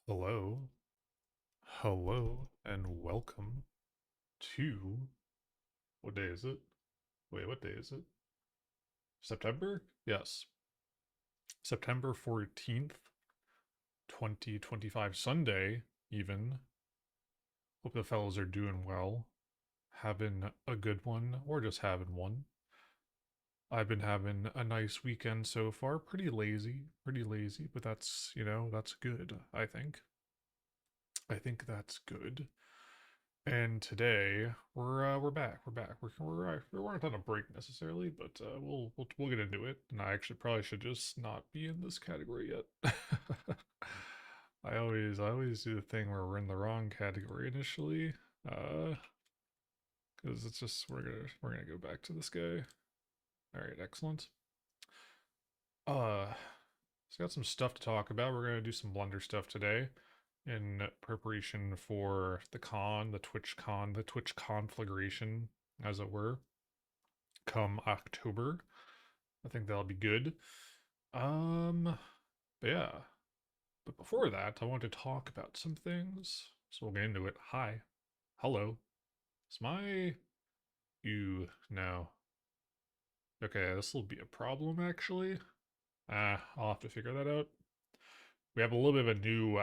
Hello, hello, and welcome to what day is it? Wait, what day is it? September? Yes, September 14th, 2025, Sunday, even. Hope the fellows are doing well, having a good one, or just having one. I've been having a nice weekend so far. Pretty lazy, but that's good, I think. I think that's good. And today we're back. We weren't on a break necessarily, but we'll get into it. And I actually probably should just not be in this category yet. I always do the thing where we're in the wrong category initially, because it's just we're gonna go back to this guy. All right, excellent. Uh, so got some stuff to talk about. We're gonna do some Blender stuff today in preparation for the Twitch conflagration, as it were, come October. I think that'll be good. But yeah. But before that, I want to talk about some things. So we'll get into it. Hi. Hello. Is my you no. Okay, this will be a problem actually. I'll have to figure that out. We have a little bit of a new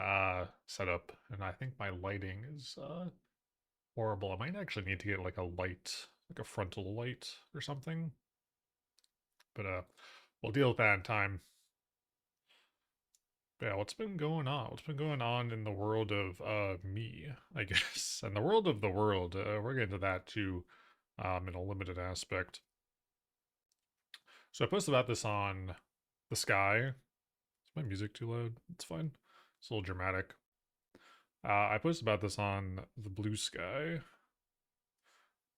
setup, and I think my lighting is horrible. I might actually need to get like a light, like a frontal light or something. But we'll deal with that in time. But yeah, what's been going on? What's been going on in the world of me, I guess, and the world of the world? We're getting to that too, in a limited aspect. So I posted about this on the sky. Is my music too loud? It's fine. It's a little dramatic. I posted about this on the blue sky.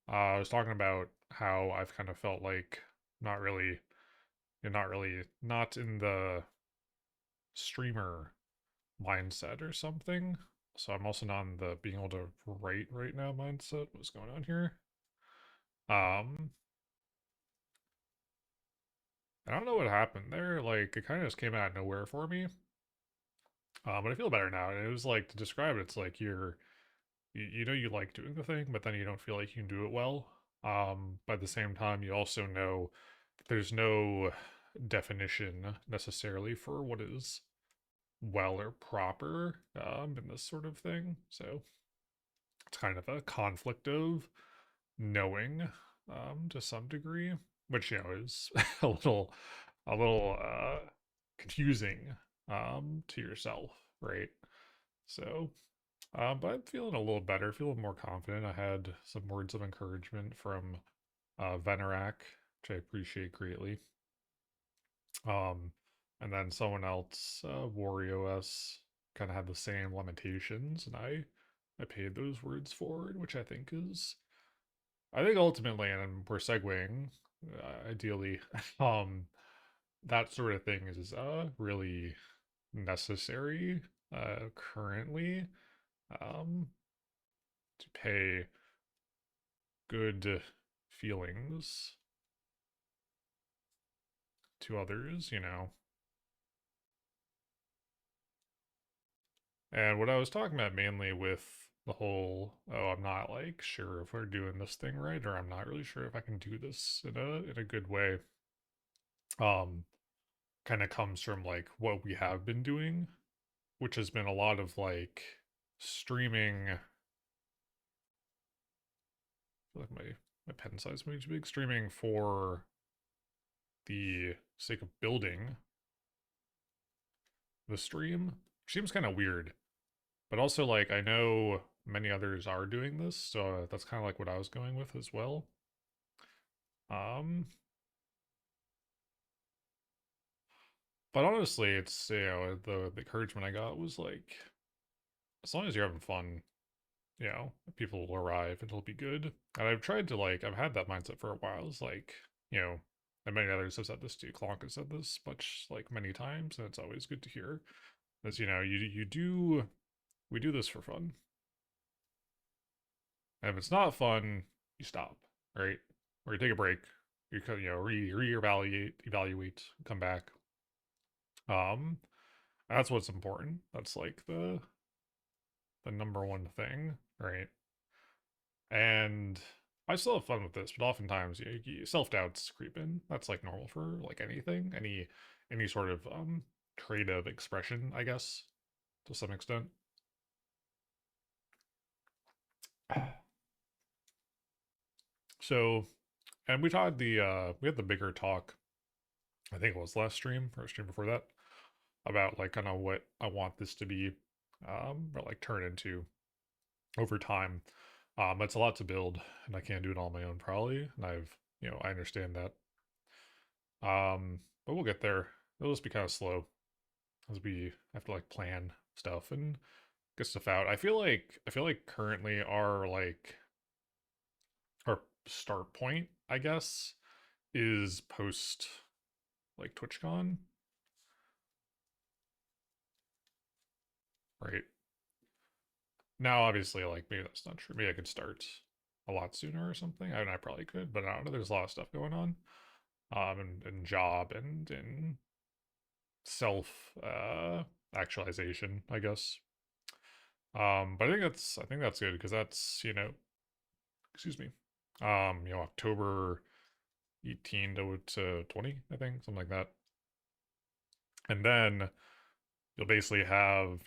I was talking about how I've kind of felt like not really, not in the streamer mindset or something. So I'm also not in the being able to write right now mindset. What's going on here? Um, I don't know what happened there. Like it kind of just came out of nowhere for me. But I feel better now. And it was like to describe it, it's like you know you like doing the thing, but then you don't feel like you can do it well. But at the same time, you also know there's no definition necessarily for what is well or proper in this sort of thing. So it's kind of a conflict of knowing to some degree, which is a little confusing to yourself, right? So but I'm feeling a little better, feeling more confident. I had some words of encouragement from Venerak, which I appreciate greatly. Um, and then someone else, WarioS, kind of had the same limitations, and I paid those words forward, which I think ultimately, and we're segueing, ideally, um, that sort of thing is really necessary currently to pay good feelings to others. And what I was talking about mainly with the whole, oh, I'm not like sure if we're doing this thing right, or I'm not really sure if I can do this in a good way. Um, Kind of comes from like what we have been doing, which has been a lot of like streaming. I feel like my pen size may be too big. Streaming for the sake of building the stream, which seems kind of weird. But also, like, I know many others are doing this, so that's kind of like what I was going with as well. Um, but honestly, it's the encouragement I got was like, as long as you're having fun, people will arrive and it'll be good. And I've tried to like, I've had that mindset for a while. It's like, and many others have said this too. Clonk has said this much like many times, and it's always good to hear. As we do this for fun. And if it's not fun, you stop, right? Or you take a break. Evaluate, come back. Um, that's what's important. That's like the the number one thing, right? And I still have fun with this, but oftentimes self doubts creep in. That's like normal for like anything, any sort of creative expression, I guess, to some extent. So, and we had the bigger talk. I think it was last stream or stream before that about like kind of what I want this to be, or like turn into over time. It's a lot to build, and I can't do it all on my own probably. And I understand that. But we'll get there. It'll just be kind of slow as we have to like plan stuff and get stuff out. I feel like currently our start point, I guess, is post like TwitchCon, right? Now, obviously, like maybe that's not true. Maybe I could start a lot sooner or something. I mean, I probably could, but I don't know. There's a lot of stuff going on, and job and in self actualization, I guess. But I think that's good because that's excuse me, October 18 to 20, I think, something like that. And then you'll basically have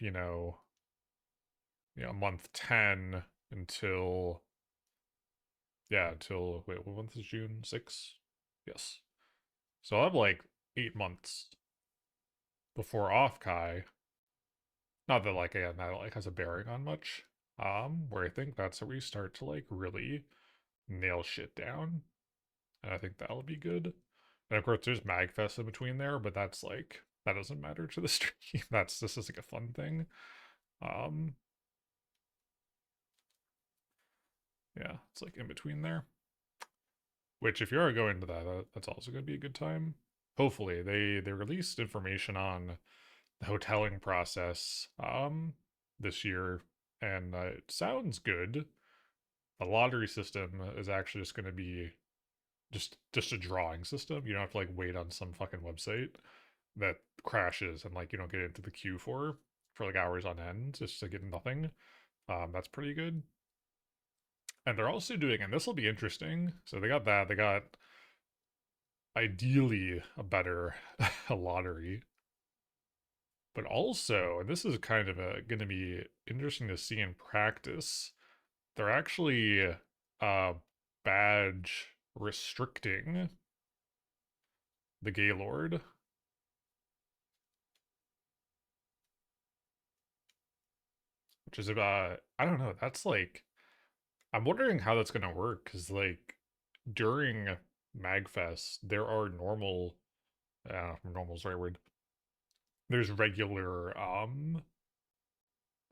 month 10 until until wait, what month is June? 6? Yes. So I'll have like 8 months before off Kai. Not that like again that like has a bearing on much. Where I think that's where we start to like really nail shit down. And I think that'll be good. And of course there's Magfest in between there, but that's like that doesn't matter to the stream. This is like a fun thing. Um yeah, it's like in between there. Which if you're going to that's also gonna be a good time. Hopefully. They released information on the hoteling process this year, and it sounds good. The lottery system is actually just going to be just a drawing system. You don't have to like wait on some fucking website that crashes and like you don't get into the queue for like hours on end just to get nothing. That's pretty good. And they're also doing, and this will be interesting. So they got that. They got ideally a better a lottery, but also, and this is kind of going to be interesting to see in practice. They're actually badge restricting the Gaylord, which is about I don't know. That's like I'm wondering how that's gonna work because like during Magfest there are normal, normal's the right word. There's regular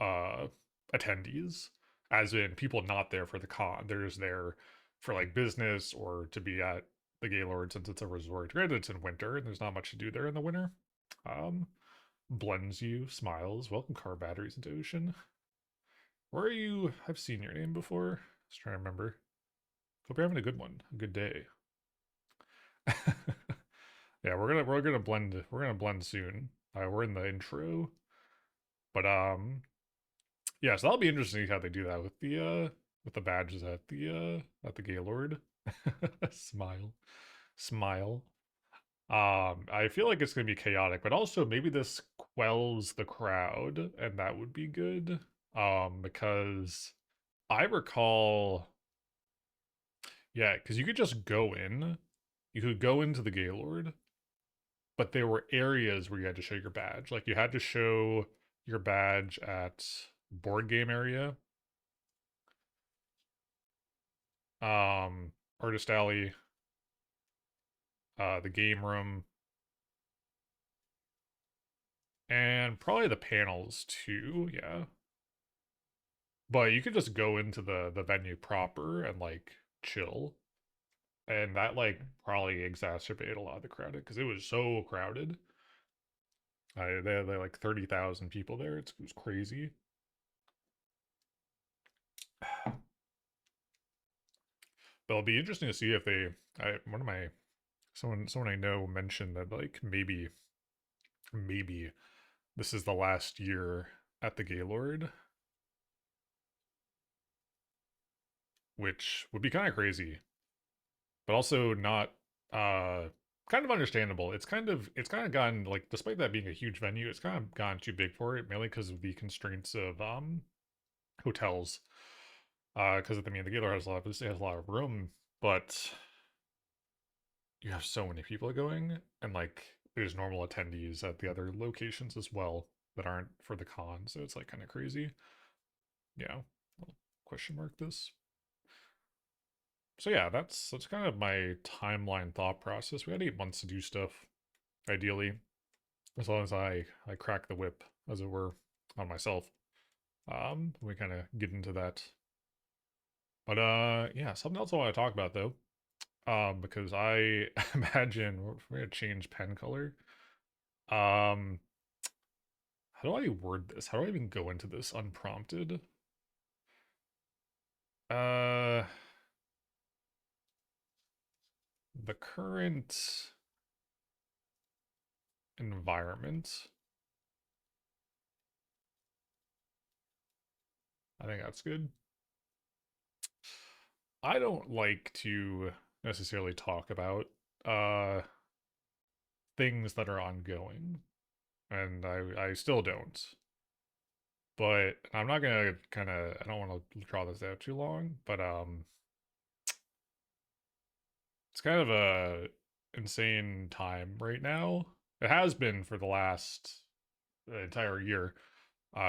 uh attendees, as in people not there for the con. They're just there for like business or to be at the Gaylord since it's a resort. Granted, it's in winter and there's not much to do there in the winter. Um, Blends you, smiles. Welcome car batteries into ocean. Where are you? I've seen your name before. Just trying to remember. Hope you're having a good one. A good day. Yeah, we're gonna blend soon. We're in the intro, but yeah, so that'll be interesting to see how they do that with the badges at the Gaylord. Smile. Smile. I feel like it's gonna be chaotic, but also maybe this quells the crowd, and that would be good. Because I recall, yeah, because you could just go in, you could go into the Gaylord, but there were areas where you had to show your badge. Like you had to show your badge at board game area, um, artist alley, the game room, and probably the panels too. Yeah, but you could just go into the venue proper and like chill, and that like probably exacerbated a lot of the crowded because it was so crowded. They had like 30,000 people there. It was crazy. But it'll be interesting to see if they. One of my someone I know mentioned that like maybe this is the last year at the Gaylord. which would be kind of crazy, but also not uh kind of understandable. It's kind of gotten like, despite that being a huge venue, it's kind of gotten too big for it, mainly because of the constraints of hotels. Because I mean the Gaylord has a lot of room, but you have so many people going, and like there's normal attendees at the other locations as well that aren't for the con, so it's like kind of crazy. Yeah, I'll question mark this. So yeah, that's kind of my timeline thought process. We had 8 months to do stuff, ideally, as long as I crack the whip, as it were, on myself. We kind of get into that. But yeah, something else I want to talk about though, because I imagine we're gonna change pen color. Um, how do I word this? How do I even go into this unprompted? Uh, the current environment. I think that's good. I don't like to necessarily talk about uh things that are ongoing, and I still don't. But I'm not gonna kind of, I don't want to draw this out too long, but it's kind of a insane time right now. It has been for the last entire year,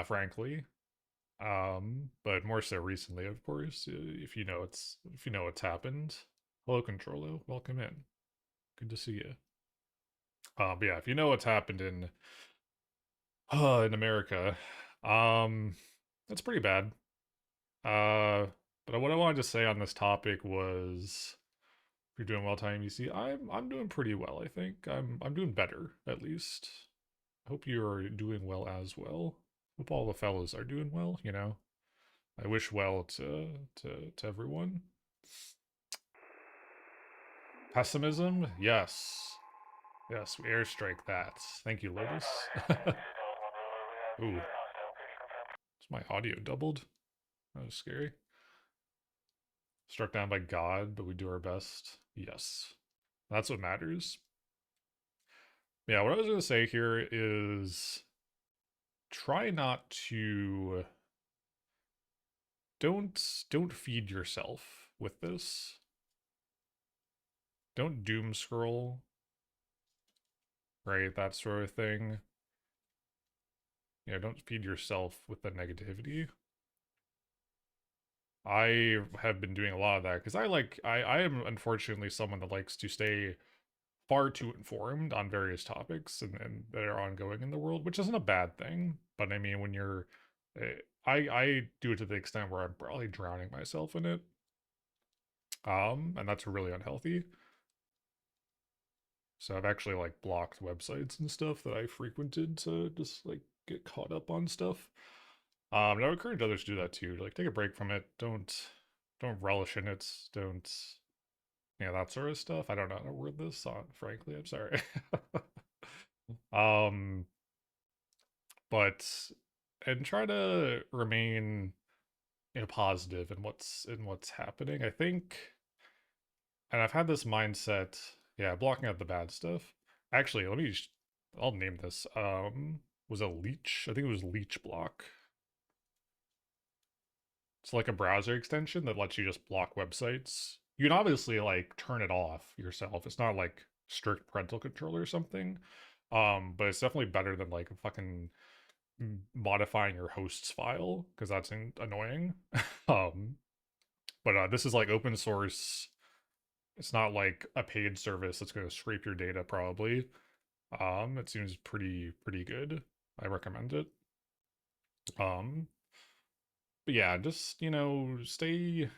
frankly. But more so recently, of course. If you know what's happened. Hello, Controllo. Welcome in. Good to see you. But yeah, if you know what's happened in America, um, that's pretty bad. Uh, but what I wanted to say on this topic was, if you're doing well, time you see, I'm doing pretty well. I think I'm doing better at least. I hope you are doing well as well. Hope all the fellows are doing well. I wish well to everyone. Pessimism, yes, yes. We airstrike that. Thank you, Lotus. Ooh, is my audio doubled? That was scary. Struck down by God, but we do our best. Yes, that's what matters. Yeah, what I was gonna say here is try not to don't feed yourself with this. Don't doom scroll, right? That sort of thing. Don't feed yourself with the negativity. I have been doing a lot of that because I am unfortunately someone that likes to stay far too informed on various topics and that are ongoing in the world, which isn't a bad thing. But I mean, when you're, I do it to the extent where I'm probably drowning myself in it, and that's really unhealthy. So I've actually like blocked websites and stuff that I frequented to just like get caught up on stuff. And I would encourage others to do that too. Like take a break from it. Don't relish in it. Don't that sort of stuff. I don't know how to word this on, frankly. I'm sorry. um, but and try to remain positive in what's happening. I think, and I've had this mindset. Yeah, blocking out the bad stuff. Actually, I'll name this. Was a leech? I think it was leech block. It's like a browser extension that lets you just block websites. You can obviously like turn it off yourself. It's not like strict parental control or something. But it's definitely better than like fucking modifying your host's file because that's annoying. um, but this is like open source. It's not like a paid service that's going to scrape your data probably. It seems pretty good. I recommend it. Um, but yeah, just stay.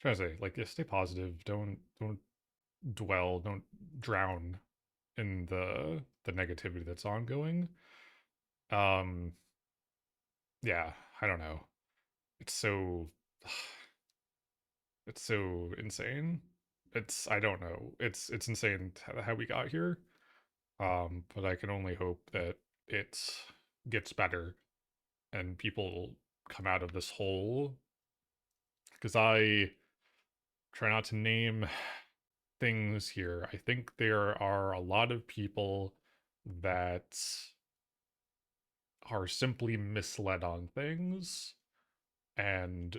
Trying to say like, yeah, stay positive. Don't dwell. Don't drown in the negativity that's ongoing. Um, yeah, I don't know. It's so it's so insane. I don't know. It's insane how we got here. But I can only hope that it gets better and people come out of this hole because try not to name things here. I think there are a lot of people that are simply misled on things and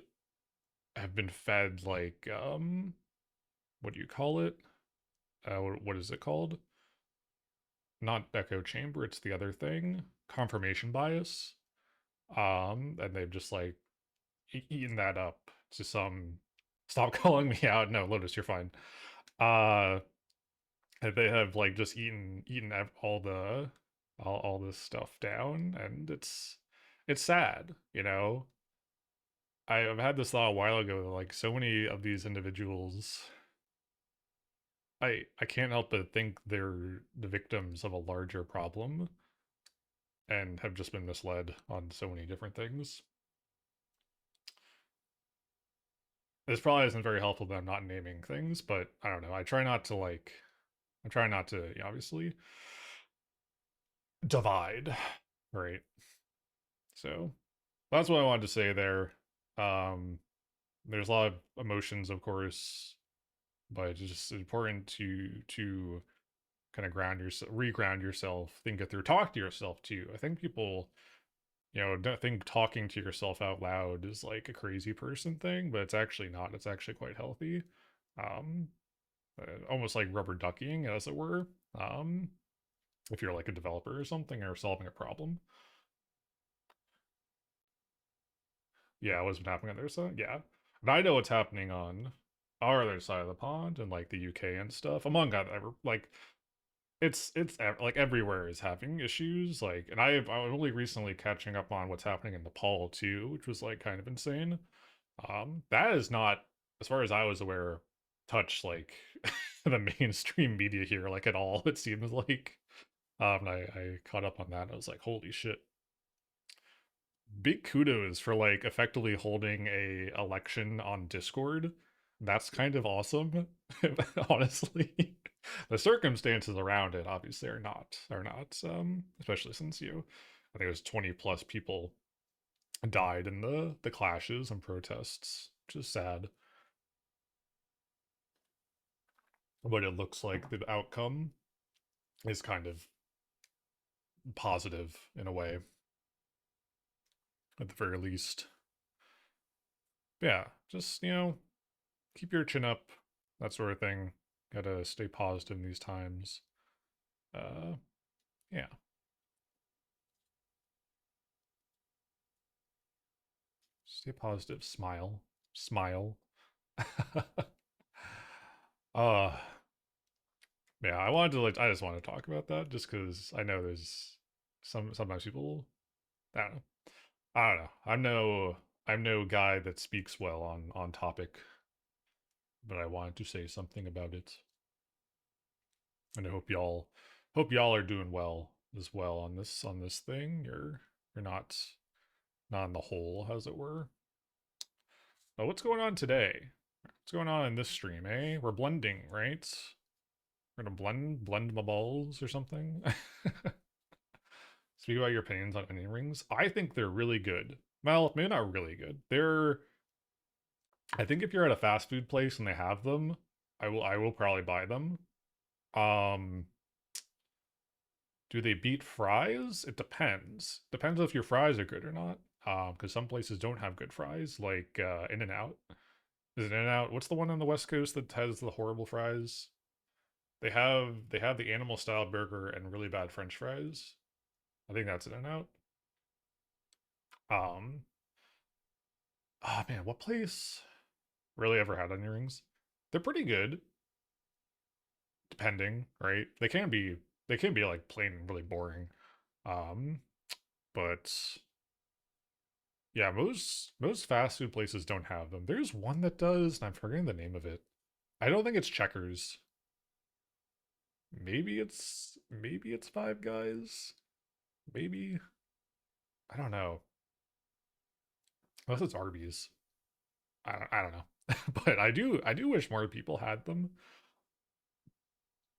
have been fed like what do you call it? What is it called? Not echo chamber, it's the other thing. Confirmation bias. And they've just like eaten that up to some stop calling me out. No, Lotus, you're fine. Uh they have like just eaten all the all this stuff down, and it's sad, you know. I've had this thought a while ago, like so many of these individuals, I can't help but think they're the victims of a larger problem and have just been misled on so many different things. This probably isn't very helpful that I'm not naming things, but I don't know. I try not to like I'm trying not to obviously divide, right? So that's what I wanted to say there. Um, there's a lot of emotions, of course, but it's just important to kind of ground yourself, reground yourself, think it through, talk to yourself too. I think people, don't think talking to yourself out loud is like a crazy person thing, but it's actually not. It's actually quite healthy. Um, almost like rubber ducking, as it were. Um, if you're like a developer or something or solving a problem. Yeah, what's been happening on their side? Yeah. And I know what's happening on our other side of the pond and like the UK and stuff, among other like like everywhere is having issues. Like, and I'm only recently catching up on what's happening in Nepal too, which was like kind of insane. That is not, as far as I was aware, touch like the mainstream media here like at all. It seems like, and I caught up on that. I was like, holy shit, big kudos for like effectively holding a election on Discord. That's kind of awesome, honestly. The circumstances around it obviously are not especially since I think it was 20 plus people died in the clashes and protests, which is sad. But it looks like the outcome is kind of positive in a way, at the very least. Yeah, just keep your chin up, that sort of thing. Gotta stay positive in these times. Uh, yeah. Stay positive. Smile. Smile. uh, yeah, I just want to talk about that just because I know there's sometimes people, I don't know. I don't know. I'm no guy that speaks well on topic, but I wanted to say something about it. And I hope y'all are doing well as well on this thing. You're not in the hole, as it were. Oh, what's going on today? What's going on in this stream, eh? We're blending, right? We're gonna blend my balls or something. Speak about your opinions on onion rings. I think they're really good. Well, maybe not really good. I think if you're at a fast food place and they have them, I will probably buy them. Um, do they beat fries? It depends. Depends if your fries are good or not. Because some places don't have good fries, like In-N-Out. Is it In-N-Out? What's the one on the West Coast that has the horrible fries? They have the animal style burger and really bad French fries. I think that's In-N-Out. Um, ah man, what place really ever had onion rings? They're pretty good, depending, right? They can be like plain and really boring. Um, but yeah, most fast food places don't have them. There's one that does, and I'm forgetting the name of it. I don't think it's Checkers. Maybe it's Five Guys. Maybe, I don't know. Unless it's Arby's. I don't know. But I do wish more people had them.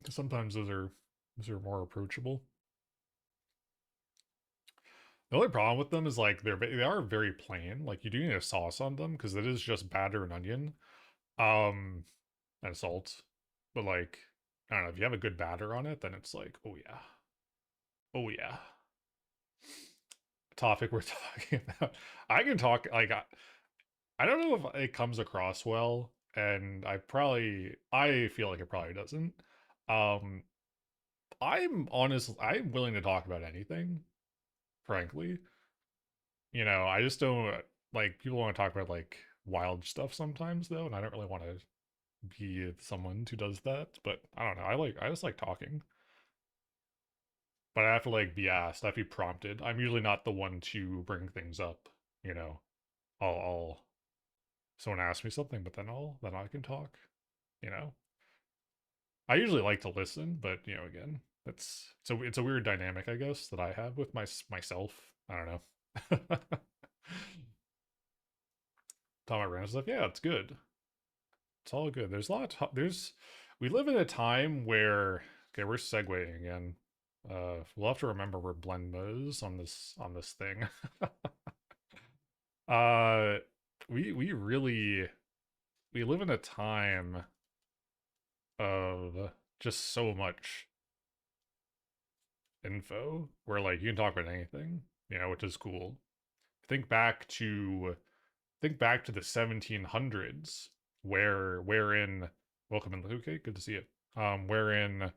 Sometimes those are more approachable. The only problem with them is like they are very plain. Like you do need a sauce on them because it is just batter and onion. Um, and salt. But like, I don't know, if you have a good batter on it, then it's like, oh yeah. Oh yeah. Topic we're talking about. I can talk like I don't know if it comes across well, and I feel like it probably doesn't. Um, I'm willing to talk about anything, frankly. You know, I just don't like people want to talk about like wild stuff sometimes though, and I don't really want to be someone who does that. But I don't know. I just like talking. But I have to like be asked, I have to be prompted. I'm usually not the one to bring things up, you know. I'll someone asks me something, but then I can talk, you know. I usually like to listen, but you know, again, it's a weird dynamic, I guess, that I have with myself. I don't know. Talking about random stuff, yeah, it's good. It's all good. There's a lot. There's we live in a time where okay, we're segueing again. We'll have to remember where Blendma is on this thing. uh, we really we live in a time of just so much info where like you can talk about anything, you know, which is cool. Think back to think back to the 1700s wherein welcome in okay, good to see you. Wherein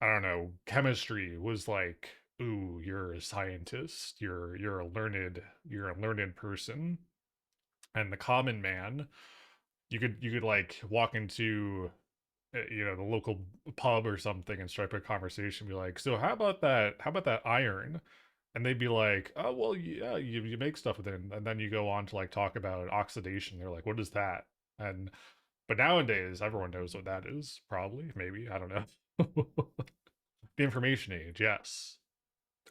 I don't know, chemistry was like, ooh, you're a scientist, you're a learned person. And the common man, you could like walk into you know the local pub or something and strike a conversation, be like, so how about that iron, and they'd be like, oh well, yeah, you make stuff with it, and then you go on to like talk about oxidation. They're like, what is that? And but nowadays everyone knows what that is, probably, maybe, I don't know. The information age, yes.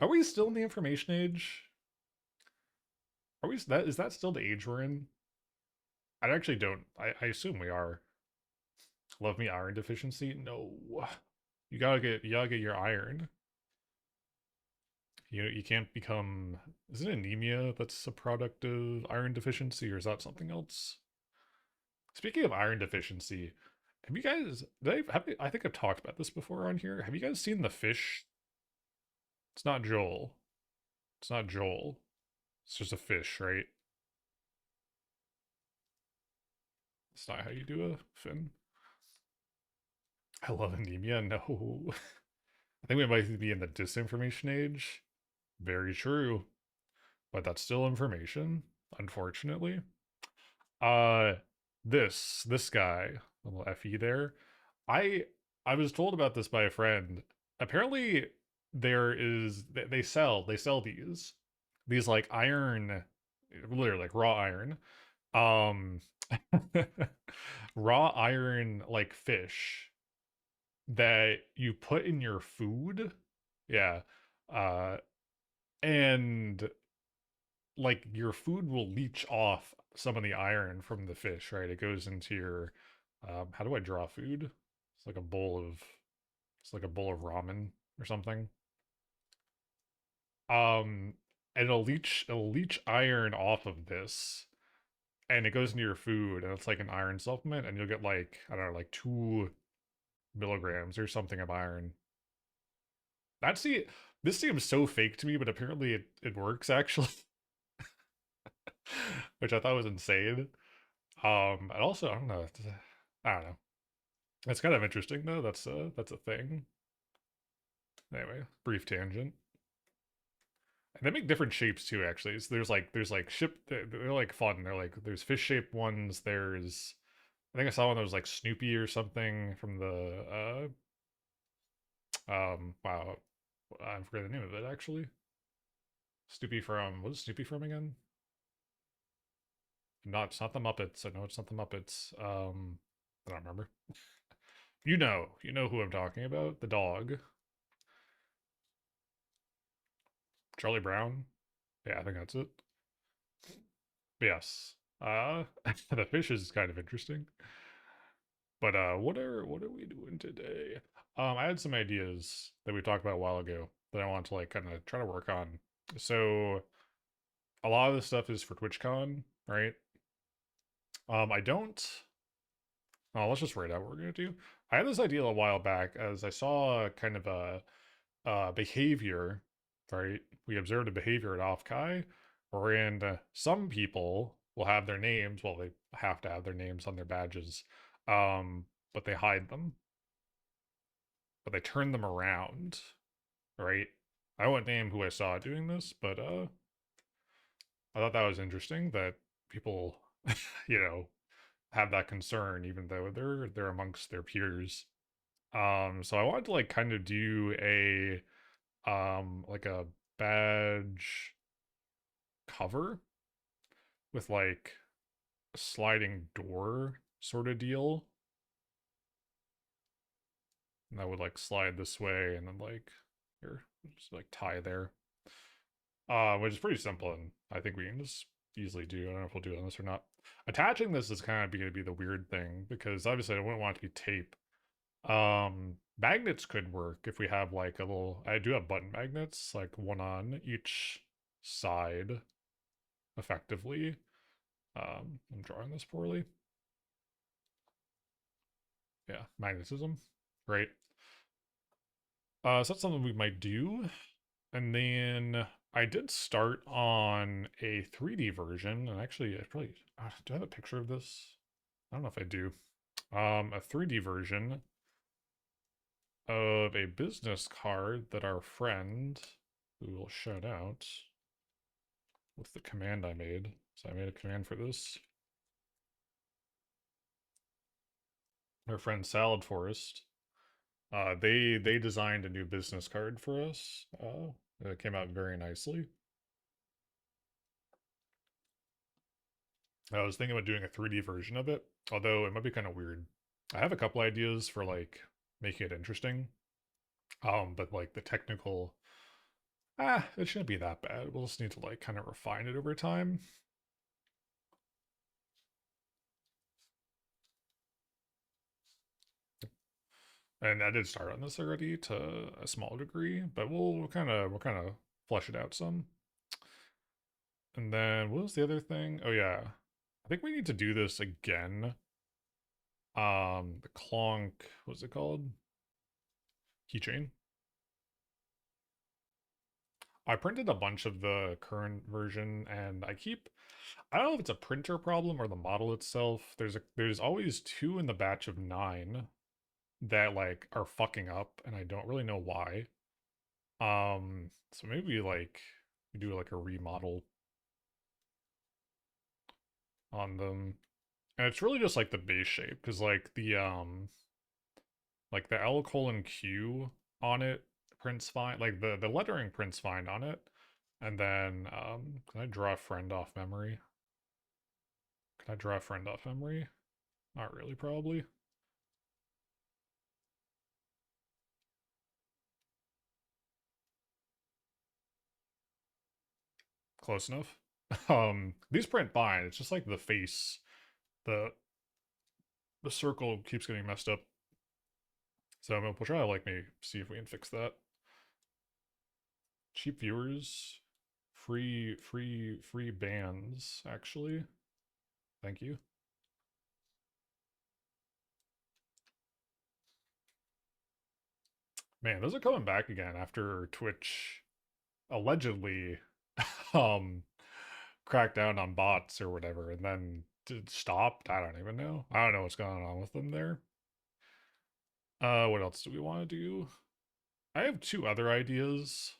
Are we still in the information age? Are we that is that still the age we're in? I actually don't. I assume we are. Love me iron deficiency? No. You gotta get your iron. You can't become is it anemia that's a product of iron deficiency, or is that something else? Speaking of iron deficiency, have you guys I think I've talked about this before on here. Have you guys seen the fish? It's not Joel. It's not Joel. It's just a fish, right? It's not how you do a fin. I love anemia. No. I think we might be in the disinformation age. Very true. But that's still information, unfortunately. Uh this guy, little FE there. I I was told about this by a friend. Apparently there is they sell these like iron, literally like raw iron. Um raw iron like fish that you put in your food. Yeah. Uh and like your food will leach off some of the iron from the fish, right? It goes into your how do I draw food? It's like a bowl of it's like a bowl of ramen or something. Um and it'll leach iron off of this and it goes into your food and it's like an iron supplement and you'll get like I don't know like 2 milligrams or something of iron. That's the this seems so fake to me, but apparently it works actually, which I thought was insane. And also I don't know, I don't know. It's kind of interesting though. That's a thing. Anyway, brief tangent. And they make different shapes too. Actually, so there's like they're like fun. They're like there's fish shaped ones. There's I think I saw one that was like Snoopy or something from the wow I forget the name of it actually. Snoopy from what is Snoopy from again? Not it's not the Muppets. I know it's not the Muppets. I don't remember. You know who I'm talking about. The dog, Charlie Brown. Yeah, I think that's it. Yes. The fish is kind of interesting. But what are we doing today? I had some ideas that we talked about a while ago that I want to like kind of try to work on. So a lot of this stuff is for TwitchCon, right? I don't. Oh, let's just write out what we're gonna do. I had this idea a while back as I saw kind of a behavior, right? We observed a behavior at Offkai wherein some people will have their names, well, they have to have their names on their badges, but they hide them, but they turn them around, right? I won't name who I saw doing this, but I thought that was interesting that people, you know, have that concern even though they're amongst their peers. So I wanted to like kind of do a like a badge cover with like a sliding door sort of deal. And that would like slide this way and then like here, just like tie there. Which is pretty simple and I think we can just easily do. I don't know if we'll do it on this or not. Attaching this is kind of going to be the weird thing because obviously I wouldn't want it to be tape. Magnets could work if we have like a little, I do have button magnets, like one on each side effectively. I'm drawing this poorly. Yeah, magnetism. Great. So that's something we might do. And then I did start on a 3D version, and actually, I probably do I have a picture of this? I don't know if I do. A 3D version of a business card that our friend, who will shout out with the command I made. So I made a command for this. Our friend Salad Forest. They designed a new business card for us. It came out very nicely. I was thinking about doing a 3D version of it, although it might be kind of weird. I have a couple ideas for like making it interesting. But like the technical, it shouldn't be that bad. We'll just need to like kind of refine it over time. And I did start on this already to a small degree, but we'll kind of flush it out some. And then what was the other thing? Oh yeah, I think we need to do this again. The Clonk, what's it called? Keychain. I printed a bunch of the current version, and I don't know if it's a printer problem or the model itself. There's always two in the batch of 9 that like are fucking up, and I don't really know why. So maybe like we do like a remodel on them. And it's really just like the base shape, because like the L colon Q on it prints fine. Like the lettering prints fine on it. And then can I draw a friend off memory? Can I draw a friend off memory? Not really, probably. Close enough. These print fine. It's just like the face, the the circle keeps getting messed up. So we'll try to like maybe see if we can fix that. Cheap viewers, free bands. Actually, thank you. Man, those are coming back again after Twitch allegedly um cracked down on bots or whatever and then stopped. I don't even know. I don't know what's going on with them there. What else do we want to do? I have two other ideas.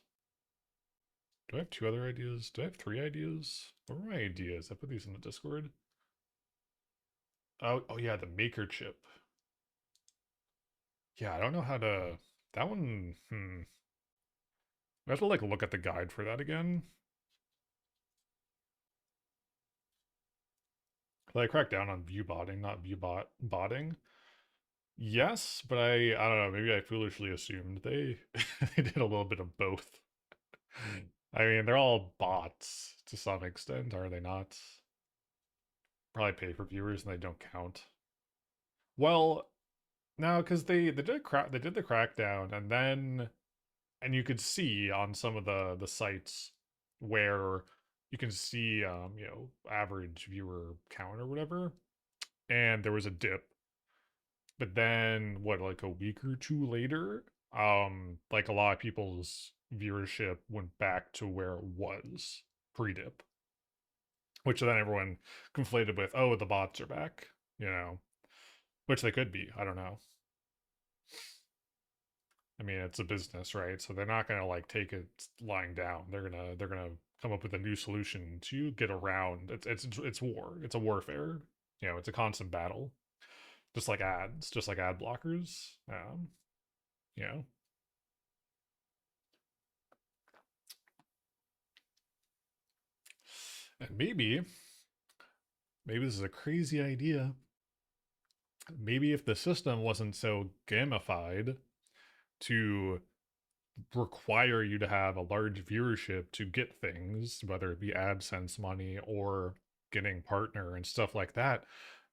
Do I have two other ideas? Do I have three ideas? What were my ideas? I put these in the Discord. Oh yeah, the maker chip. Yeah, I don't know how to. That one. I have to like look at the guide for that again. I cracked down on view botting, not botting. Yes, but I don't know. Maybe I foolishly assumed they they did a little bit of both. I mean, they're all bots to some extent, are they not? Probably pay for viewers and they don't count. Well, no, because they did the crackdown and you could see on some of the sites where you can see average viewer count or whatever, and there was a dip. But then what, like a week or two later, like a lot of people's viewership went back to where it was pre-dip, which then everyone conflated with, oh, the bots are back, you know, which they could be. I don't know. I mean, it's a business, right? So they're not gonna like take it lying down. They're gonna come up with a new solution to get around. It's war. It's a warfare. You know, it's a constant battle. Just like ads, just like ad blockers. You know, and maybe this is a crazy idea. Maybe if the system wasn't so gamified to require you to have a large viewership to get things, whether it be AdSense money or getting partner and stuff like that,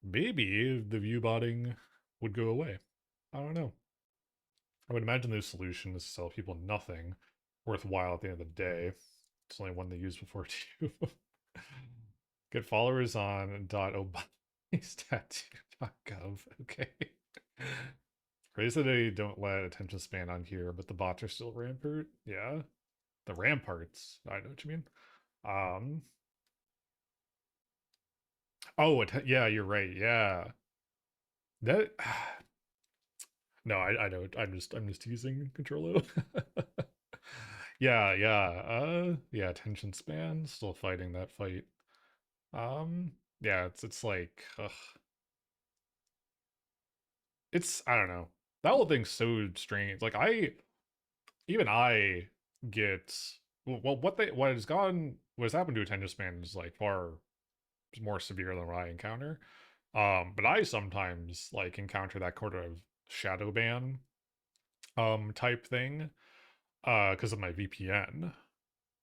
maybe the view botting would go away. I don't know. I would imagine those solutions sell people nothing worthwhile at the end of the day. It's only one they use before too. Get followers on .obamastattoo.gov. Okay. Praise that they don't let attention span on here, but the bots are still rampart. Yeah. The ramparts. I know what you mean. Um oh yeah, you're right. Yeah. That no, I know. I'm just using control O. Yeah, yeah. Yeah, attention span, still fighting that fight. Yeah, it's like ugh. It's I don't know. That whole thing's so strange. Like even I get well what has gone what has happened to attention span is like far more severe than what I encounter. But I sometimes like encounter that kind of shadow ban type thing because of my VPN.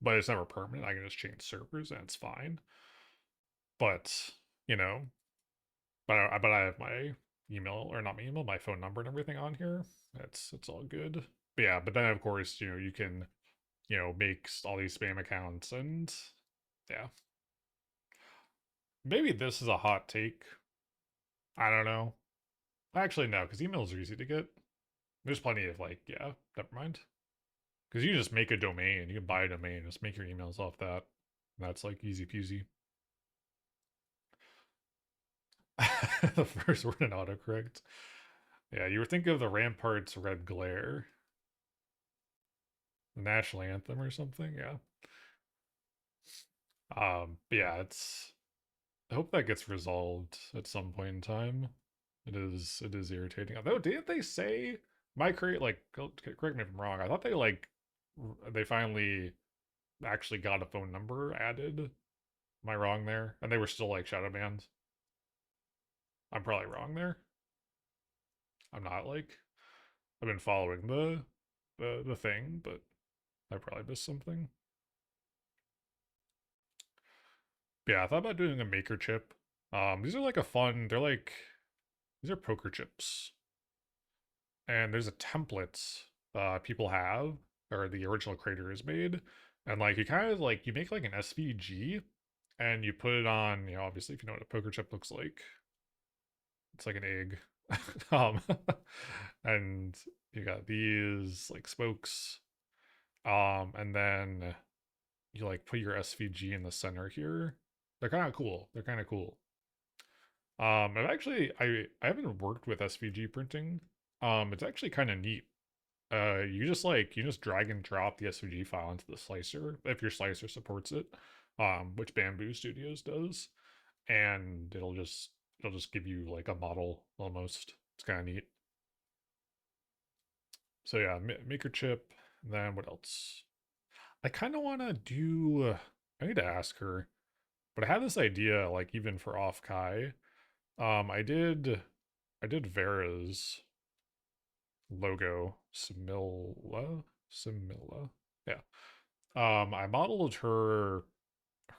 But it's never permanent. I can just change servers and it's fine. But you know, but I have my email or not my email, my phone number and everything on here. It's all good. But yeah, but then of course you can make all these spam accounts and yeah. Maybe this is a hot take. I don't know. Actually, no, because emails are easy to get. There's plenty of like, yeah, never mind. Because you just make a domain, you can buy a domain, just make your emails off that. That's like easy peasy. The first word in autocorrect. Yeah, you were thinking of the Ramparts Red Glare, the national anthem or something. Yeah. But yeah, it's. I hope that gets resolved at some point in time. It is irritating. Although, didn't they say my create like correct me if I'm wrong? I thought they like they finally actually got a phone number added. Am I wrong there? And they were still like shadow banned. I'm probably wrong there. I'm not like I've been following the thing, but I probably missed something. But yeah, I thought about doing a maker chip. These are like a fun. They're like these are poker chips, and there's a template people have or the original creator has made, and like you kind of like you make like an SVG, and you put it on. Obviously, if you know what a poker chip looks like, it's like an egg. um, and you got these like spokes, and then you like put your SVG in the center here. They're kind of cool. They're kind of cool. I've actually I haven't worked with SVG printing. It's actually kind of neat. You just drag and drop the SVG file into the slicer if your slicer supports it, which Bamboo Studios does, and it'll just give you like a model almost. It's kind of neat. So yeah, maker chip. And then what else? I kind of want to do. I need to ask her, but I had this idea like even for off Kai. I did Vera's logo, Similla. Yeah. I modeled her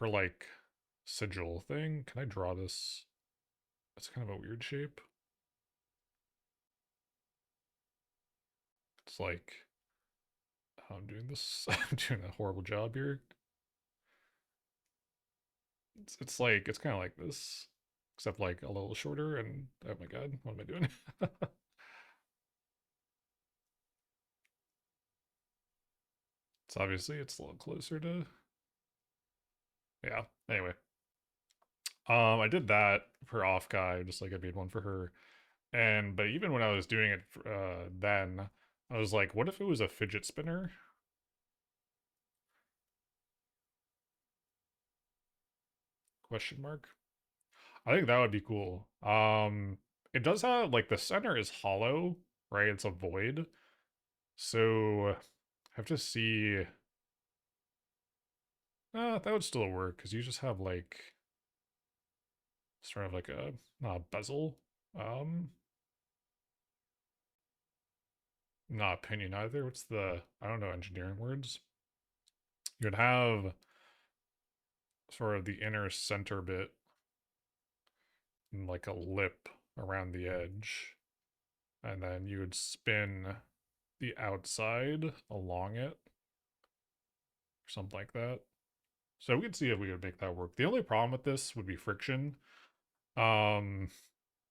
like sigil thing. Can I draw this? It's kind of a weird shape. It's like I'm doing this. I'm doing a horrible job here. It's like it's kind of like this. except like a little shorter. And oh my god, what am I doing? It's obviously it's a little closer to, yeah. Anyway, I did that for off guy, just like I made one for her. And but even when I was doing it, then I was like, what if it was a fidget spinner? Question mark. I think that would be cool. It does have like the center is hollow, right? It's a void. So I have to see. That would still work because you just have like sort of like a not a bezel. Um, Not opinion either. What's the I don't know engineering words. You'd have sort of the inner center bit and like a lip around the edge, and then you would spin the outside along it, or something like that. So we could see if we could make that work. The only problem with this would be friction. Um,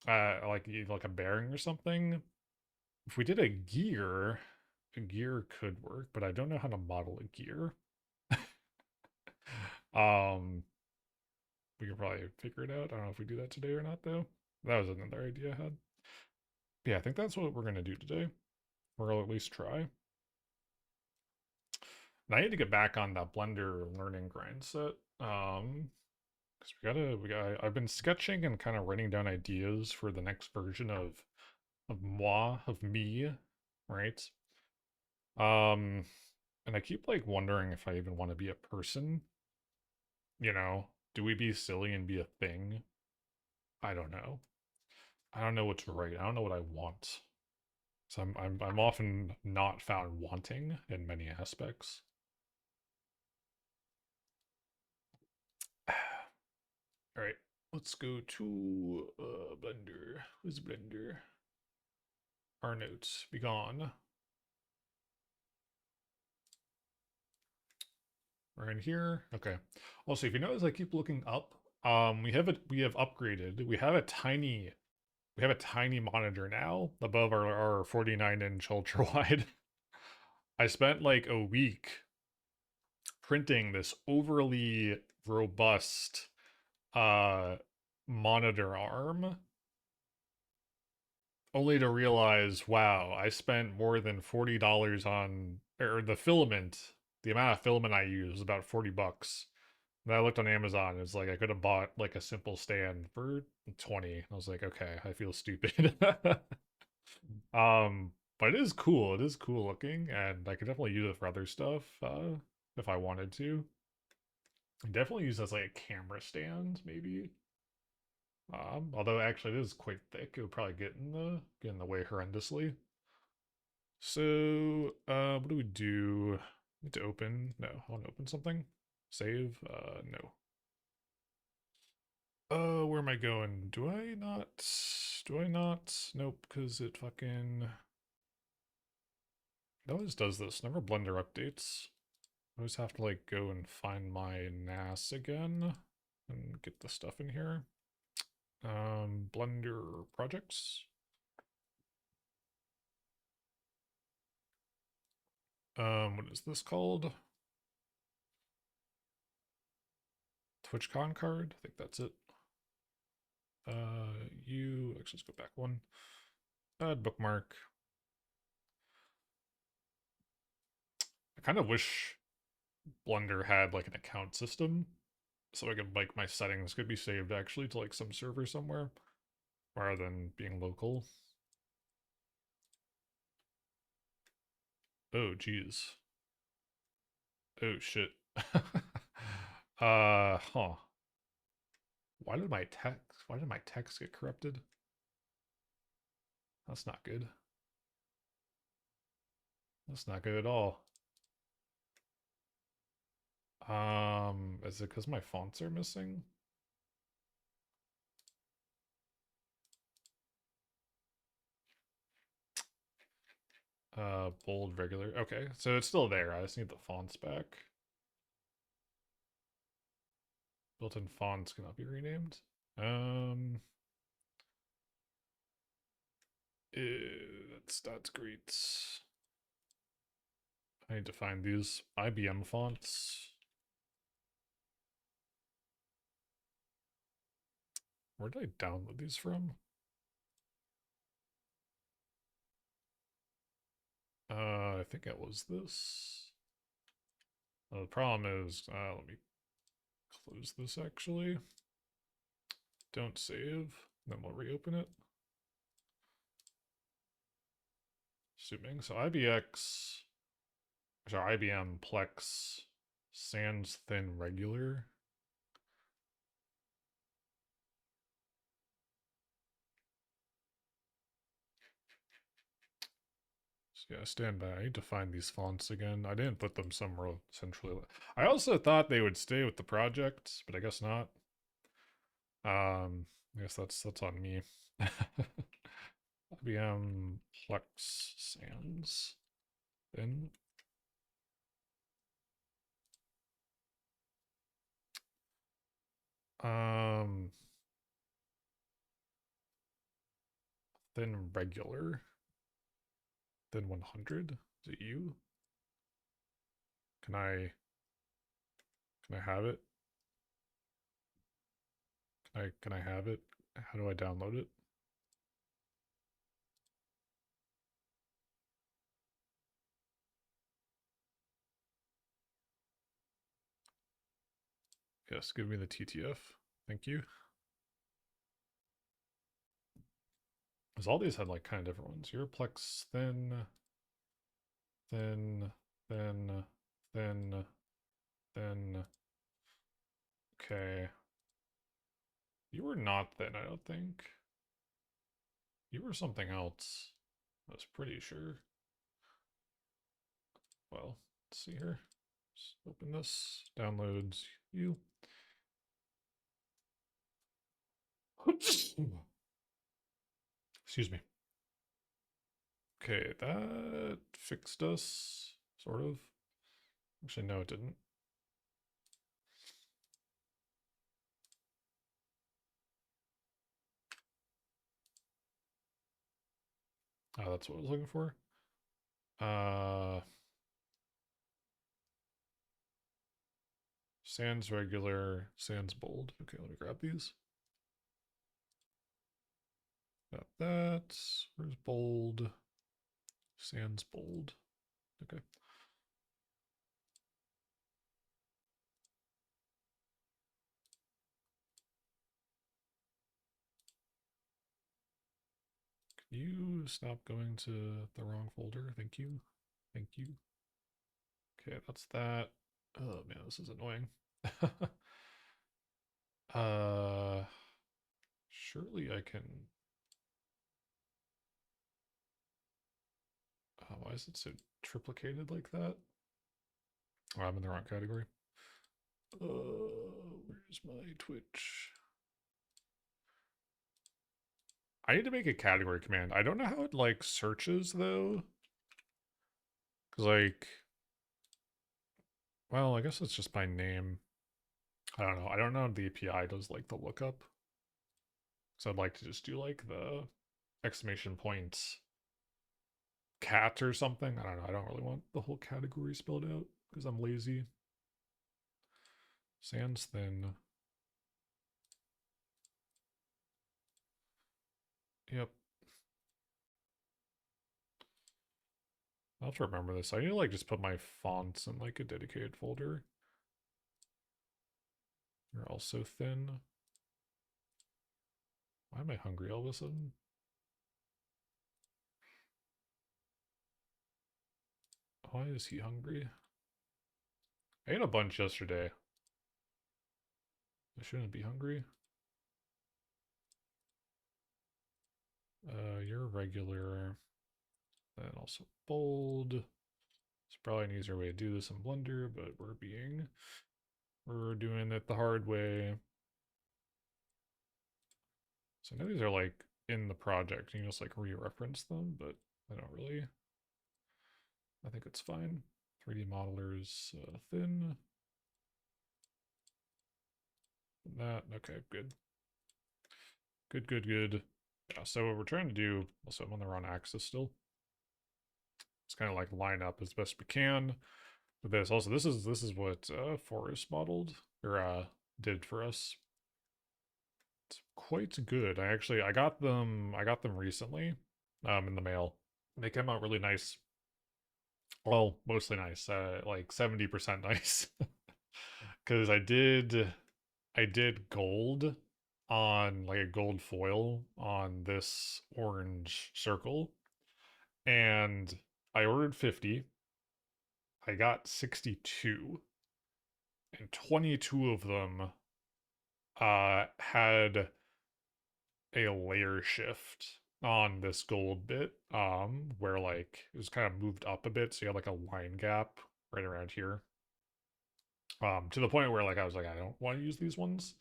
like a bearing or something. If we did a gear could work, but I don't know how to model a gear. um, we could probably figure it out. I don't know if we do that today or not, though. That was another idea I had. Yeah, I think that's what we're gonna do today. Or at least try. And I need to get back on that Blender learning grind set. Because I've been sketching and kind of writing down ideas for the next version of me, right? Um, and I keep like wondering if I even want to be a person. You know, do we be silly and be a thing? I don't know. I don't know what's right. I don't know what I want. So I'm often not found wanting in many aspects. All right, let's go to Blender. Who's Blender? Our notes be gone. We're in here. Okay. Also, if you notice, I keep looking up. We have upgraded. We have a tiny monitor now above our 49-inch ultra wide. I spent like a week printing this overly robust uh monitor arm, only to realize, wow, I spent more than $40 on or the filament. The amount of filament I use was about 40 bucks. And I looked on Amazon. It's like I could have bought like a simple stand for 20. I was like, okay, I feel stupid. But it is cool. It is cool looking, and I could definitely use it for other stuff if I wanted to. Definitely use as like a camera stand, maybe. Although actually it is quite thick. It would probably get in the way horrendously. So, what do we do? Need to open? No, I want to open something. Save? No. Where am I going? Do I not? Do I not? Nope, because it fucking... It always does this. Never Blender updates. I always have to like go and find my NAS again and get the stuff in here. Blender projects. What is this called? TwitchCon card? I think that's it. Let's go back one. Add bookmark. I kind of wish Blender had like an account system so I could like my settings could be saved actually to like some server somewhere rather than being local. Oh geez. Oh shit. Huh. Why did my text get corrupted? That's not good. That's not good at all. Is it because my fonts are missing? Bold, regular. Okay, so it's still there. I just need the fonts back. Built-in fonts cannot be renamed. Um, that's great. I need to find these IBM fonts. Where did I download these from? I think it was this. The problem is, let me close this actually. Don't save. Then we'll reopen it. Assuming. So IBX, sorry, IBM Plex Sans Thin Regular. So yeah, stand by. I need to find these fonts again. I didn't put them somewhere centrally. I also thought they would stay with the project, but I guess not. I guess that's on me. IBM Plex Sans Thin. Um, Thin Regular. Thin 100. Is it you? Can I have it? Can I have it? How do I download it? Yes, give me the TTF. Thank you. Because all these had like kind of different ones. Europlex thin, thin, thin, thin, thin. Okay. You were not thin, I don't think. You were something else. I was pretty sure. Well, let's see here. Just open this. Downloads you. Excuse me. Okay, that fixed us, sort of. Actually, no, it didn't. Oh, that's what I was looking for. Uh, Sans regular, sans bold. Okay, let me grab these. Got that. Where's bold? Sans bold. Okay. Can you stop going to the wrong folder? Thank you. Thank you. Okay, that's that. Oh man, this is annoying. uh, Surely I can. Why is it so triplicated like that? Oh, I'm in the wrong category. Where's my Twitch? I need to make a category command. I don't know how it like searches though. Cause like, well, I guess it's just by name. I don't know. I don't know if the API does like the lookup. So I'd like to just do like the exclamation points cat or something. I don't know. I don't really want the whole category spelled out because I'm lazy. Sans thin. Yep. I'll have to remember this. I need to like just put my fonts in like a dedicated folder. You're also thin. Why am I hungry all of a sudden? Why is he hungry? I ate a bunch yesterday. I shouldn't be hungry. You're regular. Then also bold. It's probably an easier way to do this in Blender, but we're doing it the hard way. So now these are like in the project. You can just like re-reference them, but I don't really. I think it's fine. 3D modelers thin. That, okay, good. Good, good, good. Yeah, so what we're trying to do, also I'm on the wrong axis still. It's kind of like line up as best we can with this. Also, this is what Forrest modeled or did for us. It's quite good. I got them recently, in the mail. They came out really nice. Well, mostly nice. Like 70% nice. Because I did gold on like a gold foil on this orange circle, and I ordered 50. I got 62, and 22 of them had a layer shift on this gold bit, where like it was kind of moved up a bit, so you had like a line gap right around here. To the point where like I was like, I don't want to use these ones.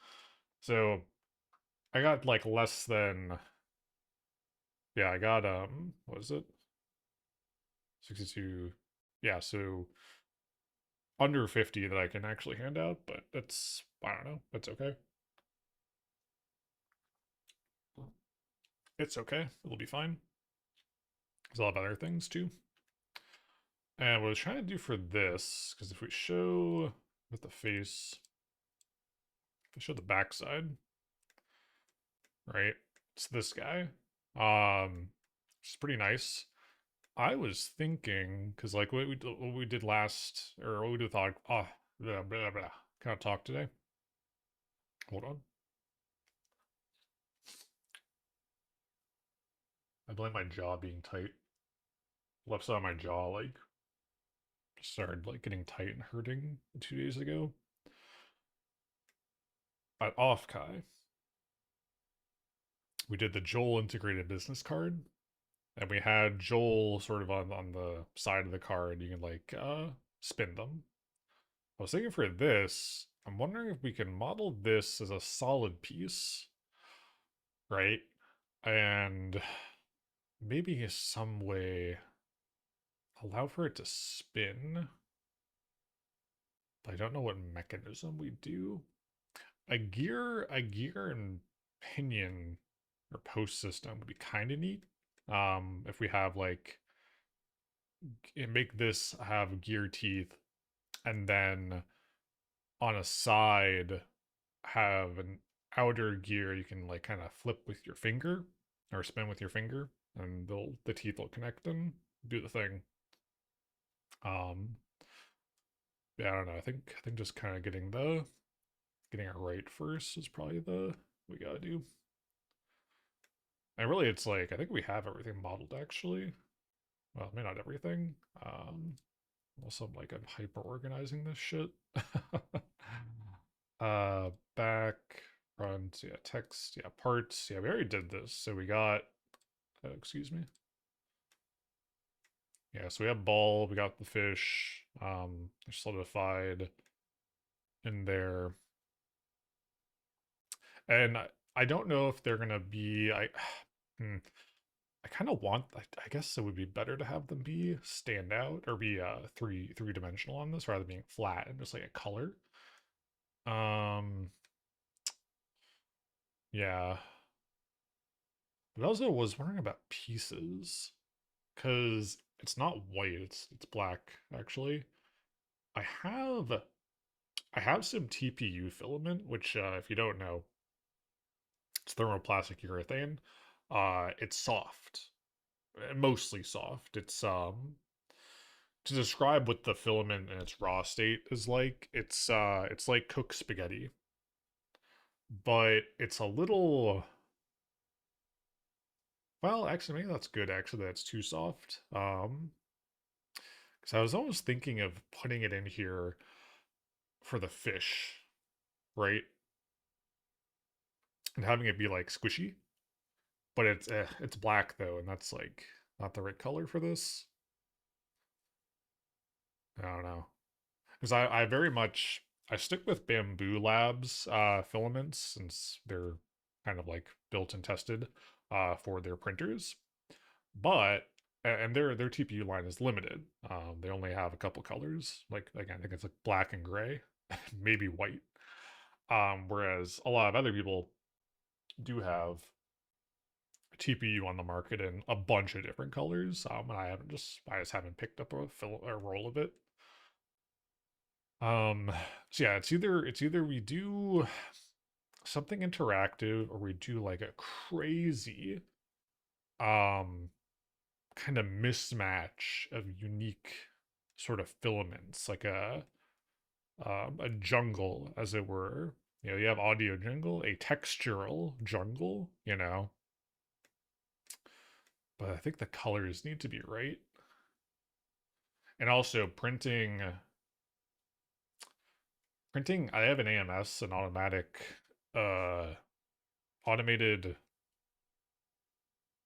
So I got like less than, yeah, I got what is it? 62. Yeah, so under 50 that I can actually hand out, but that's, I don't know, that's okay. It's okay. It'll be fine. There's a lot of other things too. And what I was trying to do for this, because if we show with the face, if we show the backside, right? It's this guy. Which is pretty nice. I was thinking, because like what we did last, or what we did thought, blah, blah, blah. Can I talk today? Hold on. I blame my jaw being tight. Left side of my jaw, like, started like getting tight and hurting 2 days ago. At Offkai, we did the Joel integrated business card, and we had Joel sort of on the side of the card. You can like spin them. I was thinking for this, I'm wondering if we can model this as a solid piece, right? And maybe some way allow for it to spin. But I don't know what mechanism we do. A gear and pinion or post system would be kind of neat. If we have like make this have gear teeth, and then on a side have an outer gear you can like kind of flip with your finger or spin with your finger, and the teeth will connect and do the thing. Um, yeah, I don't know. I think just kind of getting it right first is probably the we gotta do. And really, it's like I think we have everything modeled actually. Well, maybe not everything. Also, I'm hyper organizing this shit. Back, front, yeah, text, yeah, parts. Yeah, we already did this. So we got, excuse me. Yeah, so we have ball, we got the fish, they're solidified in there. And I don't know if they're gonna be, hmm, I kind of want, I guess it would be better to have them be stand out or be three-dimensional on this rather than being flat and just like a color. Um, yeah. But I also was wondering about pieces because it's not white, it's black actually. I have I have some TPU filament, which if you don't know, it's thermoplastic urethane. It's soft, mostly soft. It's to describe what the filament in its raw state is like, it's like cooked spaghetti, but it's a little, well, actually maybe that's good actually, that's too soft. Because I was almost thinking of putting it in here for the fish, right? And having it be like squishy, but it's black though, and that's like not the right color for this. I don't know. Because I very much I stick with Bamboo Labs filaments since they're kind of like built and tested for their printers. But and their TPU line is limited. They only have a couple colors. Like again, I think it's like black and gray, maybe white. Whereas a lot of other people do have TPU on the market in a bunch of different colors. And I just haven't picked up a roll of it. So yeah, it's either we do something interactive or we do like a crazy um kind of mismatch of unique sort of filaments, like a jungle, as it were. You know, you have audio jungle, a textural jungle, you know. But I think the colors need to be right. And also printing, I have an AMS, an uh automated,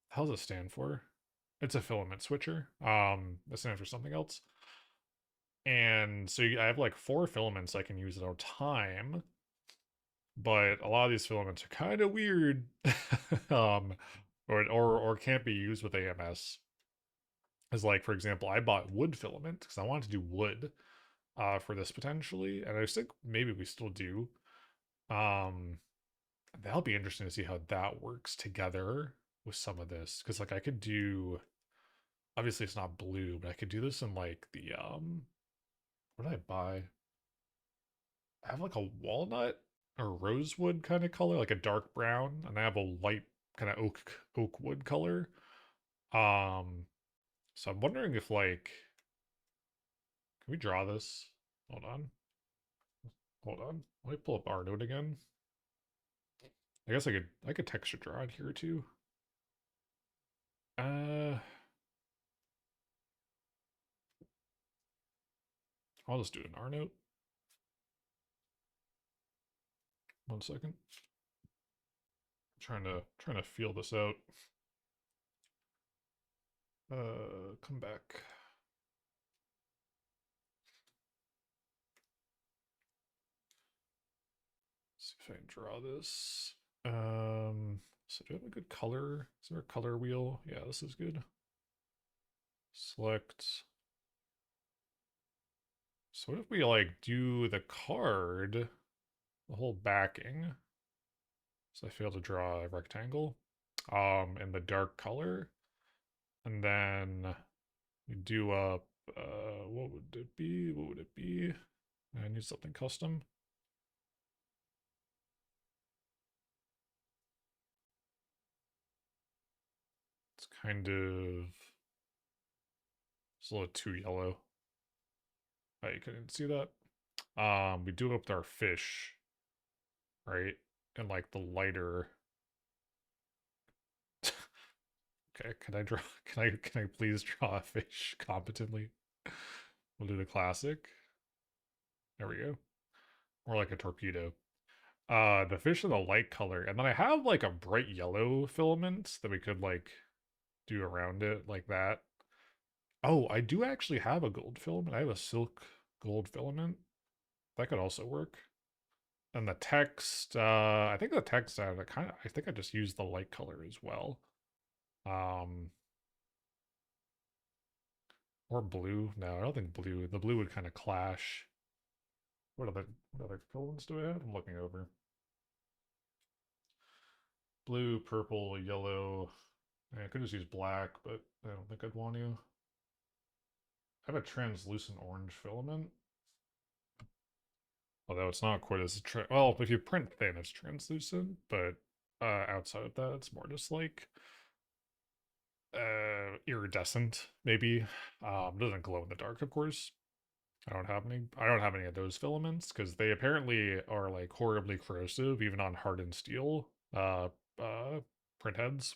how does it stand for? It's a filament switcher. That stands for something else. And so I have like 4 filaments I can use at a time, but a lot of these filaments are kind of weird, um, or can't be used with AMS. As like, for example, I bought wood filament because I wanted to do wood for this potentially, and I think maybe we still do. Um, that'll be interesting to see how that works together with some of this, because like I could do, obviously it's not blue, but I could do this in like the what did I buy? I have like a walnut or rosewood kind of color, like a dark brown, and I have a light kind of oak wood color. Um, so I'm wondering if like, can we draw this? Hold on, hold on. Let me pull up our note again. I guess I could texture draw it here too. Uh, I'll just do an R note. 1 second. Trying to feel this out. Come back. See if I can draw this. So do I have a good color? Is there a color wheel? Yeah, this is good. Select. So what if we like do the card, the whole backing? So I failed to draw a rectangle, in the dark color, and then we do up. What would it be? What would it be? I need something custom. It's kind of, it's a little too yellow. Oh, you couldn't see that. We do up our fish, right? And like the lighter. Okay, can I draw? Can I please draw a fish competently? We'll do the classic. There we go. Or like a torpedo. The fish in the light color, and then I have like a bright yellow filament that we could like do around it like that. Oh, I do actually have a gold filament. I have a silk gold filament. That could also work. And the text, I think the text I think I just used the light color as well. Um or blue. No, I don't think blue. The blue would kind of clash. What other filaments do I have? I'm looking over. Blue, purple, yellow. I could just use black, but I don't think I'd want to. I have a translucent orange filament. Although it's not quite as well, if you print thin, it's translucent, but outside of that, it's more just like iridescent, maybe. Doesn't glow in the dark, of course. I don't have any of those filaments because they apparently are like horribly corrosive, even on hardened steel print heads.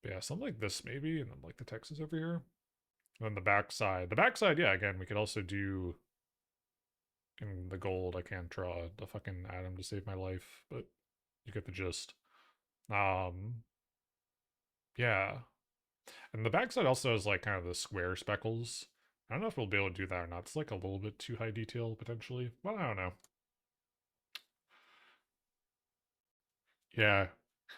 But yeah, something like this maybe, and then like the text is over here. And then the backside. The backside, yeah, again, we could also do in the gold. I can't draw the fucking atom to save my life, but you get the gist. Um, yeah. And the backside also has like kind of the square speckles. I don't know if we'll be able to do that or not. It's like a little bit too high detail potentially, but I don't know. Yeah,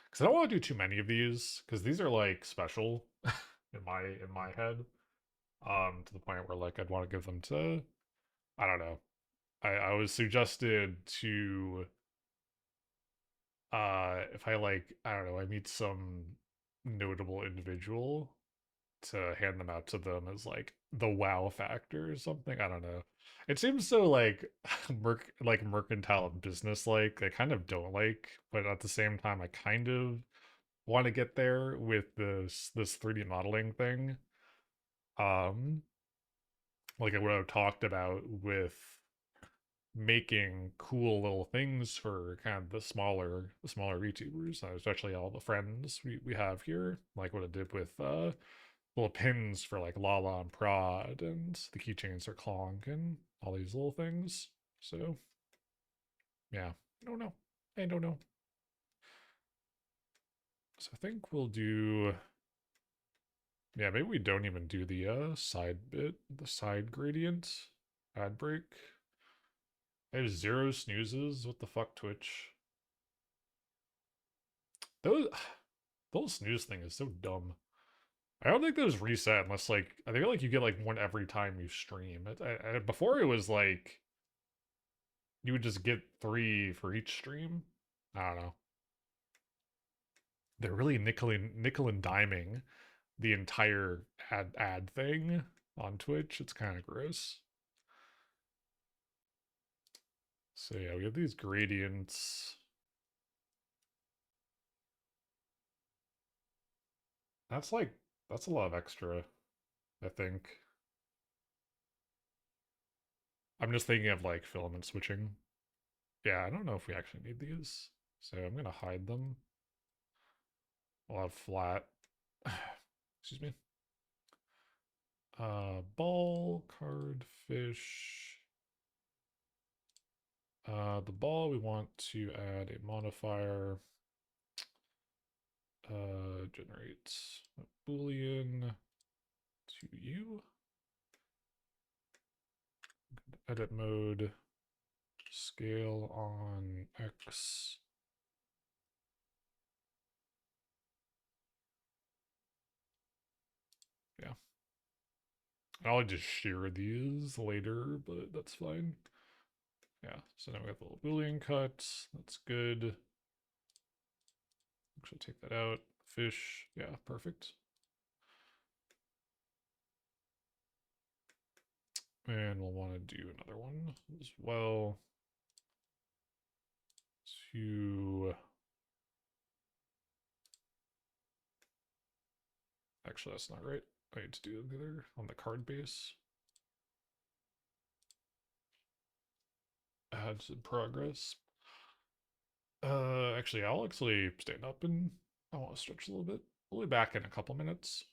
because I don't want to do too many of these because these are like special in my head. To the point where like I'd want to give them to, I don't know. I was suggested to if I like, I don't know, I meet some notable individual to hand them out to them as like the wow factor or something. I don't know. It seems so like like mercantile and business like. I kind of don't like, but at the same time I kind of want to get there with this 3D modeling thing. Um like what I've talked about with making cool little things for kind of the smaller VTubers, especially all the friends we have here, like what I did with little pins for like Lala and Prod and the keychains for Clonk and all these little things. So yeah, I don't know. I don't know. So I think we'll do, yeah, maybe we don't even do the side bit, the side gradient ad break. I have zero snoozes. What the fuck, Twitch? Those those snooze thing is so dumb. I don't think those reset unless like I feel like you get like one every time you stream. Before it was like you would just get three for each stream. I don't know. They're really nickel and diming the entire ad thing on Twitch. It's kind of gross. So yeah, we have these gradients. That's like that's a lot of extra, I think. I'm just thinking of like filament switching. Yeah, I don't know if we actually need these. So I'm gonna hide them. I'll have flat. Excuse me. Ball, card, fish. The ball we want to add a modifier. Generate a boolean to you. Edit mode. Scale on X. Yeah. I'll just share these later, but that's fine. Yeah, so now we have a little boolean cut. That's good. Actually, take that out. Fish. Yeah, perfect. And we'll want to do another one as well to, actually that's not right. I need to do the other on the card base. Ads in progress. Actually I'll actually stand up and I want to stretch a little bit. We'll be back in a couple minutes.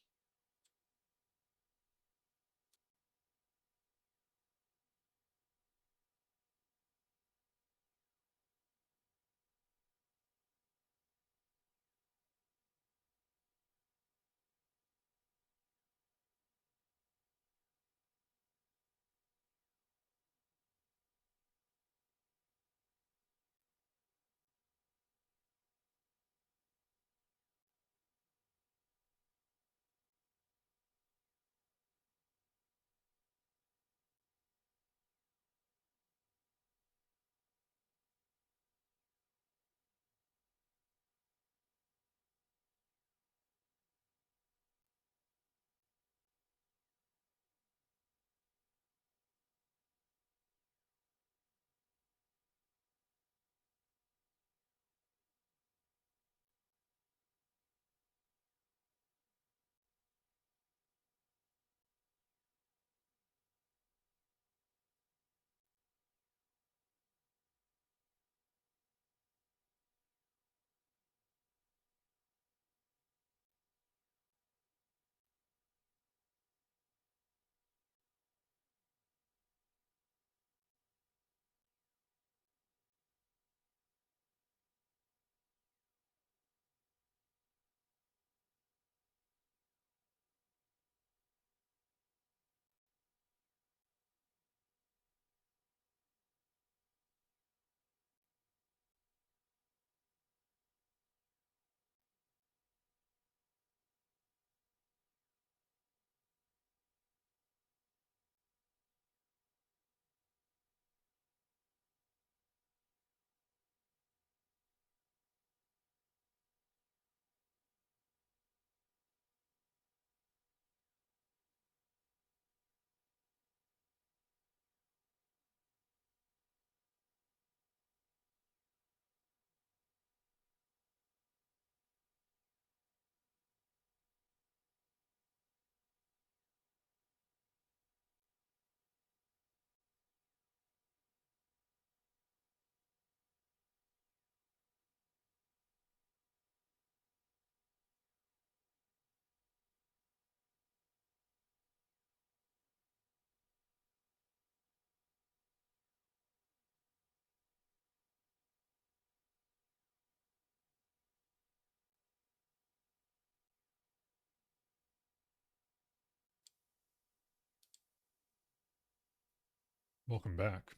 Welcome back.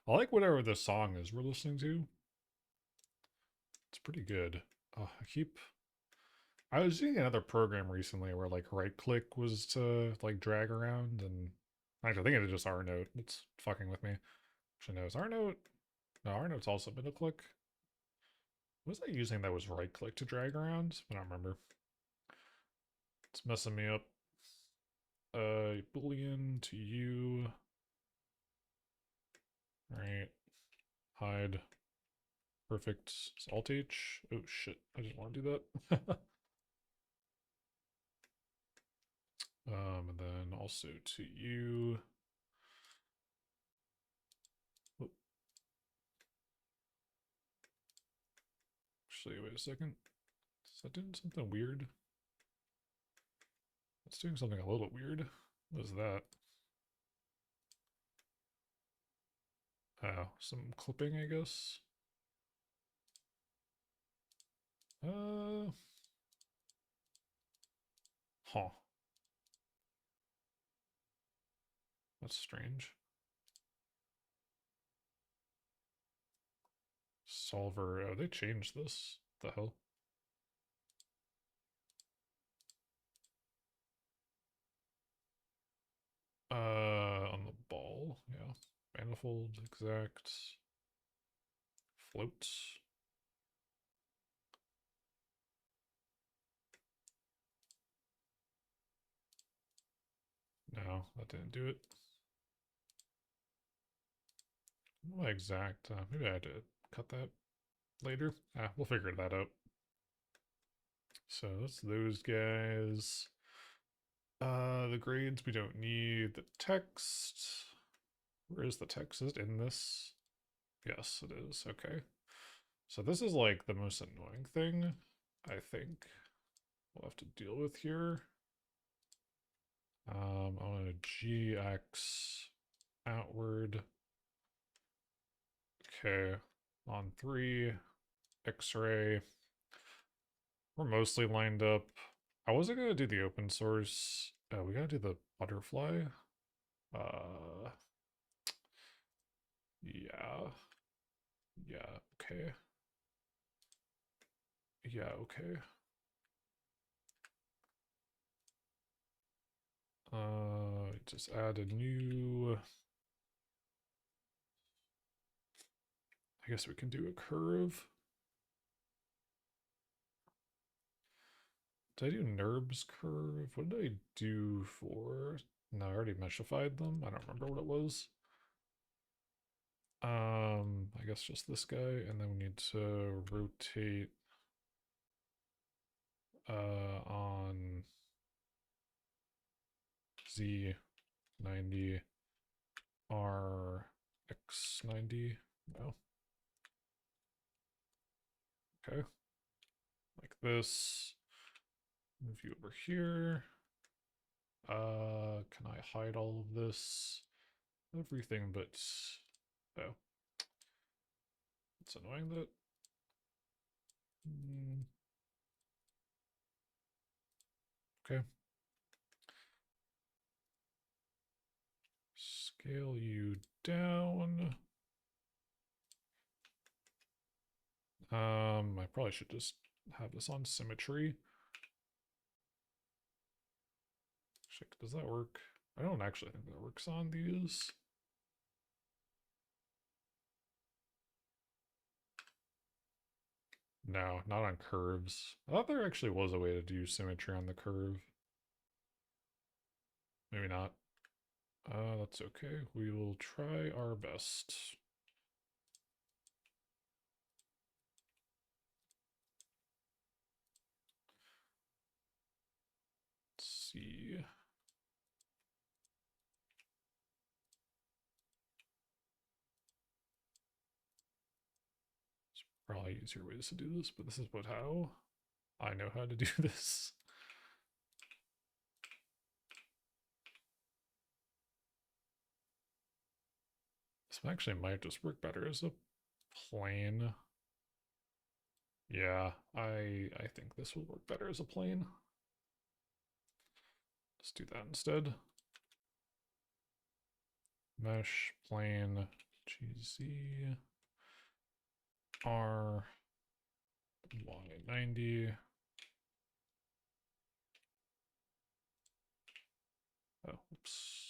I like whatever this song is we're listening to. It's pretty good. I was using another program recently where like right click was to like drag around, and actually I think it's just R note. It's fucking with me. Actually, no, it's R note. No, R note's also middle click. What was I using that was right click to drag around? I don't remember. It's messing me up. Boolean to you. Right. Hide. Perfect. It's Alt H. Oh shit. I didn't want to do that. And then also to you. Whoop. Actually, wait a second. Is that doing something weird? It's doing something a little weird. What is that? Oh, some clipping, I guess. Uh, huh. That's strange. Solver. Oh, they changed this. The hell? On the ball. Yeah. Manifold, exact. Float. No, that didn't do it. What exact? Maybe I had to cut that later. We'll figure that out. So that's those guys. The grades we don't need. The text. Where is the text? Is it in this? Yes, it is. Okay. So this is like the most annoying thing, I think, we'll have to deal with here. I want to GX outward. Okay. On 3. X-ray. We're mostly lined up. I wasn't gonna do the open source. We gotta do the butterfly. Uh, yeah. Yeah, okay. Yeah, okay. Just add a new... I guess we can do a curve. Did I do NURBS curve? What did I do for... No, I already meshified them. I don't remember what it was. I guess just this guy, and then we need to rotate on Z90 RX90. No. Okay. Like this. Move you over here. Can I hide all of this? Everything but... Oh. It's annoying that... Okay. Scale you down. I probably should just have this on symmetry. Does that work? I don't actually think that works on these. No, not on curves. I thought there actually was a way to do symmetry on the curve. Maybe not. That's okay. We will try our best. Let's see. Probably easier ways to do this, but this is what how I know how to do this. This actually might just work better as a plane. Yeah, I think this will work better as a plane. Let's do that instead. mesh plane GZ R Y90. Oh, oops.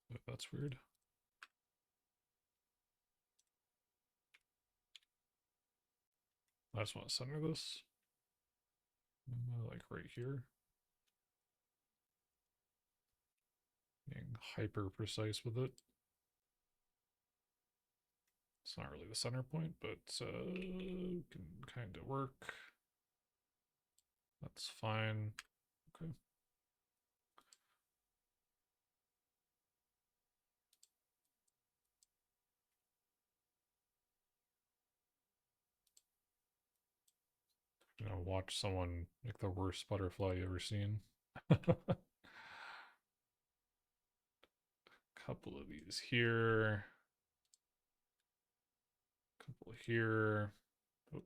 Oh, that's weird. I just want to center this. Like right here. Being hyper precise with it. It's not really the center point, but can kind of work. That's fine. Okay. Watch someone make the worst butterfly you ever seen. Couple of these here. Couple here. Oh,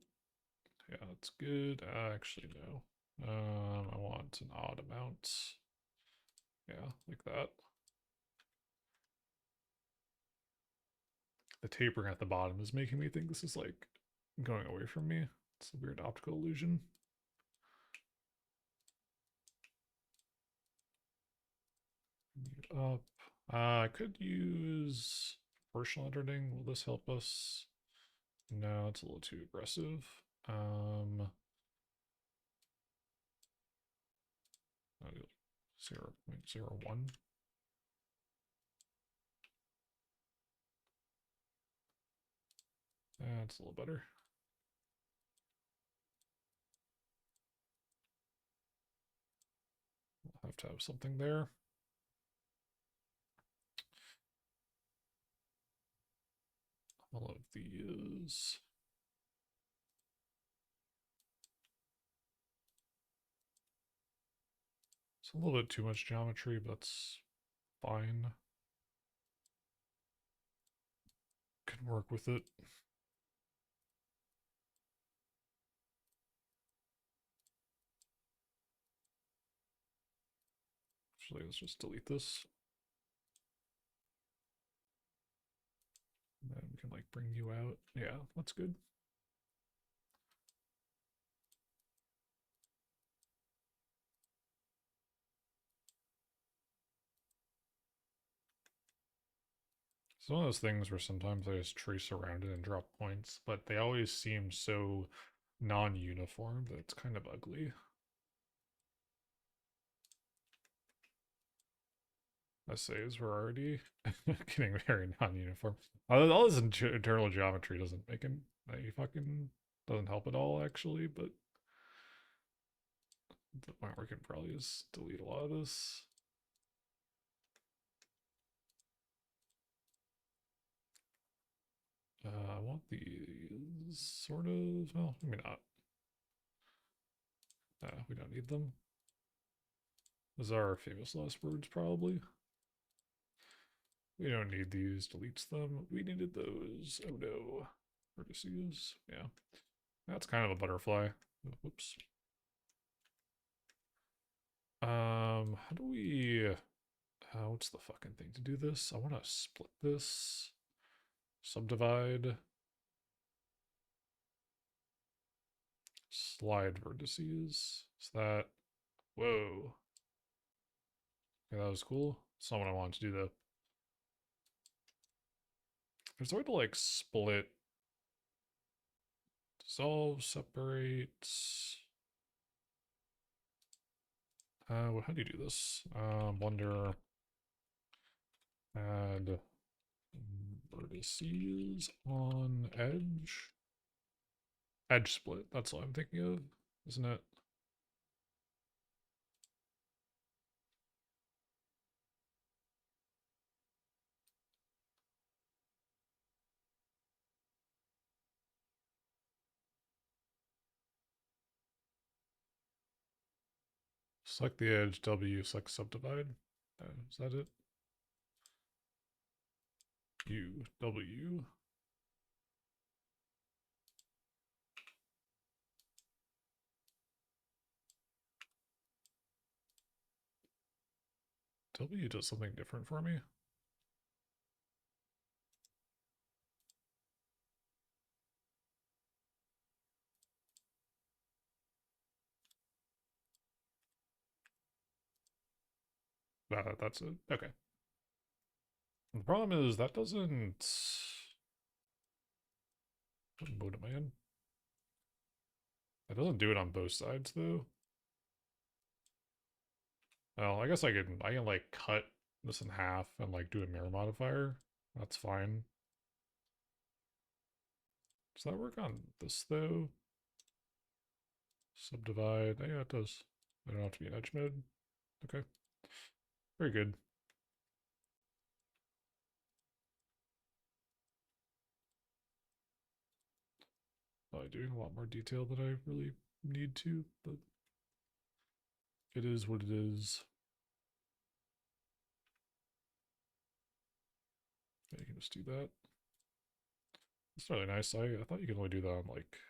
yeah, that's good. Actually, no. I want an odd amount. Yeah, like that. The tapering at the bottom is making me think this is like going away from me. It's a weird optical illusion. Up. I could use proportional editing. Will this help us? No, it's a little too aggressive. 0.01. That's a little better. We'll have to have something there. All of these. It's a little bit too much geometry, but that's fine. Can work with it. Actually, let's just delete this. And then we can like bring you out. Yeah, that's good. It's one of those things where sometimes I just trace around it and drop points, but they always seem so non-uniform that it's kind of ugly. Essays were already getting very non-uniform. All this internal geometry doesn't make him. He fucking doesn't help at all, actually. But the point where we can probably just delete a lot of this. I want these sort of. Well, maybe not. We don't need them. Those are our famous last words, probably. We don't need these. Deletes them. We needed those. Oh no. Vertices. Yeah. That's kind of a butterfly. Whoops. How do we... what's the fucking thing to do this? I want to split this. Subdivide. Slide vertices. Is that... Whoa. Okay, that was cool. It's not what I wanted to do, though. There's a way to, like, split... Dissolve, separate... how do you do this? Blender... Add... vertices on edge. Edge split, that's what I'm thinking of, isn't it? Select the edge, W, select subdivide. Is that it? U, W. W does something different for me. That's it. Okay. The problem is that doesn't. What mode am I in? That doesn't do it on both sides though. Well, I guess I can like cut this in half and like do a mirror modifier. That's fine. Does that work on this though? Subdivide. Oh, yeah, it does. I don't have to be in edge mode. Okay. Very good. Probably doing a lot more detail than I really need to, but it is what it is. Yeah, you can just do that. It's really nice. I thought you could only do that on like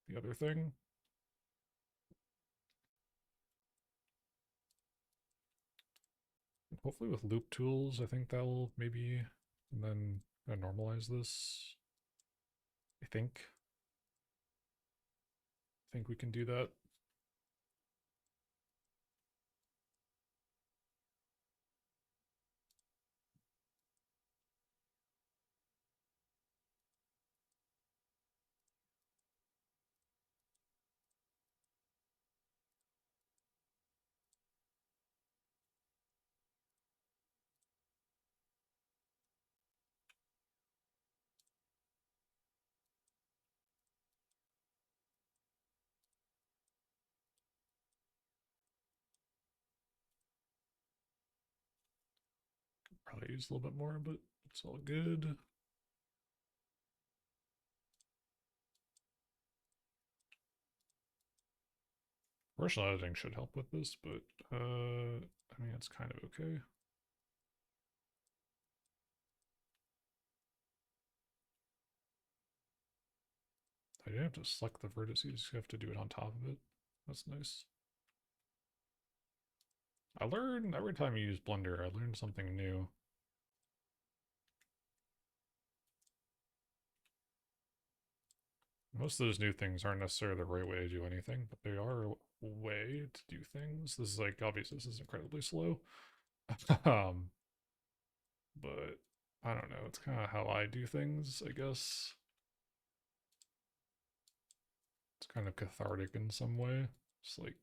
the other thing. Hopefully with loop tools, I think that will maybe, and then normalize this. I think we can do that. Probably use a little bit more, but it's all good. Proportional editing should help with this, but I mean, it's kind of okay. I didn't have to select the vertices, you have to do it on top of it. That's nice. I learn every time you use Blender, I learn something new. Most of those new things aren't necessarily the right way to do anything, but they are a way to do things. This is like, obviously, this is incredibly slow. um, but I don't know, it's kind of how I do things, I guess. It's kind of cathartic in some way. Just like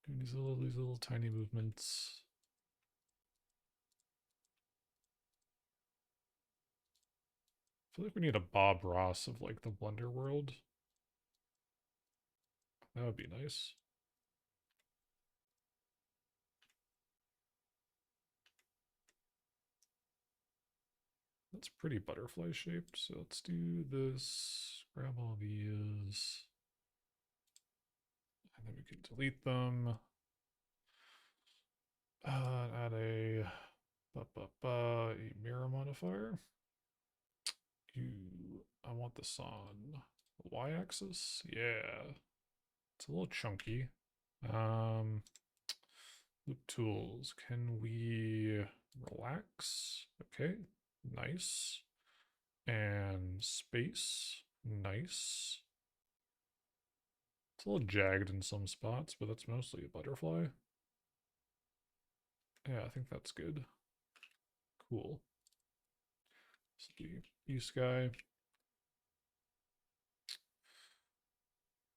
doing these little tiny movements. I feel like we need a Bob Ross of like the Blender world. That would be nice. That's pretty butterfly shaped, so let's do this. Grab all these. And then we can delete them. Add a mirror modifier. I want this on the y-axis. Yeah, it's a little chunky. Loop tools. Can we relax? Okay, nice. And space, nice. It's a little jagged in some spots, but that's mostly a butterfly. Yeah, I think that's good. Cool. Blue sky.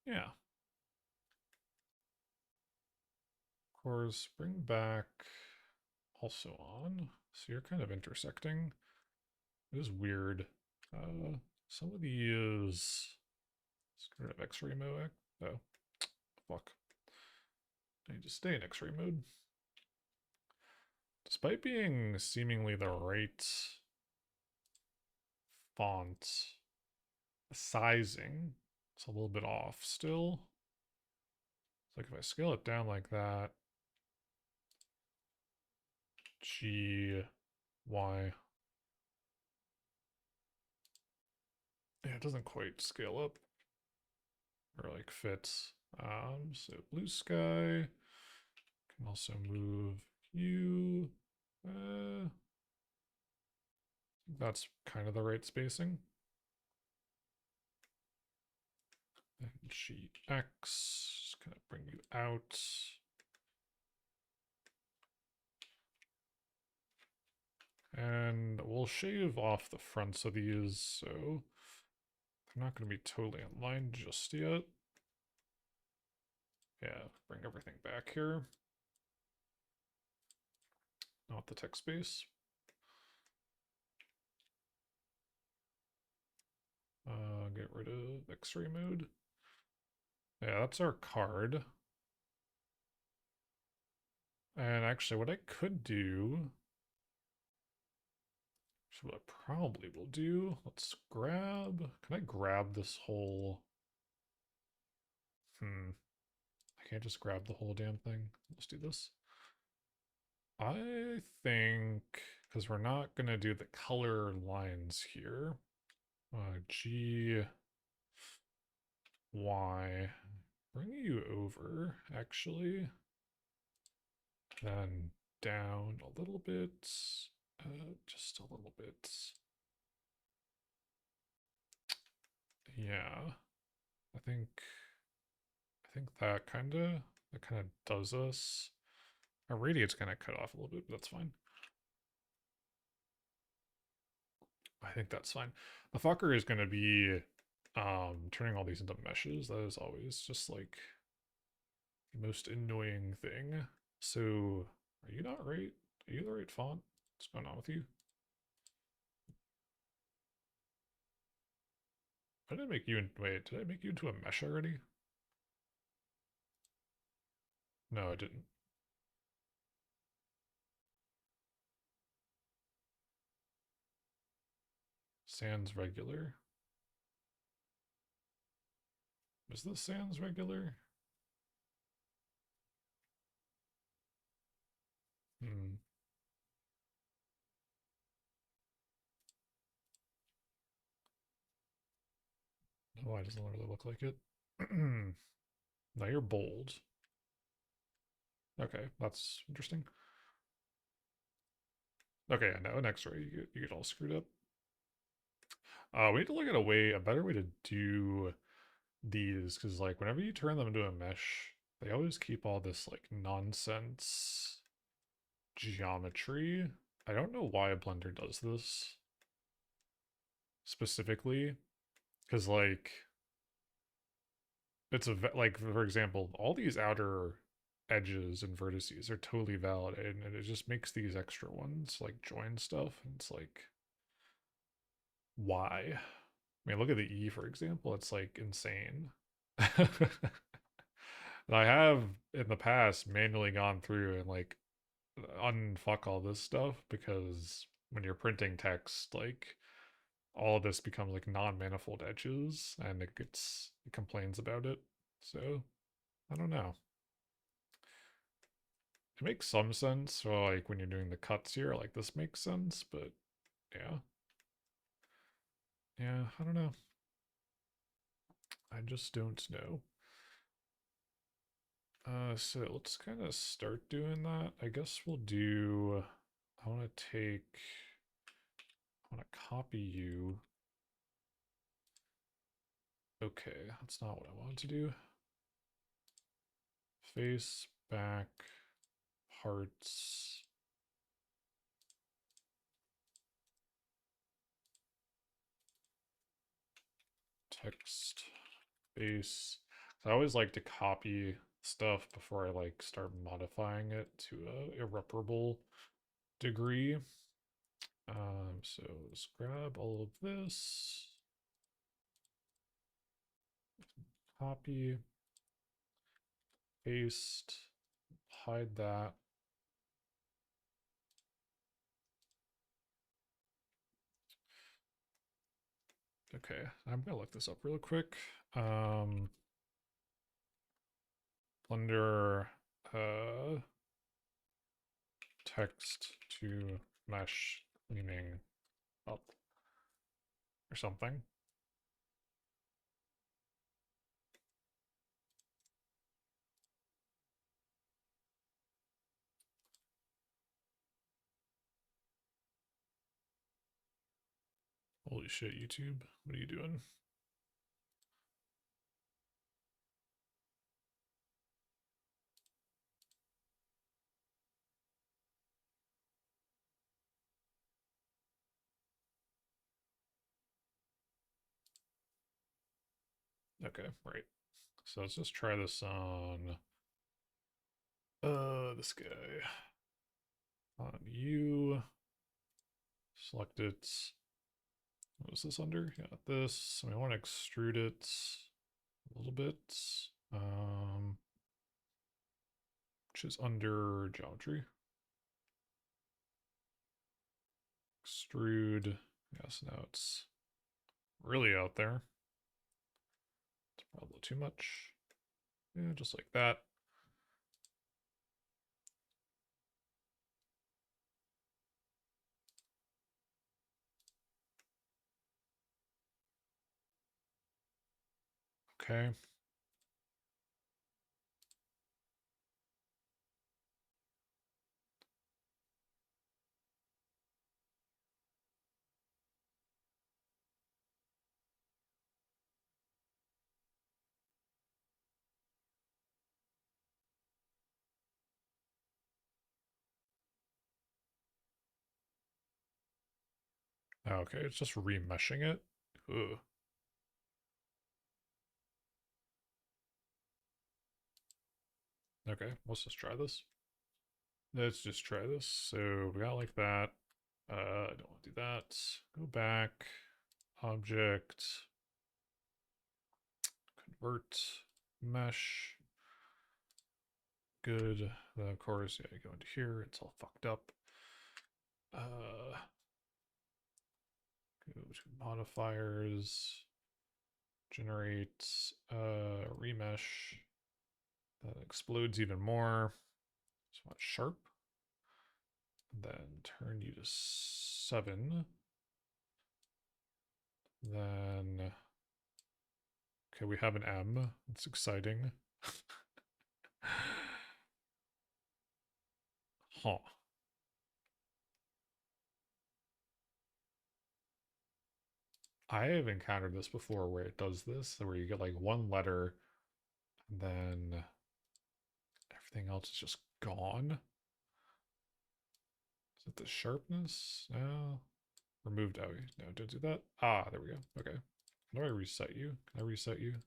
Yeah. Of course, bring back also on. So you're kind of intersecting. It is weird. Some of these. Let's get rid of X-ray mode. Oh, fuck. I need to stay in X-ray mode. Despite being seemingly the right font sizing, it's a little bit off still. It's like if I scale it down like that, G, Y. Yeah, it doesn't quite scale up or like fits. So blue sky can also move you. That's kind of the right spacing. And G X, just gonna bring you out. And we'll shave off the fronts of these, so they're not going to be totally in line just yet. Yeah, bring everything back here. Not the text space. Get rid of X-ray mode. Yeah, that's our card. And actually, what I could do, what I probably will do, let's grab, can I grab this whole, I can't just grab the whole damn thing. Let's do this. I think, because we're not going to do the color lines here, G, Y, bring you over, actually, then down a little bit, just a little bit. Yeah, I think that kind of does us. Our radiate's kind of cut off a little bit, but that's fine. I think that's fine. The fucker is going to be turning all these into meshes. That is always just like the most annoying thing. So, are you not right? Are you the right font? What's going on with you? I didn't make you in, wait, did I make you into a mesh already? No, I didn't. Sans regular. Is this sans regular? Hmm. Why doesn't it really look like it? Now you're bold. Okay, that's interesting. Okay, yeah, now an X-ray, you get all screwed up. We need to look at a better way to do these, because like whenever you turn them into a mesh, they always keep all this like nonsense geometry. I don't know why Blender does this specifically, because like it's like for example, all these outer edges and vertices are totally validated, and it just makes these extra ones like join stuff, and it's like, why? I mean, look at the E, for example. It's like insane. I have in the past manually gone through and like unfuck all this stuff, because when you're printing text, like all of this becomes like non-manifold edges, and it complains about it. So I don't know. It makes some sense. So like when you're doing the cuts here, like this makes sense, but yeah. Yeah, I don't know. I just don't know. So let's kind of start doing that. I guess we'll do, I want to copy you. Okay, that's not what I wanted to do. Face, back, hearts. Text, base. I always like to copy stuff before I like start modifying it to a irreparable degree. So let's grab all of this, copy, paste, hide that. Okay, I'm gonna look this up real quick. Blender text to mesh cleaning up or something. Holy shit, YouTube. What are you doing? Okay, right. So let's just try this on this guy. On you. Select it. What was this under? Yeah, this. So we want to extrude it a little bit. Which is under geometry. Extrude. Yes, now it's really out there. It's probably a little too much. Yeah, just like that. Okay. Okay, it's just remeshing it. Ugh. Okay, let's just try this. Let's just try this. So we got like that. I don't want to do that. Go back. Object. Convert. Mesh. Good. Then of course, yeah, you go into here. It's all fucked up. Go to modifiers. Generate remesh. That explodes even more. So I want sharp. Then turn you to 7. Then okay, we have an M. It's exciting. Huh. I have encountered this before where it does this, where you get like one letter and then everything else is just gone. Is it the sharpness? No. Removed. Oh, no, don't do that. Ah, there we go. Okay. How do I reset you? Can I reset you?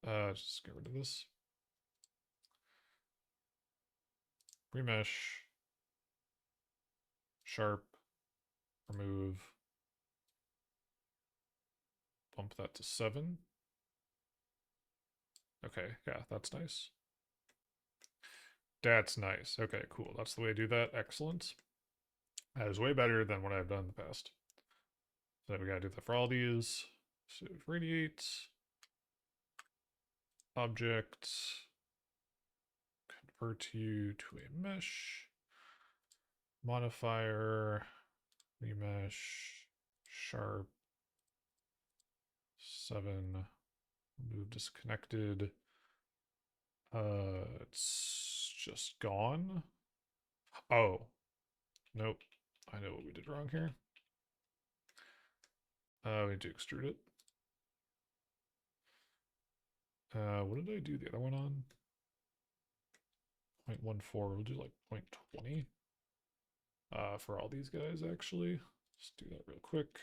Just get rid of this. Remesh. Sharp. Remove. Bump that to 7. Okay, yeah, that's nice. That's nice. Okay, cool. That's the way to do that. Excellent. That is way better than what I've done in the past. So we gotta do that for all these. So radiate. Object. Convert you to a mesh. Modifier. Remesh. Sharp. 7. Move disconnected. It's just gone. Oh, nope. I know what we did wrong here. We need to extrude it. What did I do the other one on? 0.14. We'll do like 0.20. For all these guys, actually. Let's do that real quick.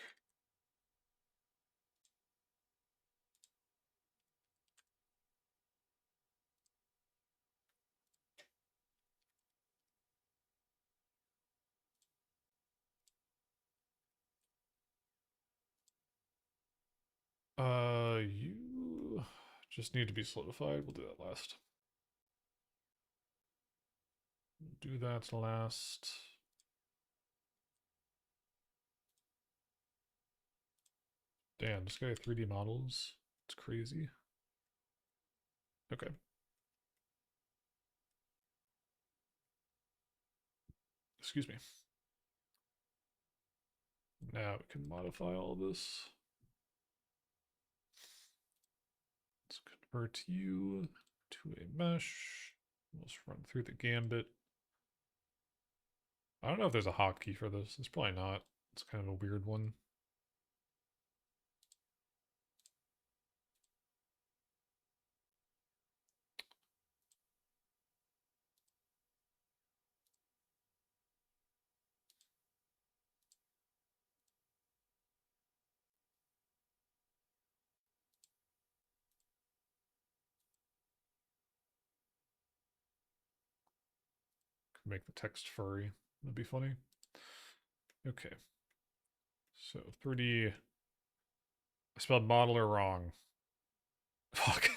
You just need to be solidified. We'll do that last. Do that last. Damn, this guy 3D models. It's crazy. Okay. Excuse me. Now we can modify all this. Let's convert you to a mesh. Let's run through the gambit. I don't know if there's a hotkey for this. It's probably not. It's kind of a weird one. Could make the text furry. That'd be funny. Okay. So 3D. I spelled modeler wrong. Fuck.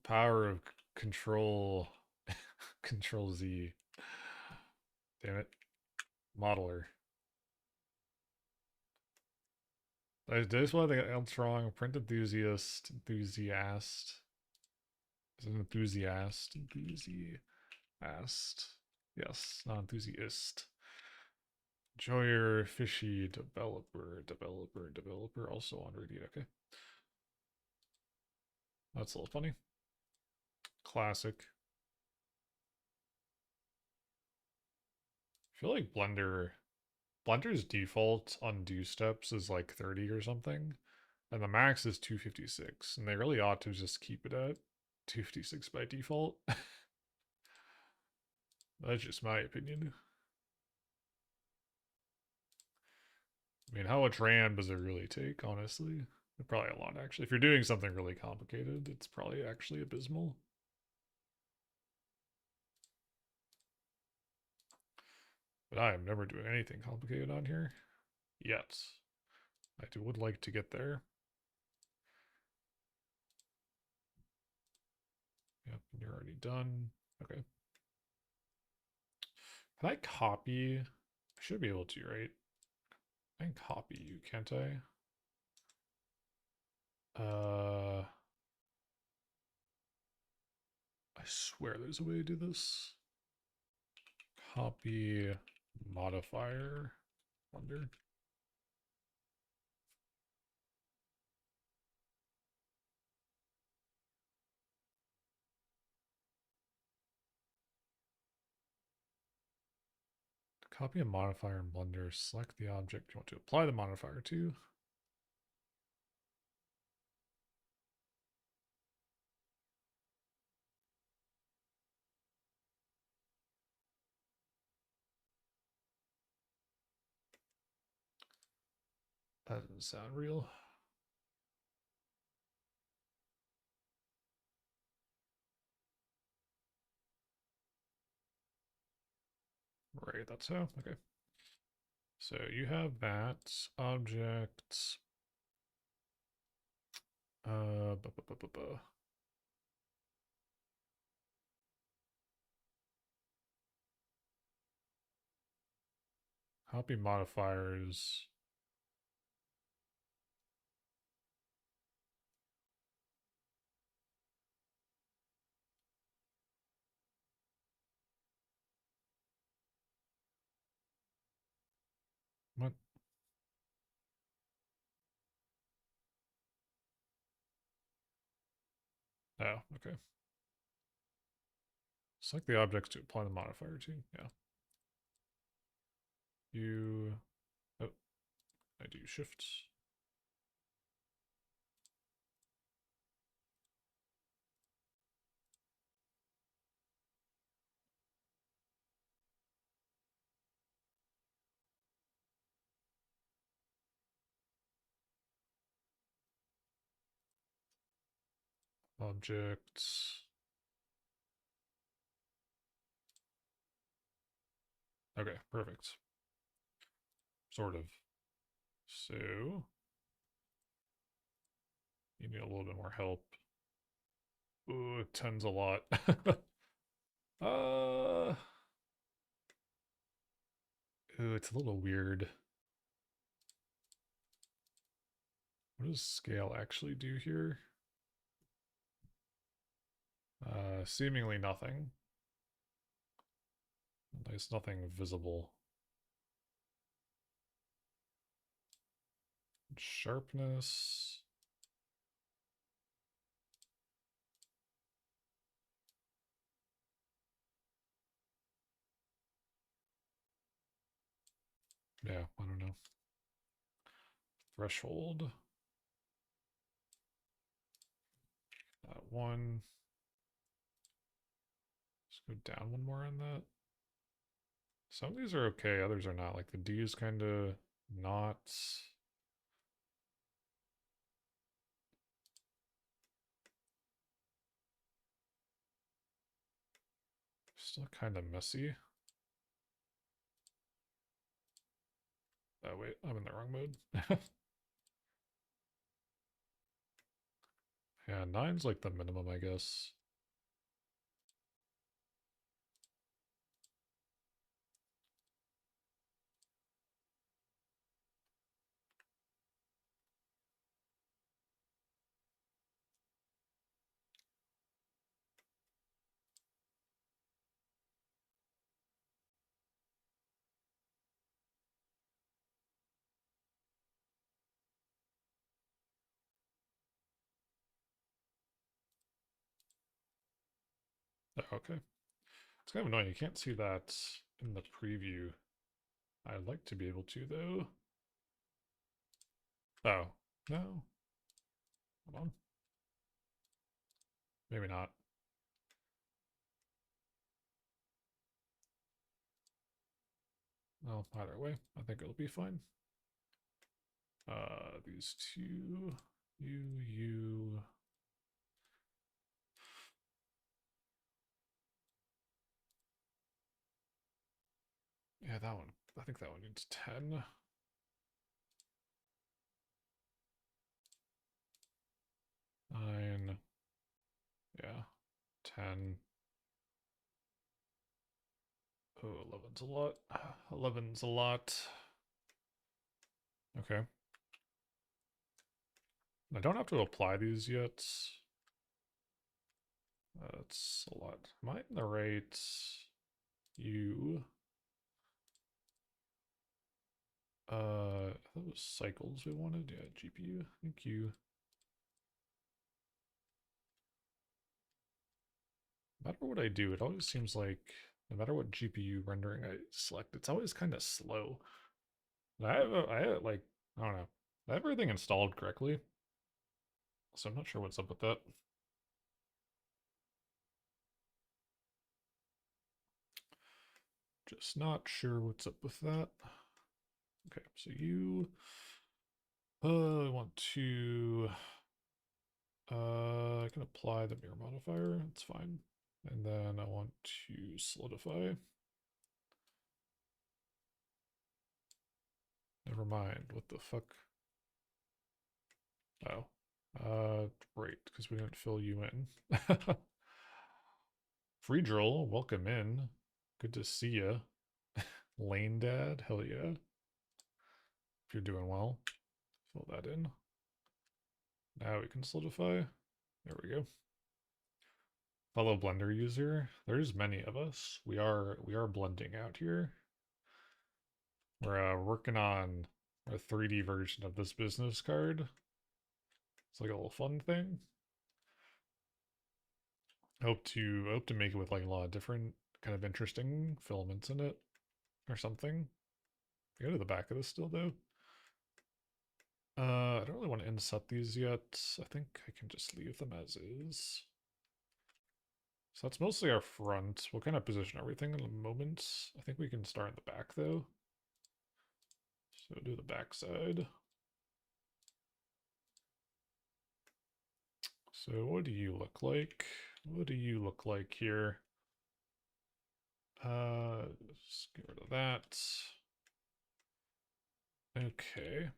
Power of control. Control Z. Damn it. Modeler. Did I spell anything else wrong? Print enthusiast. Enthusiast. Is it enthusiast? Enthusiast. Yes, not enthusiast. Enjoyer, fishy, developer, also on radiate. Okay. That's a little funny. Classic. I feel like Blender's default undo steps is like 30 or something. And the max is 256. And they really ought to just keep it at 256 by default. That's just my opinion. I mean, how much RAM does it really take, honestly? Probably a lot, actually. If you're doing something really complicated, it's probably actually abysmal. But I am never doing anything complicated on here. Yet. Would like to get there. Yep, you're already done. Okay. Can I copy? I should be able to, right? I can copy you, can't I? I swear there's a way to do this. Copy modifier. Wonder. Copy a modifier in Blender. Select the object you want to apply the modifier to. That doesn't sound real. Right, that's how. Okay. So you have that object. Uh, bu- bu- bu- bu- bu. Copy modifiers. What? Oh, okay. Select the objects to apply the modifier to. Yeah. You. Oh, I do shifts. Objects. Okay, perfect. Sort of. So You need a little bit more help. Ooh, 10's a lot. uh, ooh, it's a little weird. What does scale actually do here? Seemingly nothing. There's nothing visible. Sharpness. Yeah, I don't know. Threshold. That one. Just go down one more on that. Some of these are okay, others are not. Like the D is kind of not. Still kind of messy. Oh, wait, I'm in the wrong mode. Yeah, 9's like the minimum, I guess. Oh, okay. It's kind of annoying. You can't see that in the preview. I'd like to be able to, though. Oh, no. Hold on. Maybe not. Well, either way, I think it'll be fine. These two, you. Yeah, that one. I think that one needs 10. 9. Yeah. 10. Oh, 11's a lot. 11's a lot. Okay. I don't have to apply these yet. That's a lot. Am I in the right? You. I thought it was cycles we wanted. Yeah, GPU. Thank you. No matter what I do, it always seems like no matter what GPU rendering I select, it's always kind of slow. I have like, I don't know. I have everything installed correctly, so I'm not sure what's up with that. Just not sure what's up with that. Okay, so you want to I can apply the mirror modifier, it's fine. And then I want to solidify. Never mind, what the fuck? Oh. Right, because we didn't fill you in. Free drill, welcome in. Good to see ya. Lane dad, hell yeah. If you're doing well, fill that in. Now we can solidify. There we go. Fellow Blender user, there's many of us. We are blending out here. We're working on a 3D version of this business card. It's like a little fun thing. Hope to make it with like a lot of different kind of interesting filaments in it or something. Go to the back of this still though. I don't really want to inset these yet. I think I can just leave them as is. So that's mostly our front. We'll kind of position everything in a moment. I think we can start in the back though. So do the back side. So what do you look like? What do you look like here? Let's get rid of that. Okay.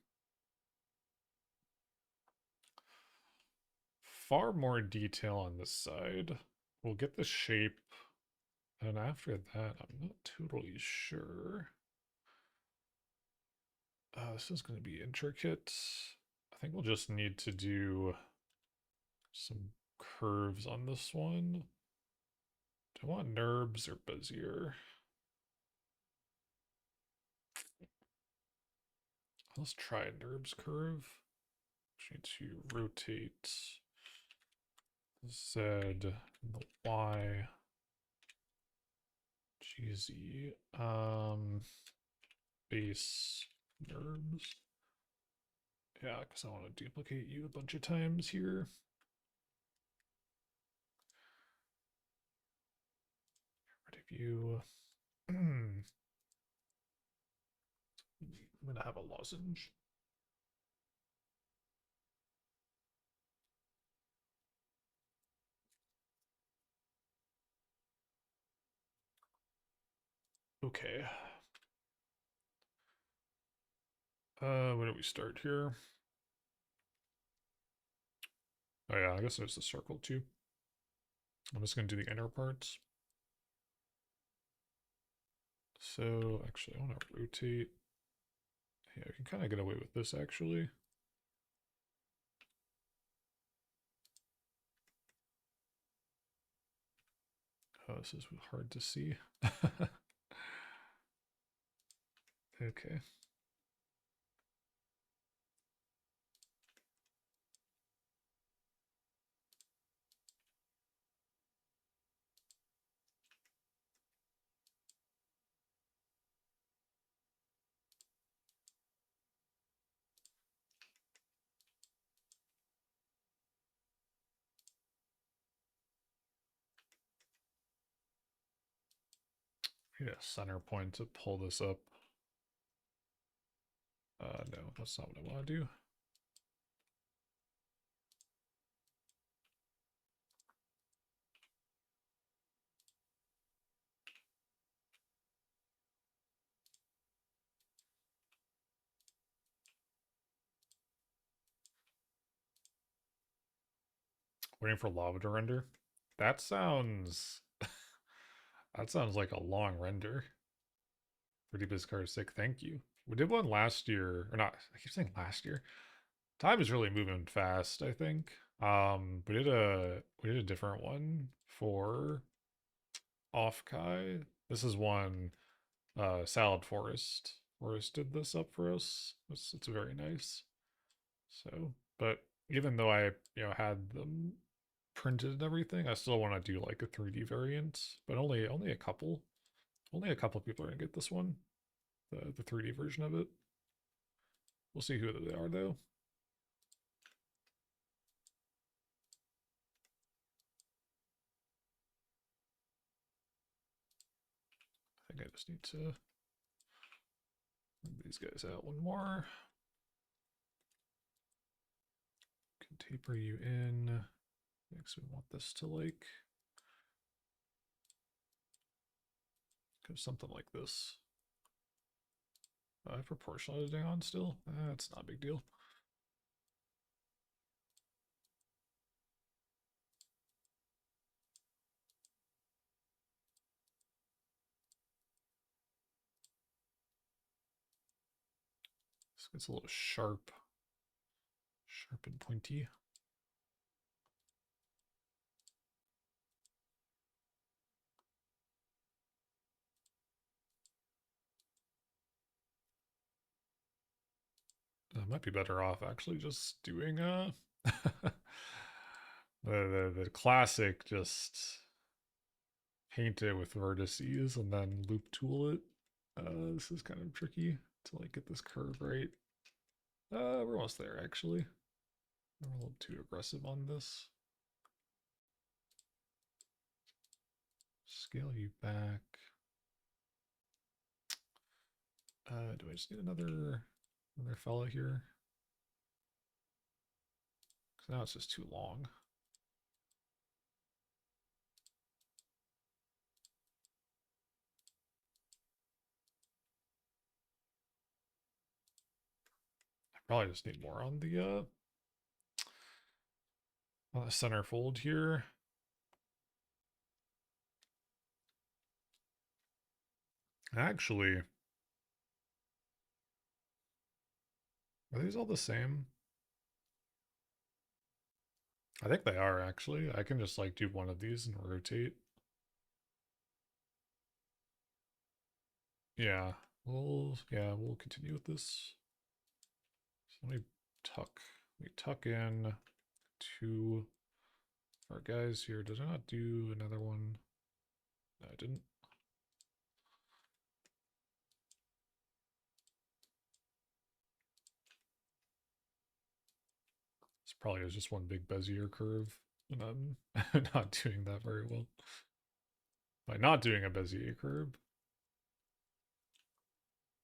far more detail on this side. We'll get the shape, and after that, I'm not totally sure. This is going to be intricate. I think we'll just need to do some curves on this one. Do I want NURBS or Bezier? Let's try a NURBS curve. Need to rotate Z and the Y. GZ. Base NURBS. Yeah, because I want to duplicate you a bunch of times here. Get rid of you. I'm going to have a lozenge. Okay. Where do we start here? Oh yeah, I guess there's the circle too. I'm just going to do the inner parts. So actually, I want to rotate. Yeah, I can kind of get away with this actually. Oh, this is hard to see. Okay. Need a center point to pull this up. No, that's not what I want to do. Waiting for lava to render. That sounds that sounds like a long render. Pretty sick. Thank you. We did one last year, or not. I keep saying last year. Time is really moving fast, I think. We did a different one for Offkai. This is one Salad Forest. Forest did this up for us. It's very nice. So, but even though I, had them printed and everything, I still want to do like a 3D variant, but only a couple. Only a couple people are gonna get this one, the 3D version of it. We'll see who they are though. I think I just need to move these guys out one more. Can taper you in. Next, we want this to like go something like this. I have proportional editing on still. That's not a big deal. This gets a little sharp and pointy. I might be better off actually just doing the classic, just paint it with vertices and then loop tool it. This is kind of tricky to like get this curve right. We're almost there actually. We're a little too aggressive on this. Scale you back. Do I just need another fella here? Because now it's just too long. I probably just need more on on the center fold here. Actually, are these all the same? I think they are actually. I can just like do one of these and rotate. Yeah, we'll continue with this. So let me tuck in two of our guys here. Did I not do another one? No, I didn't. This probably is just one big Bezier curve, and I'm not doing that very well. By not doing a Bezier curve,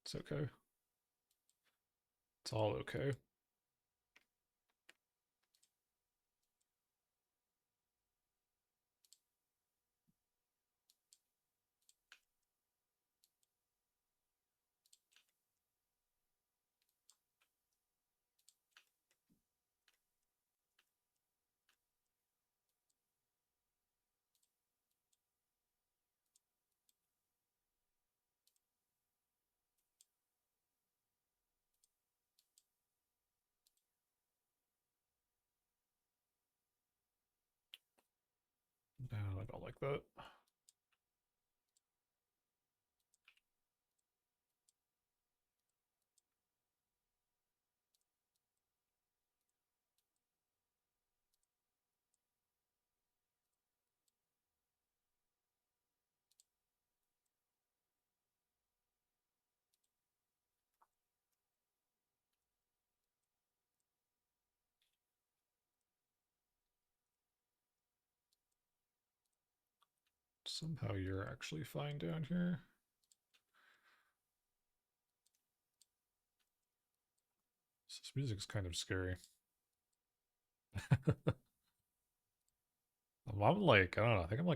it's okay. It's all okay. No, I don't like that. Somehow you're actually fine down here. This music's kind of scary. I'm like, I don't know, I think I'm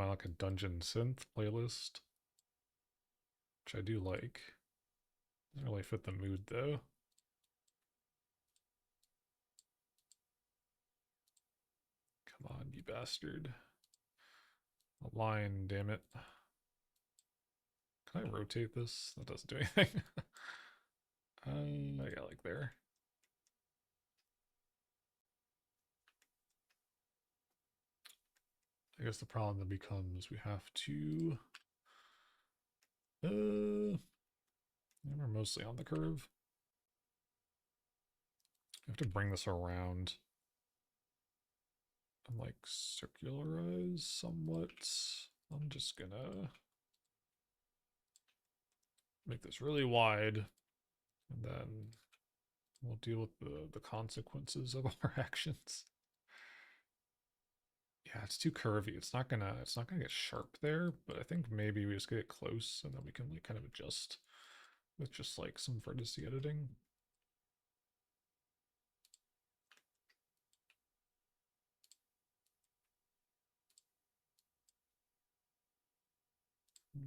on like a dungeon synth playlist, which I do like. Doesn't really fit the mood though. Come on, you bastard. Align, damn it. Can I rotate this? That doesn't do anything. I got like there. I guess the problem then becomes we have to we're mostly on the curve. We have to bring this around and like circularize somewhat. I'm just gonna make this really wide, and then we'll deal with the consequences of our actions. Yeah, it's too curvy. It's not gonna get sharp there, but I think maybe we just get it close and then we can like kind of adjust with just like some vertice editing.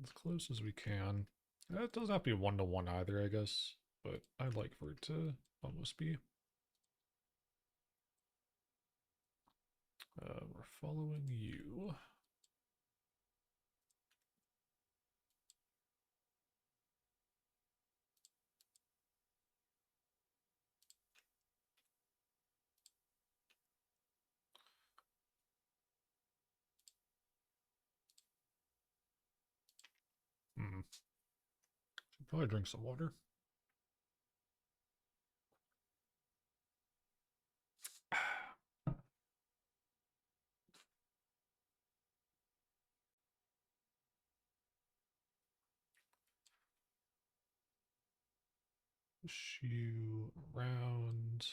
As close as we can. It doesn't have to be one to one either, I guess, but I'd like for it to almost be. We're following you. Should probably drink some water. Push you around.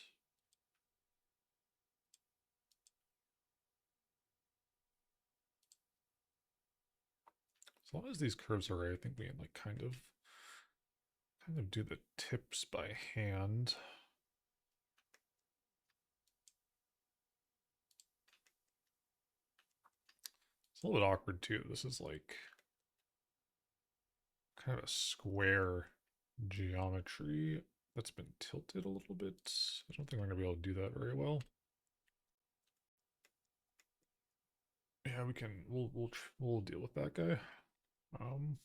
As long as these curves are right, I think we can like kind of do the tips by hand. It's a little bit awkward too. This is like kind of a square geometry that's been tilted a little bit. I don't think we're gonna be able to do that very well. Yeah, we can. We'll deal with that guy. Um,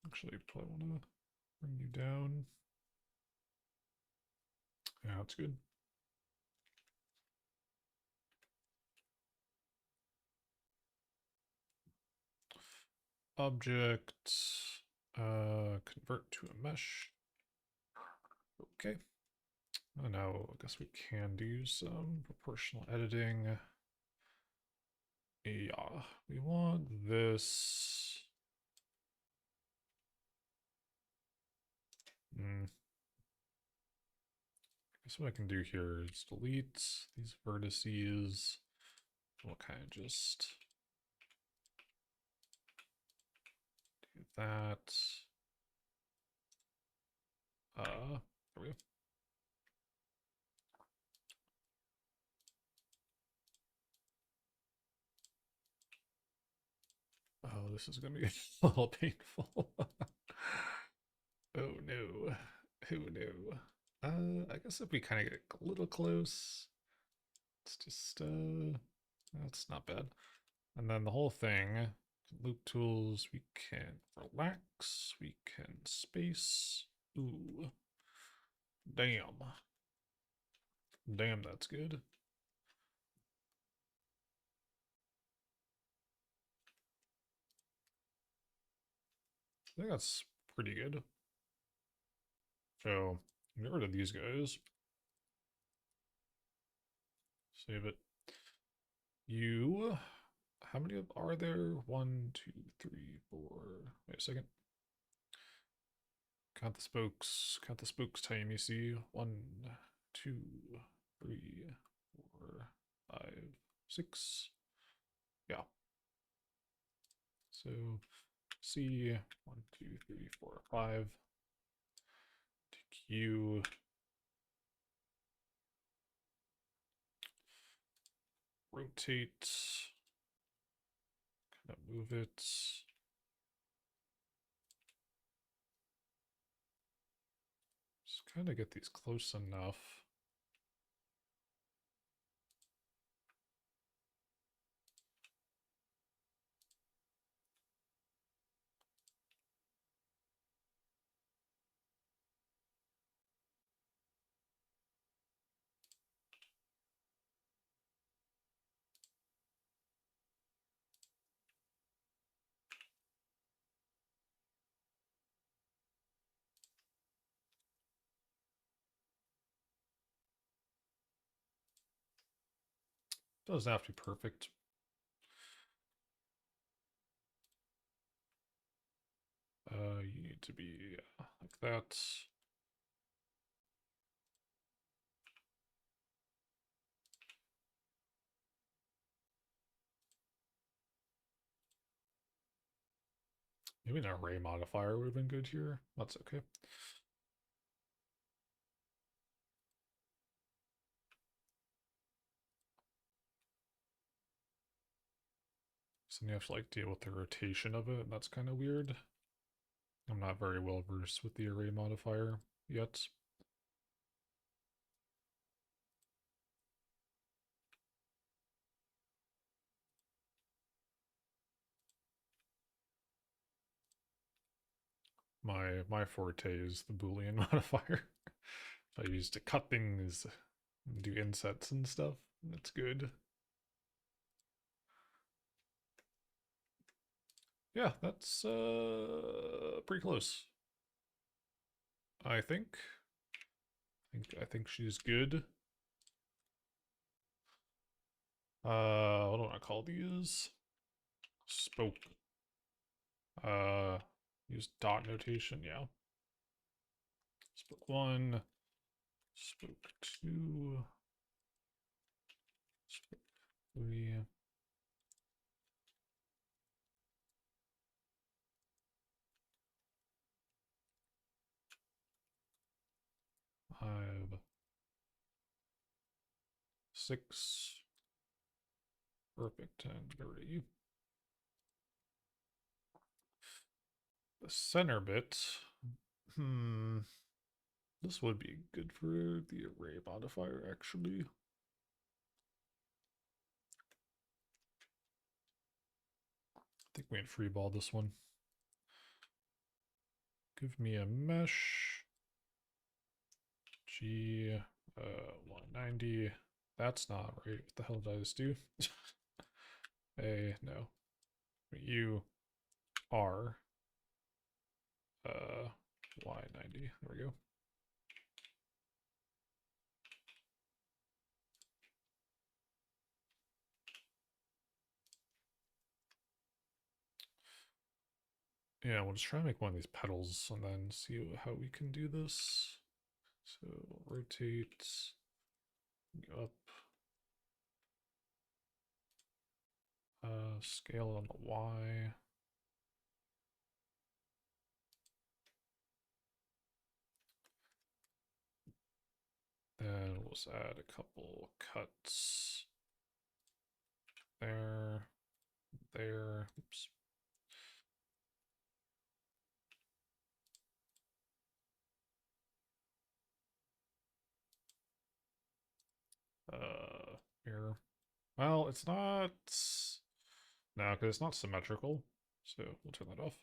actually, probably want to bring you down. Yeah, that's good. Object. Convert to a mesh. Okay. Oh, now I guess we can do some proportional editing. Yeah, we want this. I guess what I can do here is delete these vertices. We'll kind of just do that. There we go. Oh, this is gonna be a little painful. Oh no. Oh no. I guess if we kind of get a little close, it's just that's not bad. And then the whole thing, loop tools, we can relax, we can space. Ooh. Damn. Damn, that's good. I think that's pretty good. So, get rid of these guys. Save it. You. How many are there? 1, 2, 3, 4. Wait a second. Count the spokes. Count the spokes, time you see. 1, 2, 3, 4, 5, 6. Yeah. So C 1, 2, 3, 4, 5. Q. Rotate. Kind of move it. Just kind of get these close enough. Doesn't have to be perfect. You need to be like that. Maybe an array modifier would have been good here. That's okay. So you have to like deal with the rotation of it, and that's kind of weird. I'm not very well versed with the array modifier yet. My forte is the Boolean modifier. I use to cut things and do insets and stuff. That's good. Yeah, that's pretty close. I think. I think she's good. What do I call these? Spoke. Uh, use dot notation. Yeah. Spoke 1. Spoke 2. Spoke 3. Five. 6. Perfect. And get rid of you. The center bit. This would be good for the array modifier, actually. think we had free ball this one. Give me a mesh. G 190. That's not right. What the hell did I just do? A no. You are Y90. There we go. Yeah, we'll just try to make one of these pedals and then see how we can do this. So rotate, go up, scale on the Y. Then we'll just add a couple cuts there, there. Oops. Here. Well, it's not. No, because it's not symmetrical. So we'll turn that off.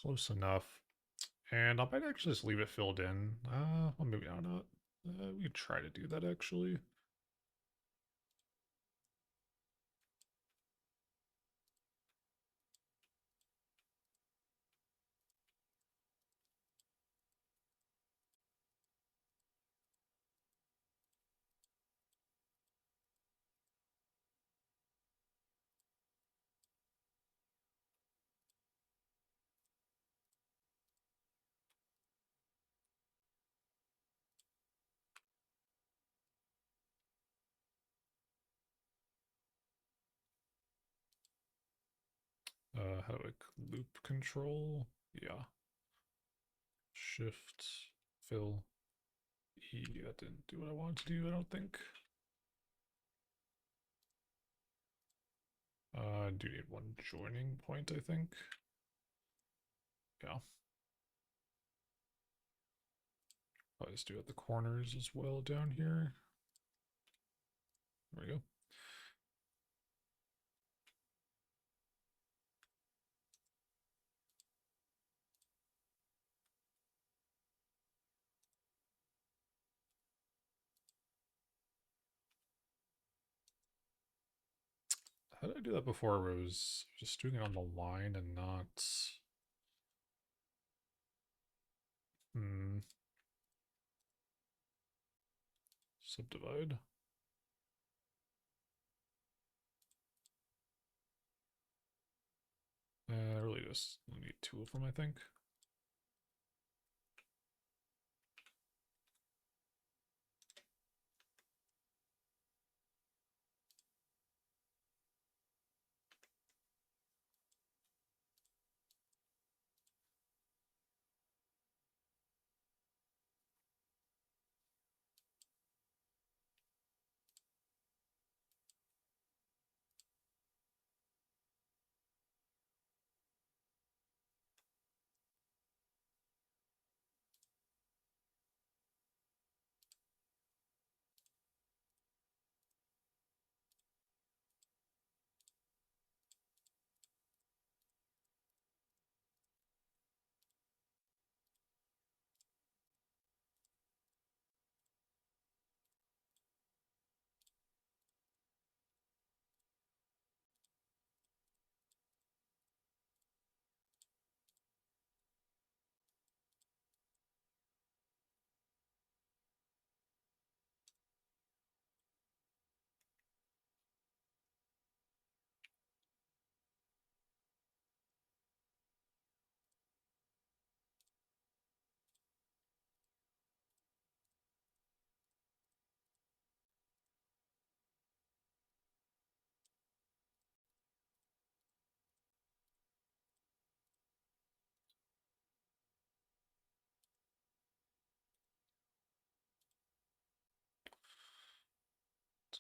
Close enough. And I might actually just leave it filled in. Well, maybe not. We could try to do that actually. How do I loop control? Yeah. Shift, fill, E. That didn't do what I wanted to do, I don't think. I do need one joining point, I think. Yeah. I'll just do it at the corners as well down here. There we go. How did I do that before? Where I was just doing it on the line and not. Subdivide. I really just need two of them, I think.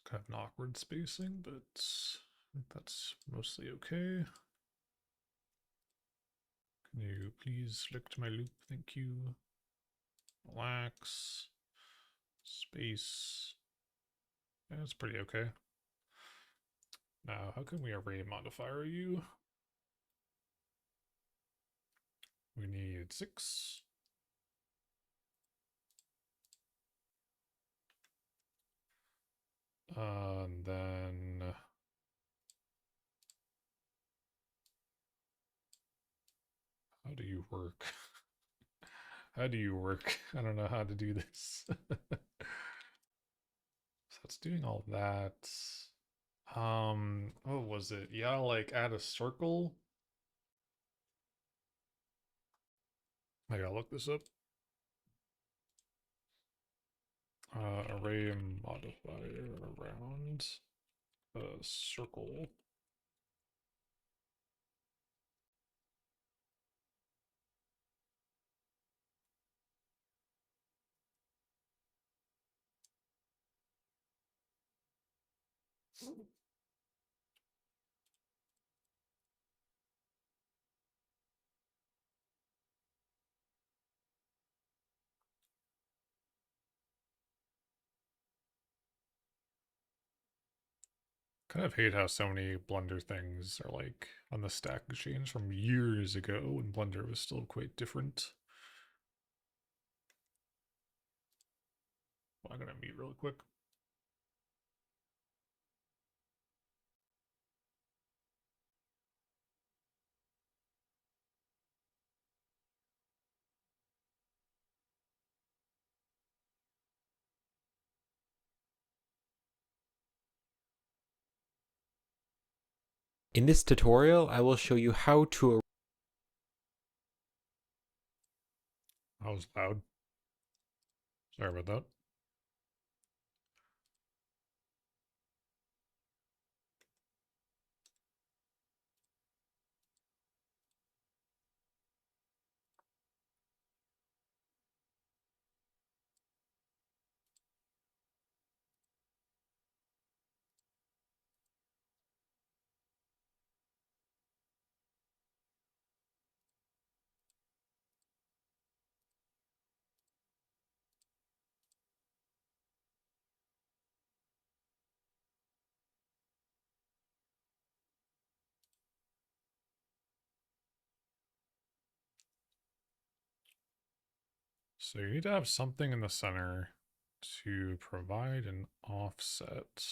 kind of an awkward spacing, but I think that's mostly okay. Can you please select my loop? Thank you. Relax. Space. Yeah, that's pretty okay. Now, how can we array modifier you? We need 6. And then how do you work? How do you work? I don't know how to do this. So it's doing all that. What was it? Yeah, like add a circle. I gotta look this up. Array modifier around a circle. Kind of hate how so many Blender things are like on the Stack Exchange from years ago when Blender was still quite different. Well, I'm gonna mute really quick. In this tutorial, I will show you how to. That was loud. Sorry about that. So you need to have something in the center to provide an offset.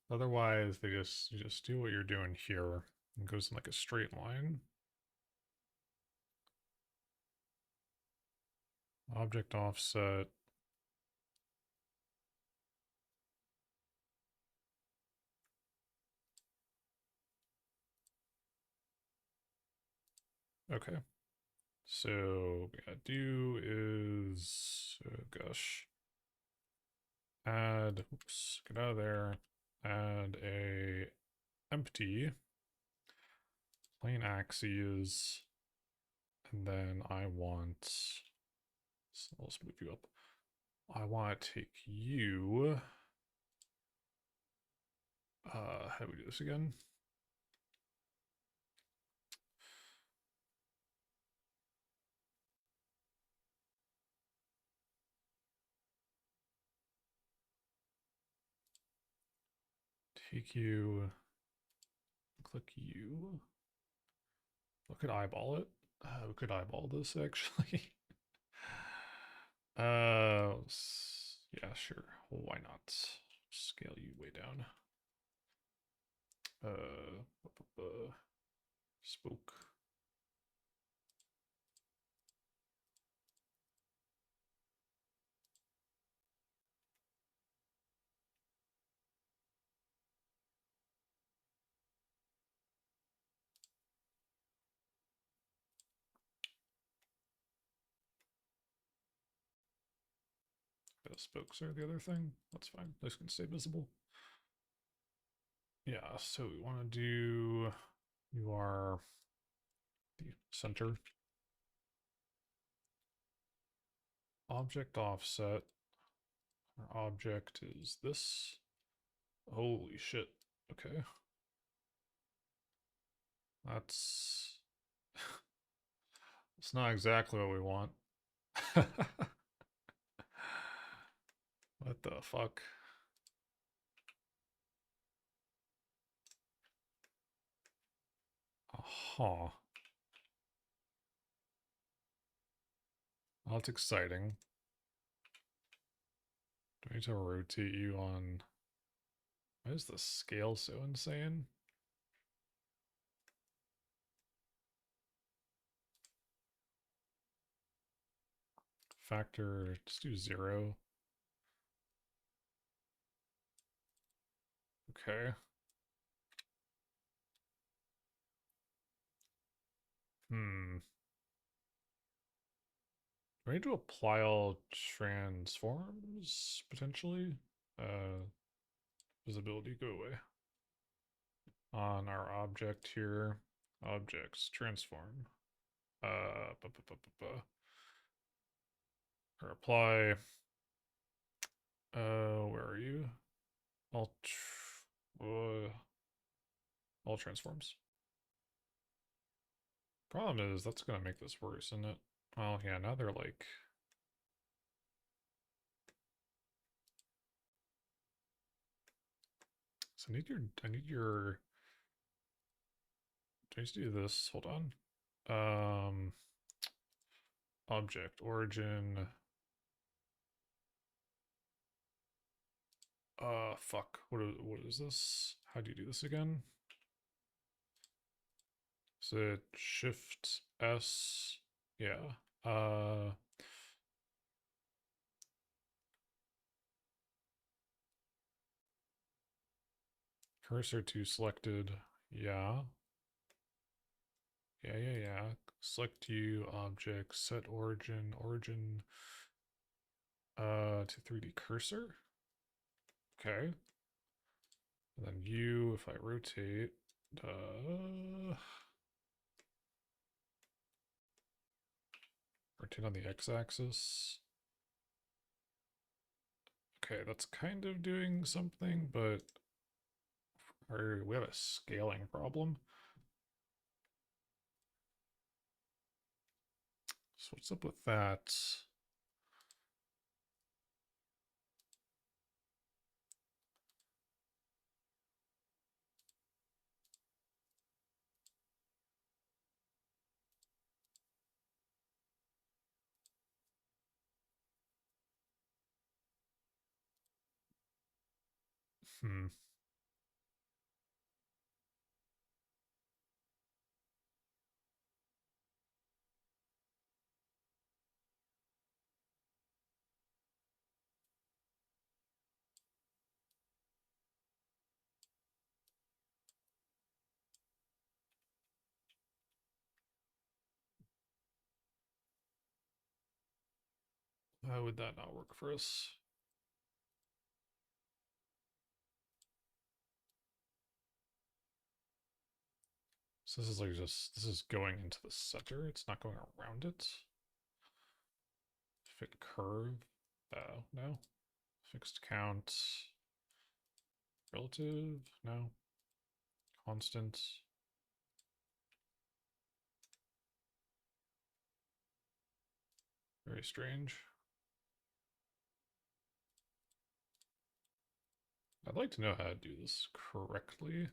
Otherwise, you just do what you're doing here. It goes in like a straight line. Object offset. Okay. So what we gotta do is, oh gosh, add, oops, get out of there, add a empty plain axes, and then I want, so let's move you up. I want to take you, how do we do this again? Take you, click you. We could eyeball it. We could eyeball this actually. Yeah, sure. Why not? Scale you way down. Spoke. The spokes are the other thing. That's fine. Those can stay visible. Yeah, so we want to do, you are the center. Object offset Our object is this. Holy shit. Okay. That's... It's not exactly what we want. What the fuck? Huh. Well, that's exciting. Do I need to rotate you on... Why is the scale so insane? Factor, just do 0. Okay. Hmm. Do I need to apply all transforms, potentially? Visibility, go away. On our object here. Objects, transform. Bu- bu- bu- bu- bu. Or apply. Where are you? All, all transforms. Problem is, that's gonna make this worse, isn't it? Well, yeah, now they're like... So I need your, do I need to do this? Hold on. Object, origin. Fuck. What is this? How do you do this again? Is it Shift S? Yeah. Cursor to selected. Yeah. Yeah. Select you, object, set origin, to 3D cursor. Okay. And then you, if I rotate, rotate on the x-axis. Okay, that's kind of doing something, but we have a scaling problem. So what's up with that? Hmm. Why would that not work for us? So this is like this is going into the center. It's not going around it. Fit curve. No. Fixed count. Relative. No. Constant. Very strange. I'd like to know how to do this correctly.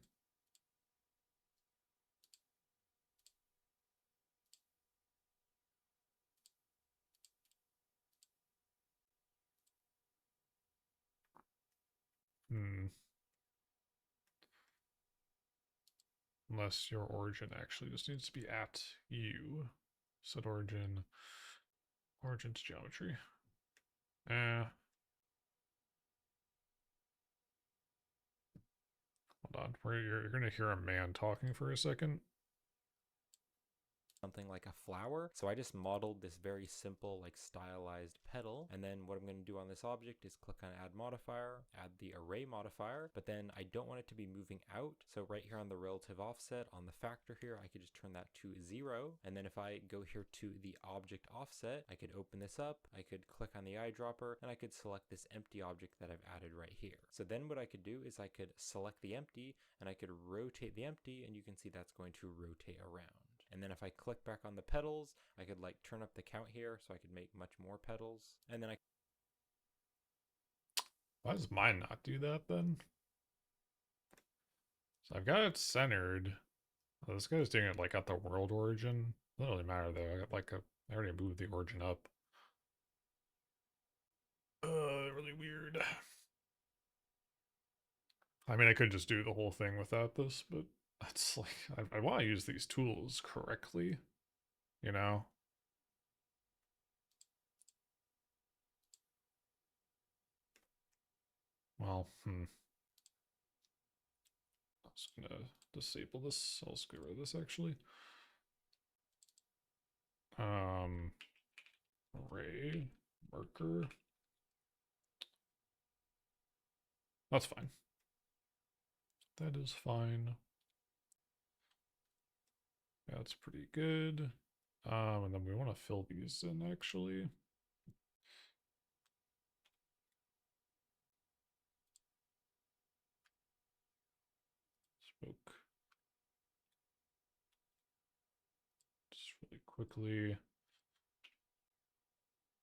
Hmm. Unless your origin actually just needs to be at you. Set origin. Origin to geometry. Eh. Hold on. You're going to hear a man talking for a second. something like a flower. So I just modeled this very simple, like stylized petal. And then what I'm going to do on this object is click on add modifier, add the array modifier, but then I don't want it to be moving out. So right here on the relative offset on the factor here, I could just turn that to 0. And then if I go here to the object offset, I could open this up, I could click on the eyedropper, and I could select this empty object that I've added right here. So then what I could do is I could select the empty and I could rotate the empty, and you can see that's going to rotate around. And then if I click back on the petals, I could like turn up the count here so I could make much more petals. And then Why does mine not do that then? So I've got it centered. Oh, this guy's doing it like at the world origin. Doesn't really matter though. I got like I already moved the origin up. Really weird. I mean, I could just do the whole thing without this, but that's like I want to use these tools correctly, you know. Well, I was gonna disable this. I'll just get rid of this actually. Array marker. That's fine. That is fine. Yeah, that's pretty good. And then we want to fill these in actually. Spoke. Just really quickly.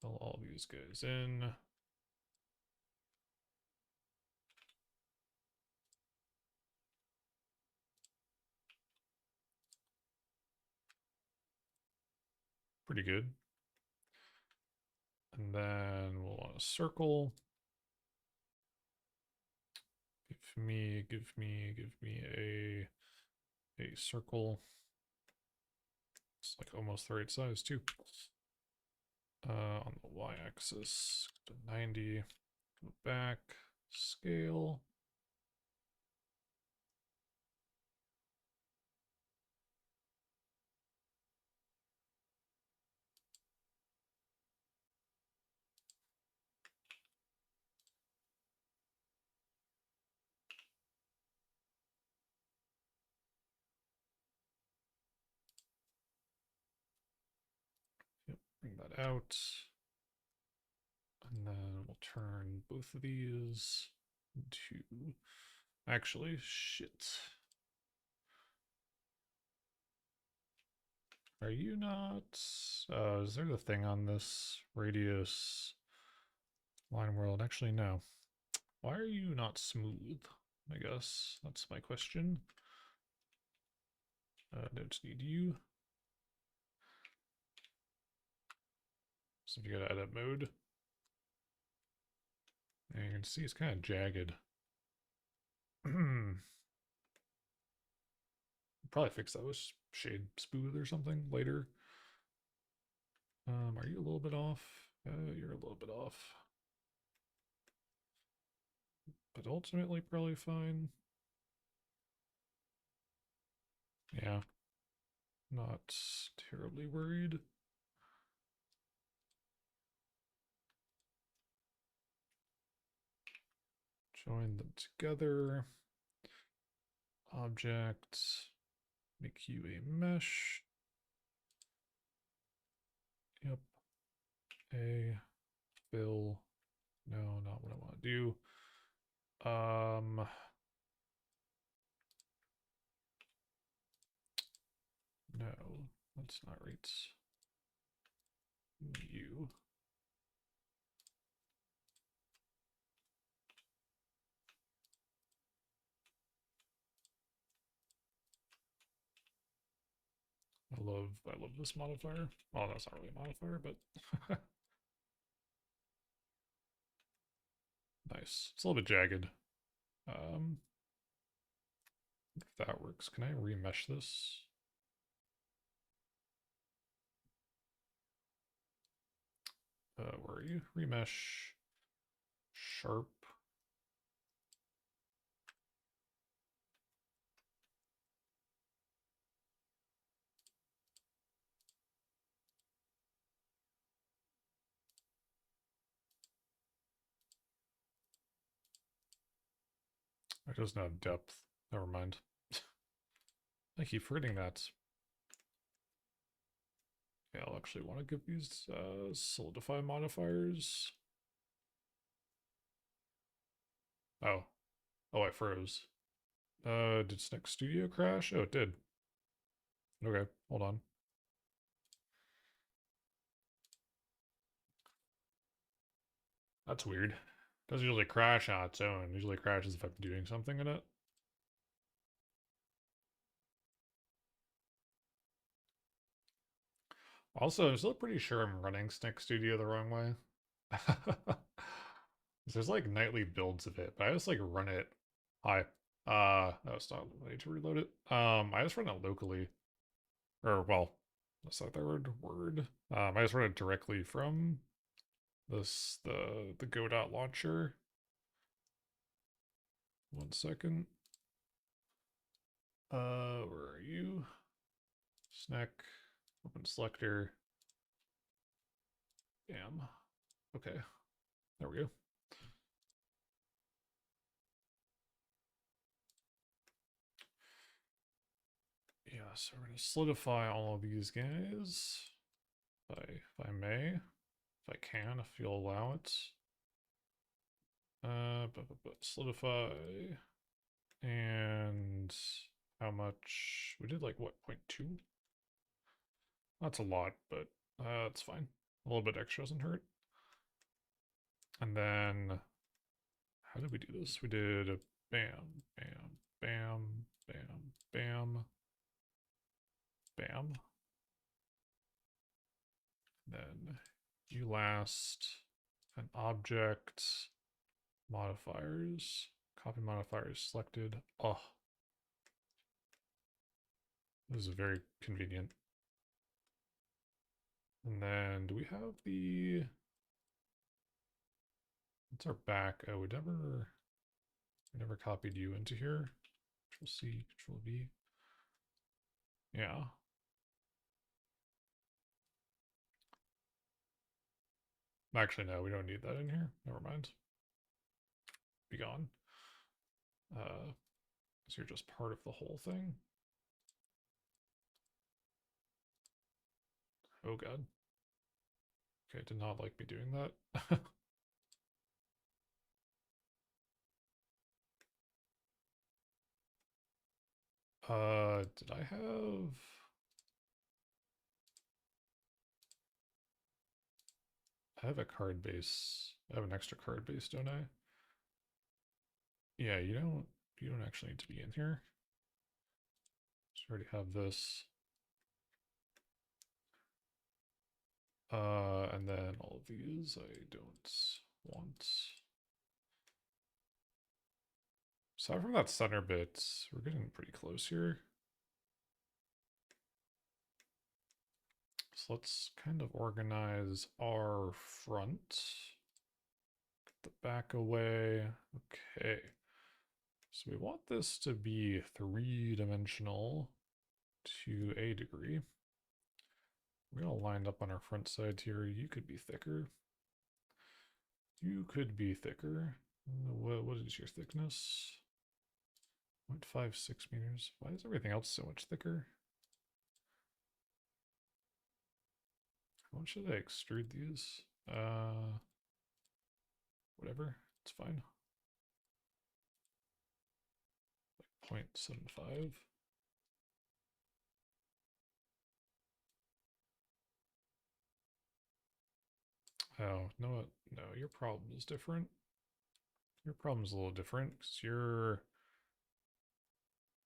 Fill all these guys in. Pretty good. And then we'll want a circle. Give me a circle. It's like almost the right size too. On the y-axis, to 90, go back, scale. Yep, bring that out. And then we'll turn both of these into, actually, shit. Are you not, is there the thing on this radius line world? Actually, no. Why are you not smooth? I guess that's my question. Don't need you. So if you go to edit mode, and you can see it's kind of jagged. Probably fix that with shade smooth or something later. Are you a little bit off? You're a little bit off. But ultimately probably fine. Yeah. Not terribly worried. Join them together. Object. Make you a mesh. Yep. A fill. No, not what I want to do. No, that's not right. You. I love this modifier. Well, that's not really a modifier, but nice. It's a little bit jagged. If that works, can I remesh this? Where are you? Remesh sharp. It doesn't have depth. Never mind. I keep forgetting that. Yeah, I'll actually want to give these solidify modifiers. Oh. Oh, I froze. Did Snick Studio crash? Oh, it did. Okay, hold on. That's weird. It doesn't usually crash on its own. It usually crashes if I'm doing something in it. Also, I'm still pretty sure I'm running Snick Studio the wrong way. There's like nightly builds of it, but I just like run it. Hi. No, it's not. I need to reload it. I just run it locally. Or well, that's not the word. I just run it directly from the Godot launcher. 1 second. Where are you? Snack. Open selector. Bam. Okay. There we go. Yeah, so we're gonna solidify all of these guys. If I may. If I can, if you'll allow it. But solidify. And how much? We did like what, 0.2? That's a lot, but that's fine. A little bit extra doesn't hurt. And then, how did we do this? We did a bam, bam, bam, bam, bam, bam. Then you last an object modifiers, copy modifiers selected. Oh, this is very convenient. And then do we have what's our back? Oh, we never copied you into here. Control C, Control V. Yeah. Actually, no, we don't need that in here. Never mind. Be gone. So you're just part of the whole thing. Oh god. Okay, did not like me doing that. Did I have... I have a card base. I have an extra card base, don't I? Yeah, you don't actually need to be in here. Just already have this. And then all of these I don't want. Aside from that center bit, we're getting pretty close here. So let's kind of organize our front. Get the back away. Okay. So we want this to be three-dimensional to a degree. We're all lined up on our front side here. You could be thicker. You could be thicker. What is your thickness? 0.56 meters. Why is everything else so much thicker? How much should I extrude these? Whatever. It's fine. Like 0.75. Oh, no, what? No, your problem is different. Your problem's a little different because you're,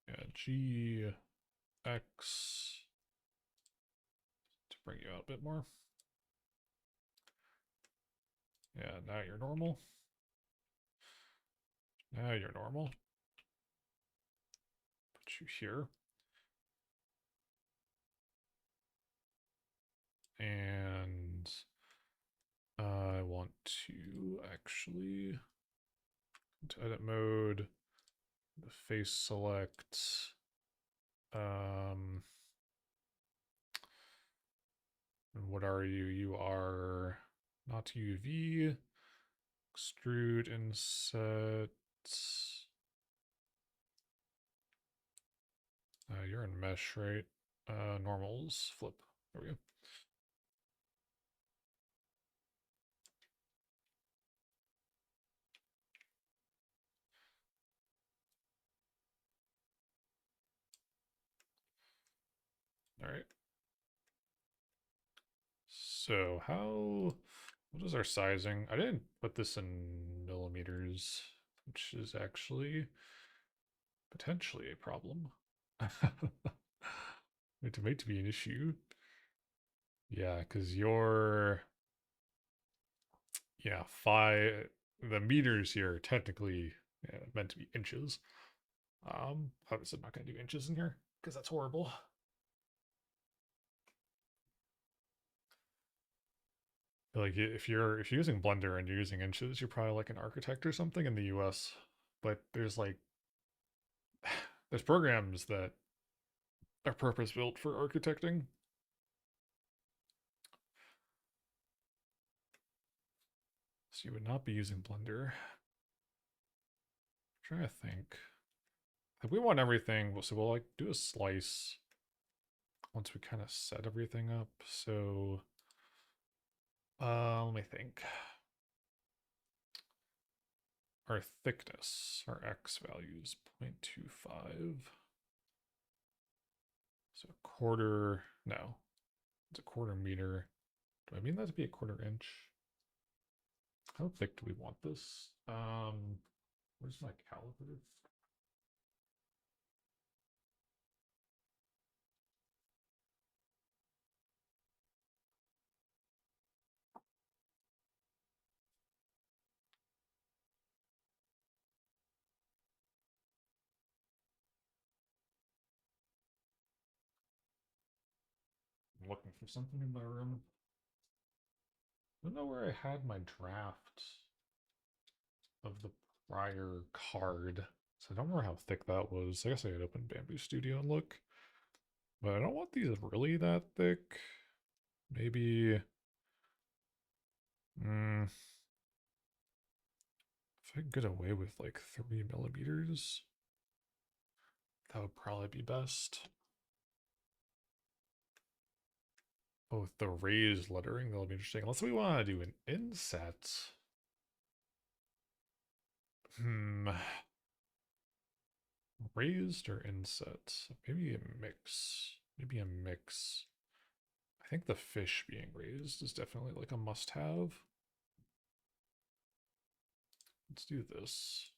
yeah, G, X, to bring you out a bit more. Yeah, now you're normal. Now you're normal. Put you here. And I want to actually to edit mode, the face select. And what are you? You are not UV. Extrude inset. You're in mesh, right? Normals, flip. There we go. All right. So what is our sizing? I didn't put this in millimeters, which is actually potentially a problem. It might be an issue. Yeah, because yeah, the meters here are technically meant to be inches. Obviously I'm not gonna do inches in here because that's horrible. Like if you're using Blender and you're using inches, you're probably like an architect or something in the US. But there's like there's programs that are purpose built for architecting. So you would not be using Blender. I'm trying to think. If we want everything, so we'll like do a slice once we kind of set everything up. So let me think. Our thickness, our x value is 0.25. So a quarter, no, it's a quarter meter. Do I mean that to be a quarter inch? How thick do we want this? Where's my caliper? I'm looking for something in my room. I don't know where I had my draft of the prior card. So I don't remember how thick that was. I guess I could open Bamboo Studio and look. But I don't want these really that thick. Maybe if I could get away with like 3 millimeters, that would probably be best. Oh, with the raised lettering, that'll be interesting. Unless we want to do an inset. Hmm. Raised or inset? Maybe a mix. Maybe a mix. I think the fish being raised is definitely like a must have. Let's do this.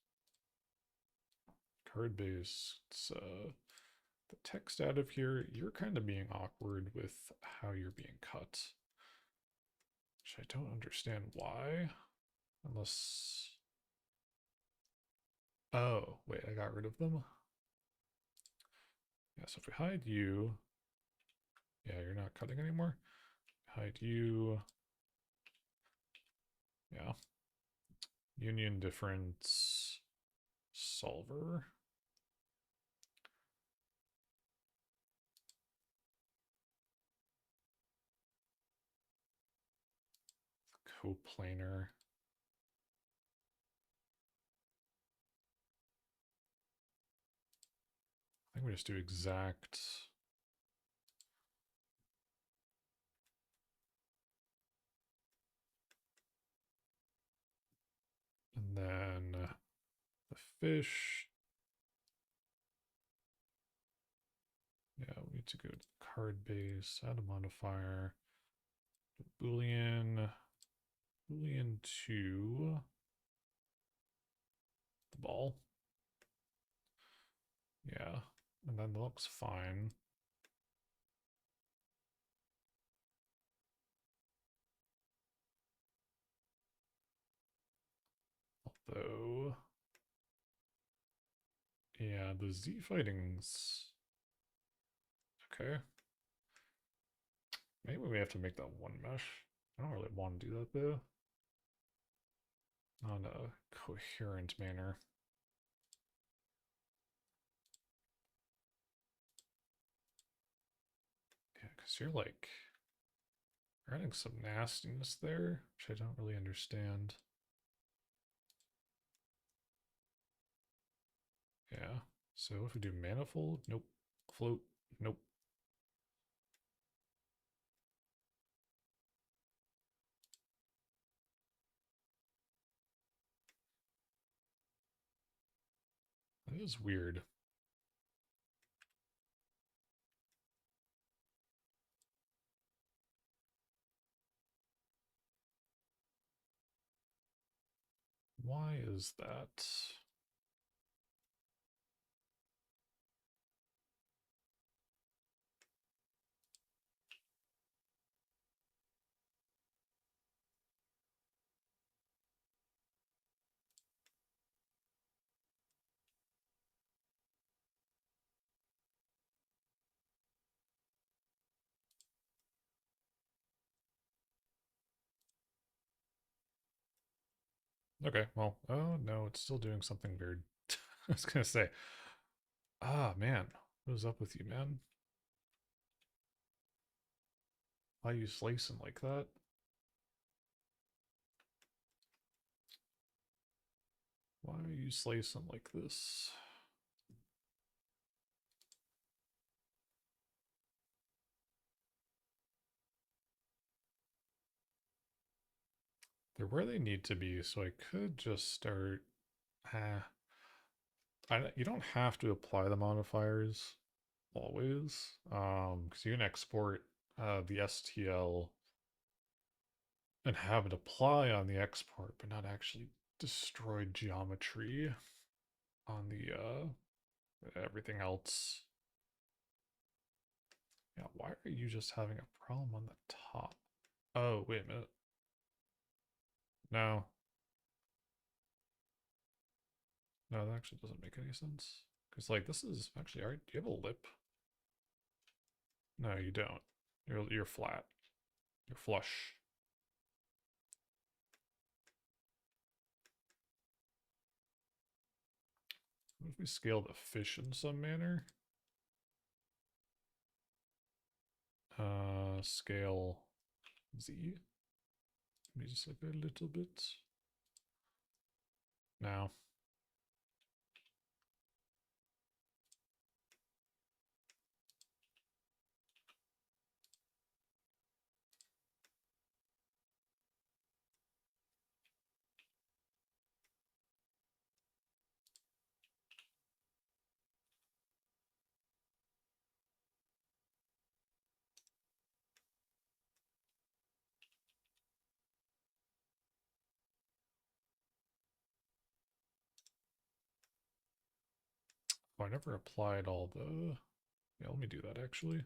Card base. It's the text out of here. You're kind of being awkward with how you're being cut. Which I don't understand why. Unless. Oh, wait, I got rid of them. Yeah, so if we hide you. Yeah, you're not cutting anymore. Hide you. Yeah. Union difference solver. Coplanar. I think we just do exact. And then the fish. Yeah, we need to go to the card base, add a modifier, Boolean, Boolean to the ball. Yeah, and then that looks fine. Although, yeah, the Z fighting's okay. Maybe we have to make that one mesh. I don't really want to do that though. Not in a coherent manner. Yeah, because you're adding some nastiness there, which I don't really understand. Yeah. So if we do manifold, nope. float. Nope. That is weird. Why is that? Okay, well, oh no, it's still doing something weird. I was gonna say, ah, man, what is up with you, man? Why are you slicing like that? Why are you slicing like this? They're where they need to be, so I could just start. Ah, you don't have to apply the modifiers always, because you can export the STL and have it apply on the export, but not actually destroy geometry on the everything else. Yeah, why are you just having a problem on the top? Oh, wait a minute. No, no, that actually doesn't make any sense. Because, like, this is actually, alright, do you have a lip? No, you don't. You're flat. You're flush. What if we scale the fish in some manner? Scale Z. Maybe just like a little bit. Now, oh, I never applied all the. Yeah, let me do that actually.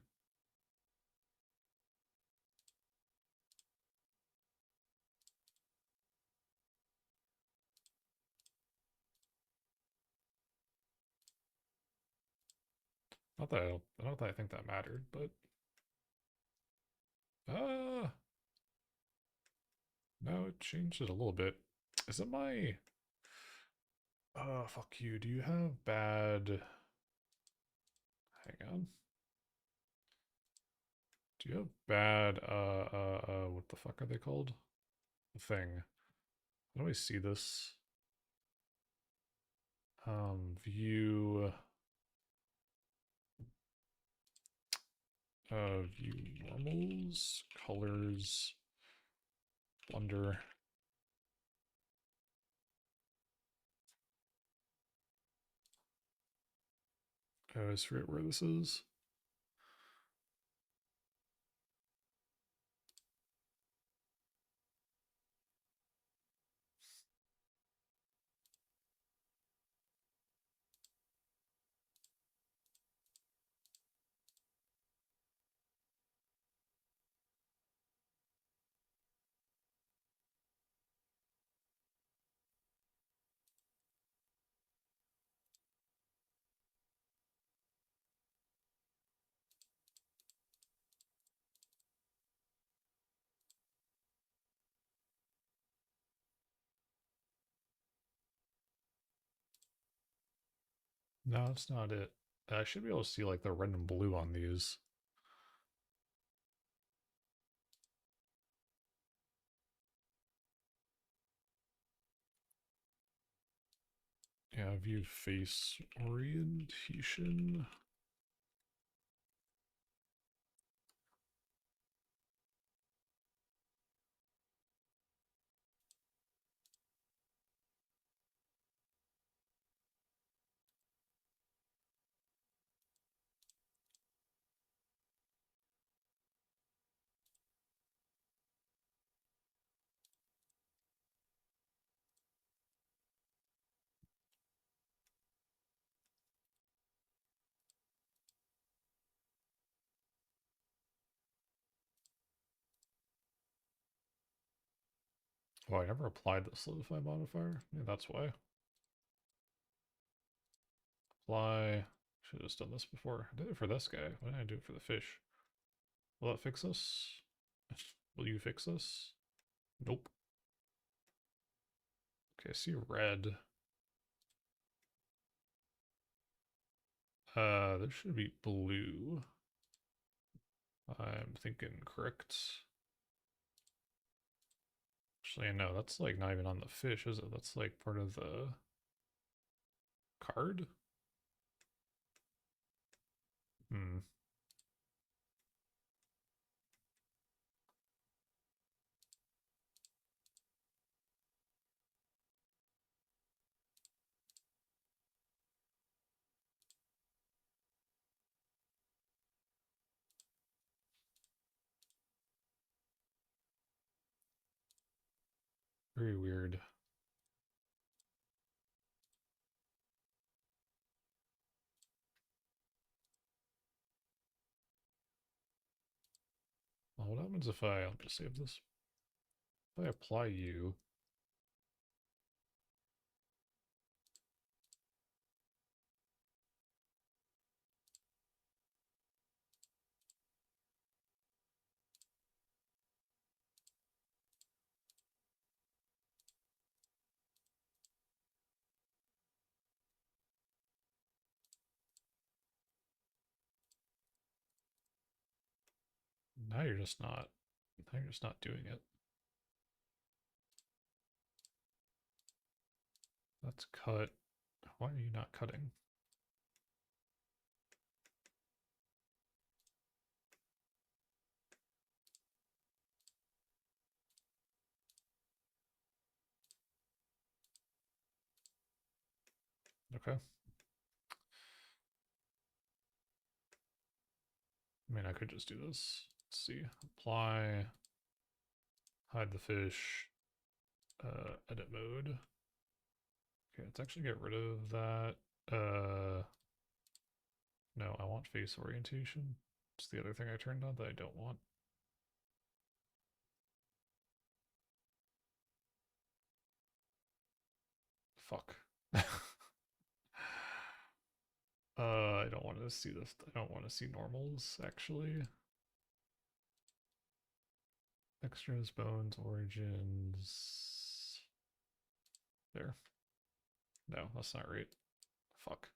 Not that I think that mattered, but uh no, it changed it a little bit. Is it my fuck you. Do you have bad hang on. Do you have bad what the fuck are they called? The thing. How do I see this? View view normals, colors, blender. I always forget where this is. No, that's not it. I should be able to see like the red and blue on these. Yeah, view face orientation. Oh, I never applied the solidify modifier. Yeah, that's why. Apply. Should have just done this before. I did it for this guy. Why didn't I do it for the fish? Will that fix us? Will you fix us? Nope. Okay, I see red. There should be blue. I'm thinking correct. Actually, no, that's like not even on the fish, is it? That's like part of the card? Hmm. Very weird. Well, what happens if I'll just save this. If I apply you, now you're just not, now you're just not doing it. That's cut. Why are you not cutting? Okay. I mean, I could just do this. Let's see. Apply, hide the fish, edit mode. Okay, let's actually get rid of that. No, I want face orientation. It's the other thing I turned on that I don't want. Fuck. I don't want to see this. I don't want to see normals, actually. Extras, bones, origins. There. No, that's not right. Fuck.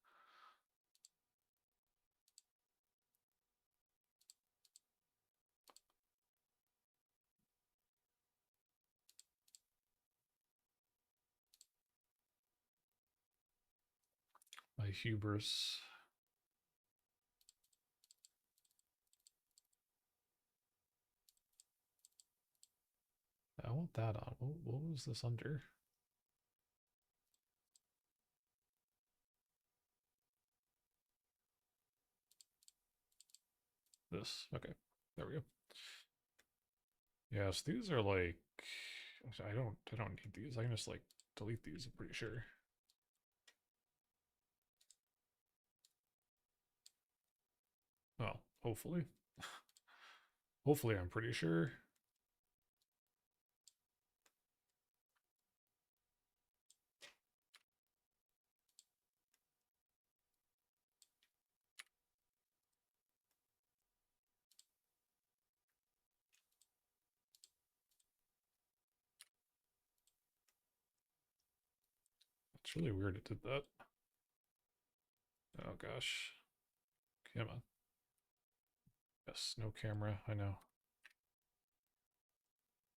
My hubris. I want that on. What was this under? This. Okay. There we go. Yes, these are like I don't need these. I can just like delete these, I'm pretty sure. Well, hopefully. Hopefully I'm pretty sure. It's really weird it did that. Oh gosh. Come on. Yes, no camera, I know.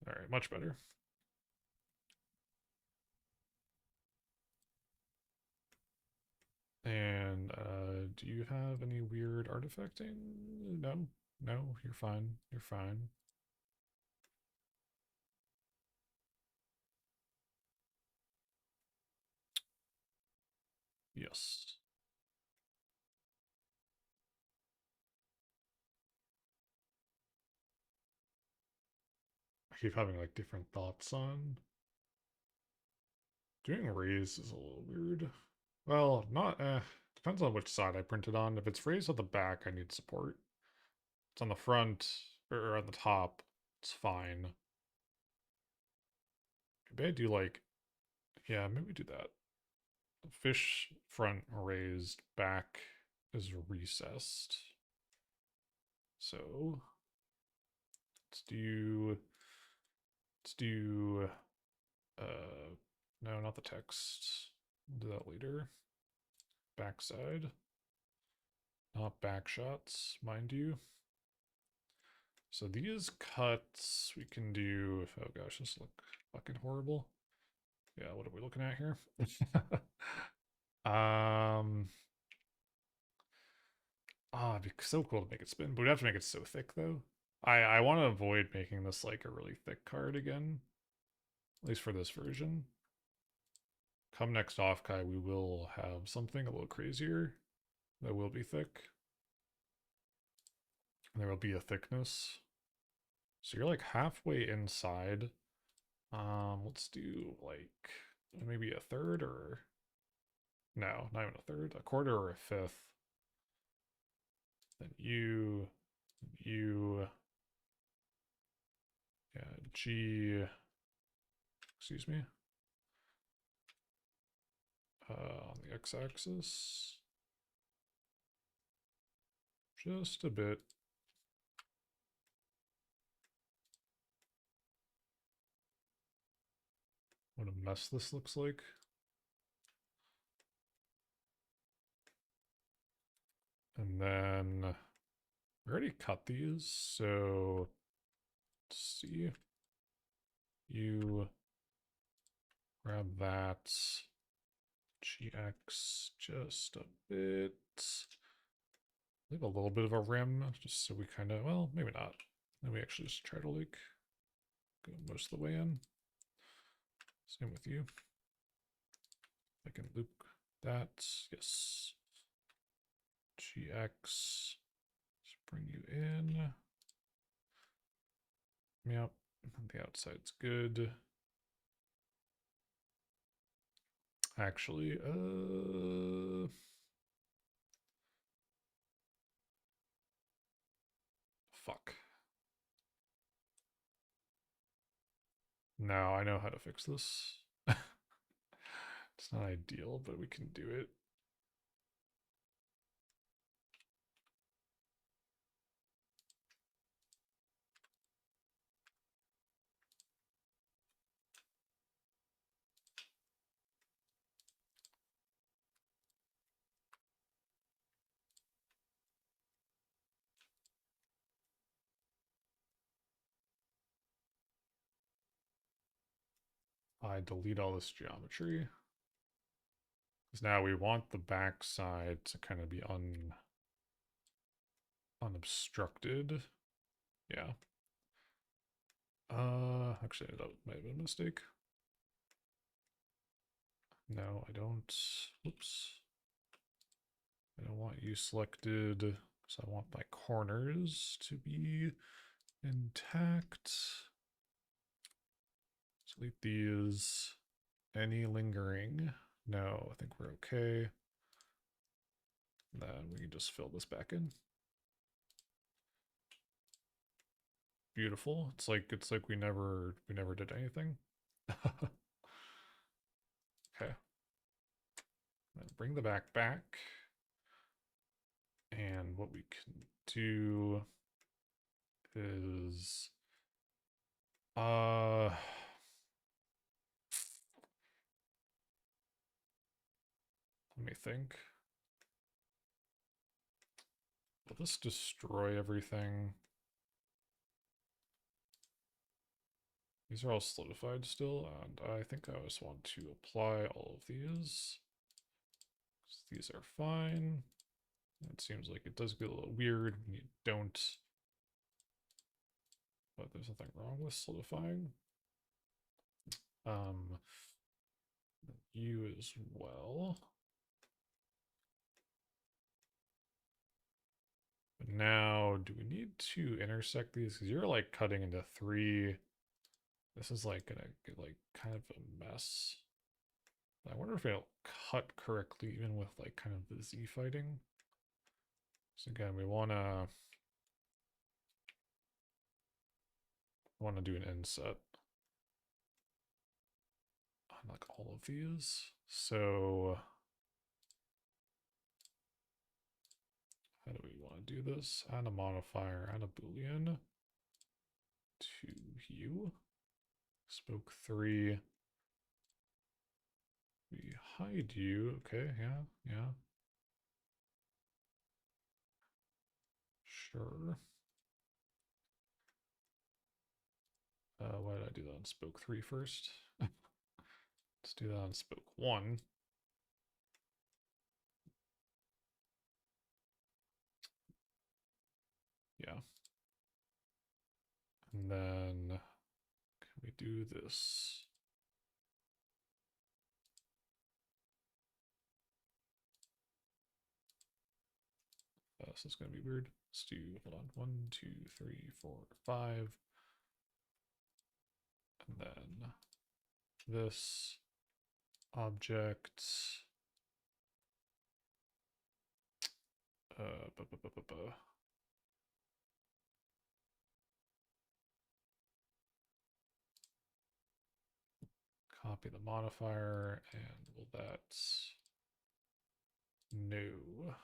Alright, much better. And do you have any weird artifacting? No, no, you're fine. You're fine. Yes. I keep having like different thoughts on doing raise is a little weird. Well, not depends on which side I print it on. If it's raised at the back, I need support. If it's on the front or on the top, it's fine. Maybe I do like, yeah, maybe do that. The fish front raised, back is recessed. So let's do, let's do, uh, no, not the text. Do that later. Backside, not back shots, mind you. So these cuts we can do. Oh gosh, this look fucking horrible. Yeah, what are we looking at here? um, it'd be so cool to make it spin, but we'd have to make it so thick though. I want to avoid making this like a really thick card again, at least for this version. Come next off Kai, we will have something a little crazier that will be thick. And there will be a thickness. So you're like halfway inside. Let's do like maybe a third or no, not even a third, a quarter or a fifth. Then you, yeah, G, excuse me, on the x-axis, just a bit. What a mess this looks like. And then we already cut these, so let's see. You grab that GX just a bit. Leave a little bit of a rim, just so we kind of, well, maybe not. Then we actually just try to like go most of the way in. Same with you. I can loop that, yes. GX, just bring you in. Yep, the outside's good. Actually, fuck. Now I know how to fix this. It's not ideal, but we can do it. I delete all this geometry. Because now we want the back side to kind of be unobstructed. Yeah. Actually, that might have been a mistake. No, I don't. Whoops. I don't want you selected because I want my corners to be intact. Delete these. Any lingering? No, I think we're okay. Then we can just fill this back in. Beautiful. It's like we never did anything. Okay. Then bring the back. And what we can do is let me think. Will this destroy everything? These are all solidified still, and I think I just want to apply all of these. These are fine. It seems like it does get a little weird when you don't, but there's nothing wrong with solidifying. You as well. But now, do we need to intersect these? Because you're like cutting into three. This is like gonna get like kind of a mess. I wonder if it'll cut correctly even with like kind of the Z fighting. So again, we wanna do an inset. like all of these. So how do we want to do this? Add a modifier, add a boolean to hue. Spoke 3. We hide you. Okay, yeah. Sure. Why did I do that on spoke 3 first? Let's do that on spoke 1. Yeah. And then can we do this? This is going to be weird. Let's do, hold on, 1, 2, 3, 4, 5. And then this object. Uh, bu- bu- bu- bu- bu. Copy the modifier, and will that no,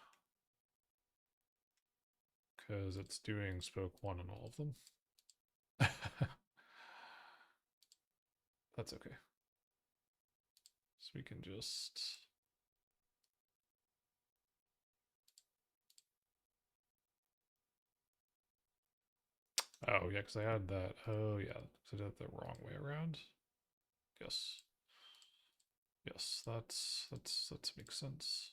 because it's doing spoke 1 on all of them. That's okay. So we can just oh yeah, because I had that. Oh yeah, because I did it the wrong way around. Yes. Yes, that makes sense.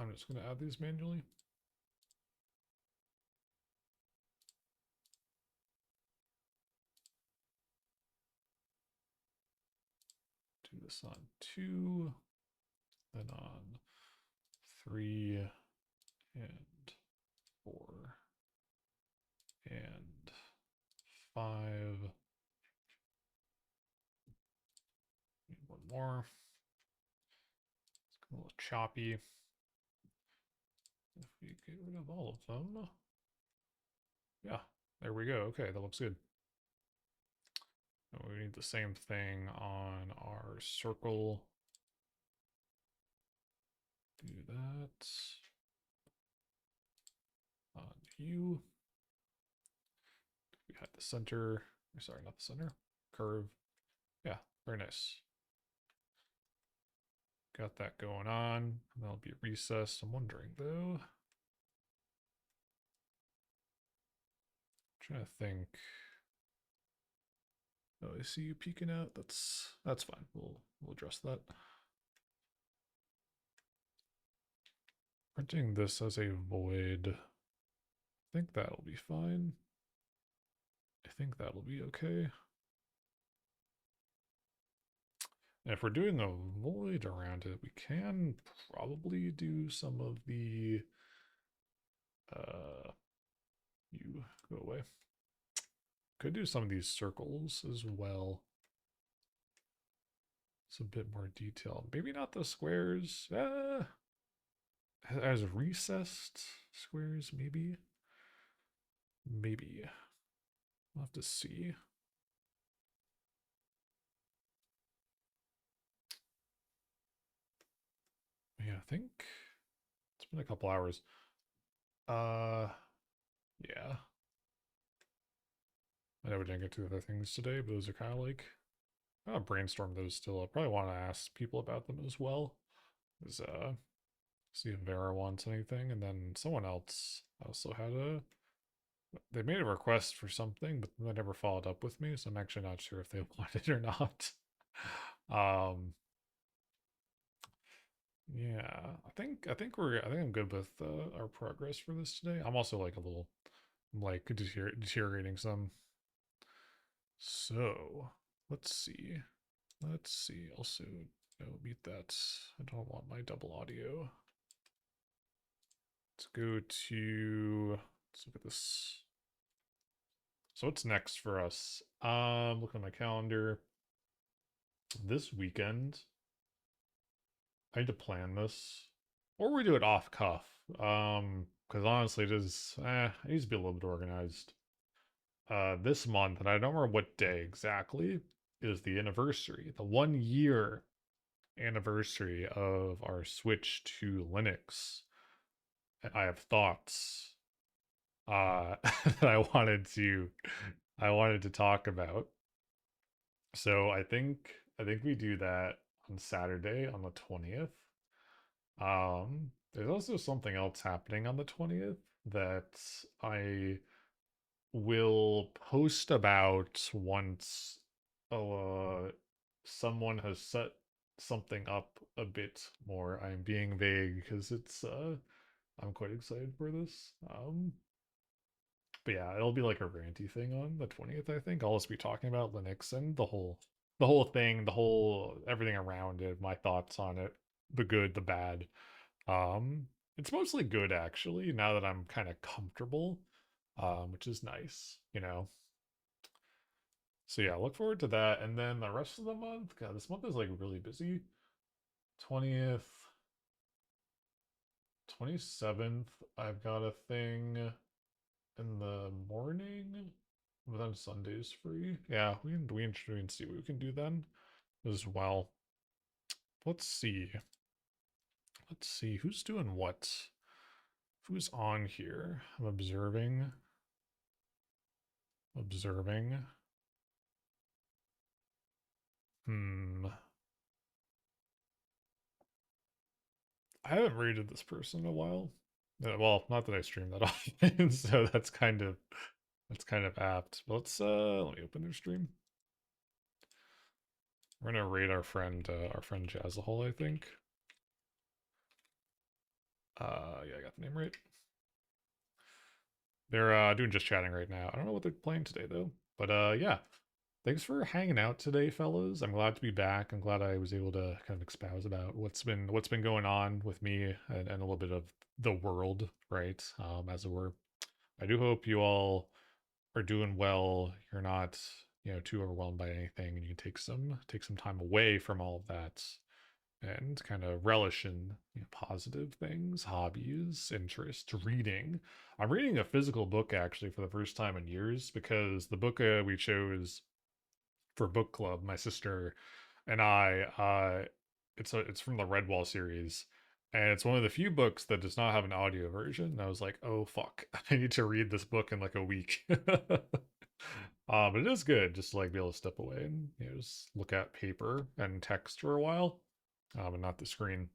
I'm just gonna add these manually. Do this on 2, then on 3 and 4 and 5. Need one more. It's a little choppy. If we get rid of all of them. Yeah, there we go. Okay, that looks good. And we need the same thing on our circle. Do that on you. We had the center. Sorry, not the center. Curve. Yeah, very nice. Got that going on. That'll be recessed. I'm wondering though. Trying to think. Oh, I see you peeking out. That's fine. We'll address that. Printing this as a void. I think that'll be fine. I think that'll be okay. And if we're doing a void around it, we can probably do some of the you go away. Could do some of these circles as well. It's a bit more detailed. Maybe not the squares. As recessed squares, maybe. Maybe. We'll have to see. Yeah, I think it's been a couple hours. Yeah. I know we didn't get to other things today, but those are kind of like I'll brainstorm those still. I probably want to ask people about them as well. Is see if Vera wants anything, and then someone else also had a they made a request for something, but they never followed up with me, so I'm actually not sure if they want it or not. Yeah, I think I'm good with our progress for this today. I'm also like a little I'm like deteriorating some. So let's see. Let's see. Also, no, beat that. I don't want my double audio. Let's go to let's look at this. So what's next for us? Looking at my calendar. This weekend, I need to plan this. or we do it off cuff. Because honestly, it is. I need to be a little bit organized. This month, and I don't remember what day exactly, is the anniversary, the 1 year anniversary of our switch to Linux. And I have thoughts that I wanted to talk about. So I think we do that on Saturday on the 20th. There's also something else happening on the 20th that I will post about once someone has set something up a bit more. I'm being vague because it's I'm quite excited for this. But yeah, it'll be like a ranty thing on the 20th, I think. I'll just be talking about Linux and the whole thing, the whole everything around it, my thoughts on it, the good, the bad. Um, it's mostly good actually, now that I'm kind of comfortable, which is nice, you know. So yeah, look forward to that. And then the rest of the month, God, this month is like really busy. 20th, 27th, I've got a thing in the morning, but then Sunday's free. Yeah, we can see what we can do then as well. Let's see. Let's see who's doing what. Who's on here? I'm observing. Observing. Hmm. I haven't rated this person in a while. Well, not that I stream that often, so that's kind of apt. But let me open their stream. We're gonna rate our friend Jazzahole, I think. Yeah, I got the name right. They're doing just chatting right now. I don't know what they're playing today though. But yeah. Thanks for hanging out today, fellas. I'm glad to be back. I'm glad I was able to kind of espouse about what's been going on with me and a little bit of the world, right? As it were. I do hope you all are doing well. You're not, too overwhelmed by anything, and you can take some time away from all of that and kind of relish in positive things, hobbies, interest, reading. I'm reading a physical book actually for the first time in years because the book we chose for book club, my sister and I, it's from the Redwall series, and it's one of the few books that does not have an audio version. And I was like, oh fuck, I need to read this book in like a week. But it is good just to like be able to step away and just look at paper and text for a while, and not the screen.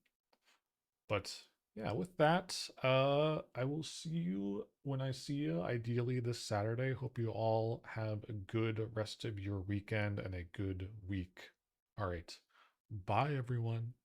But yeah, with that, I will see you when I see you, ideally this Saturday. Hope you all have a good rest of your weekend and a good week. All right. Bye, everyone.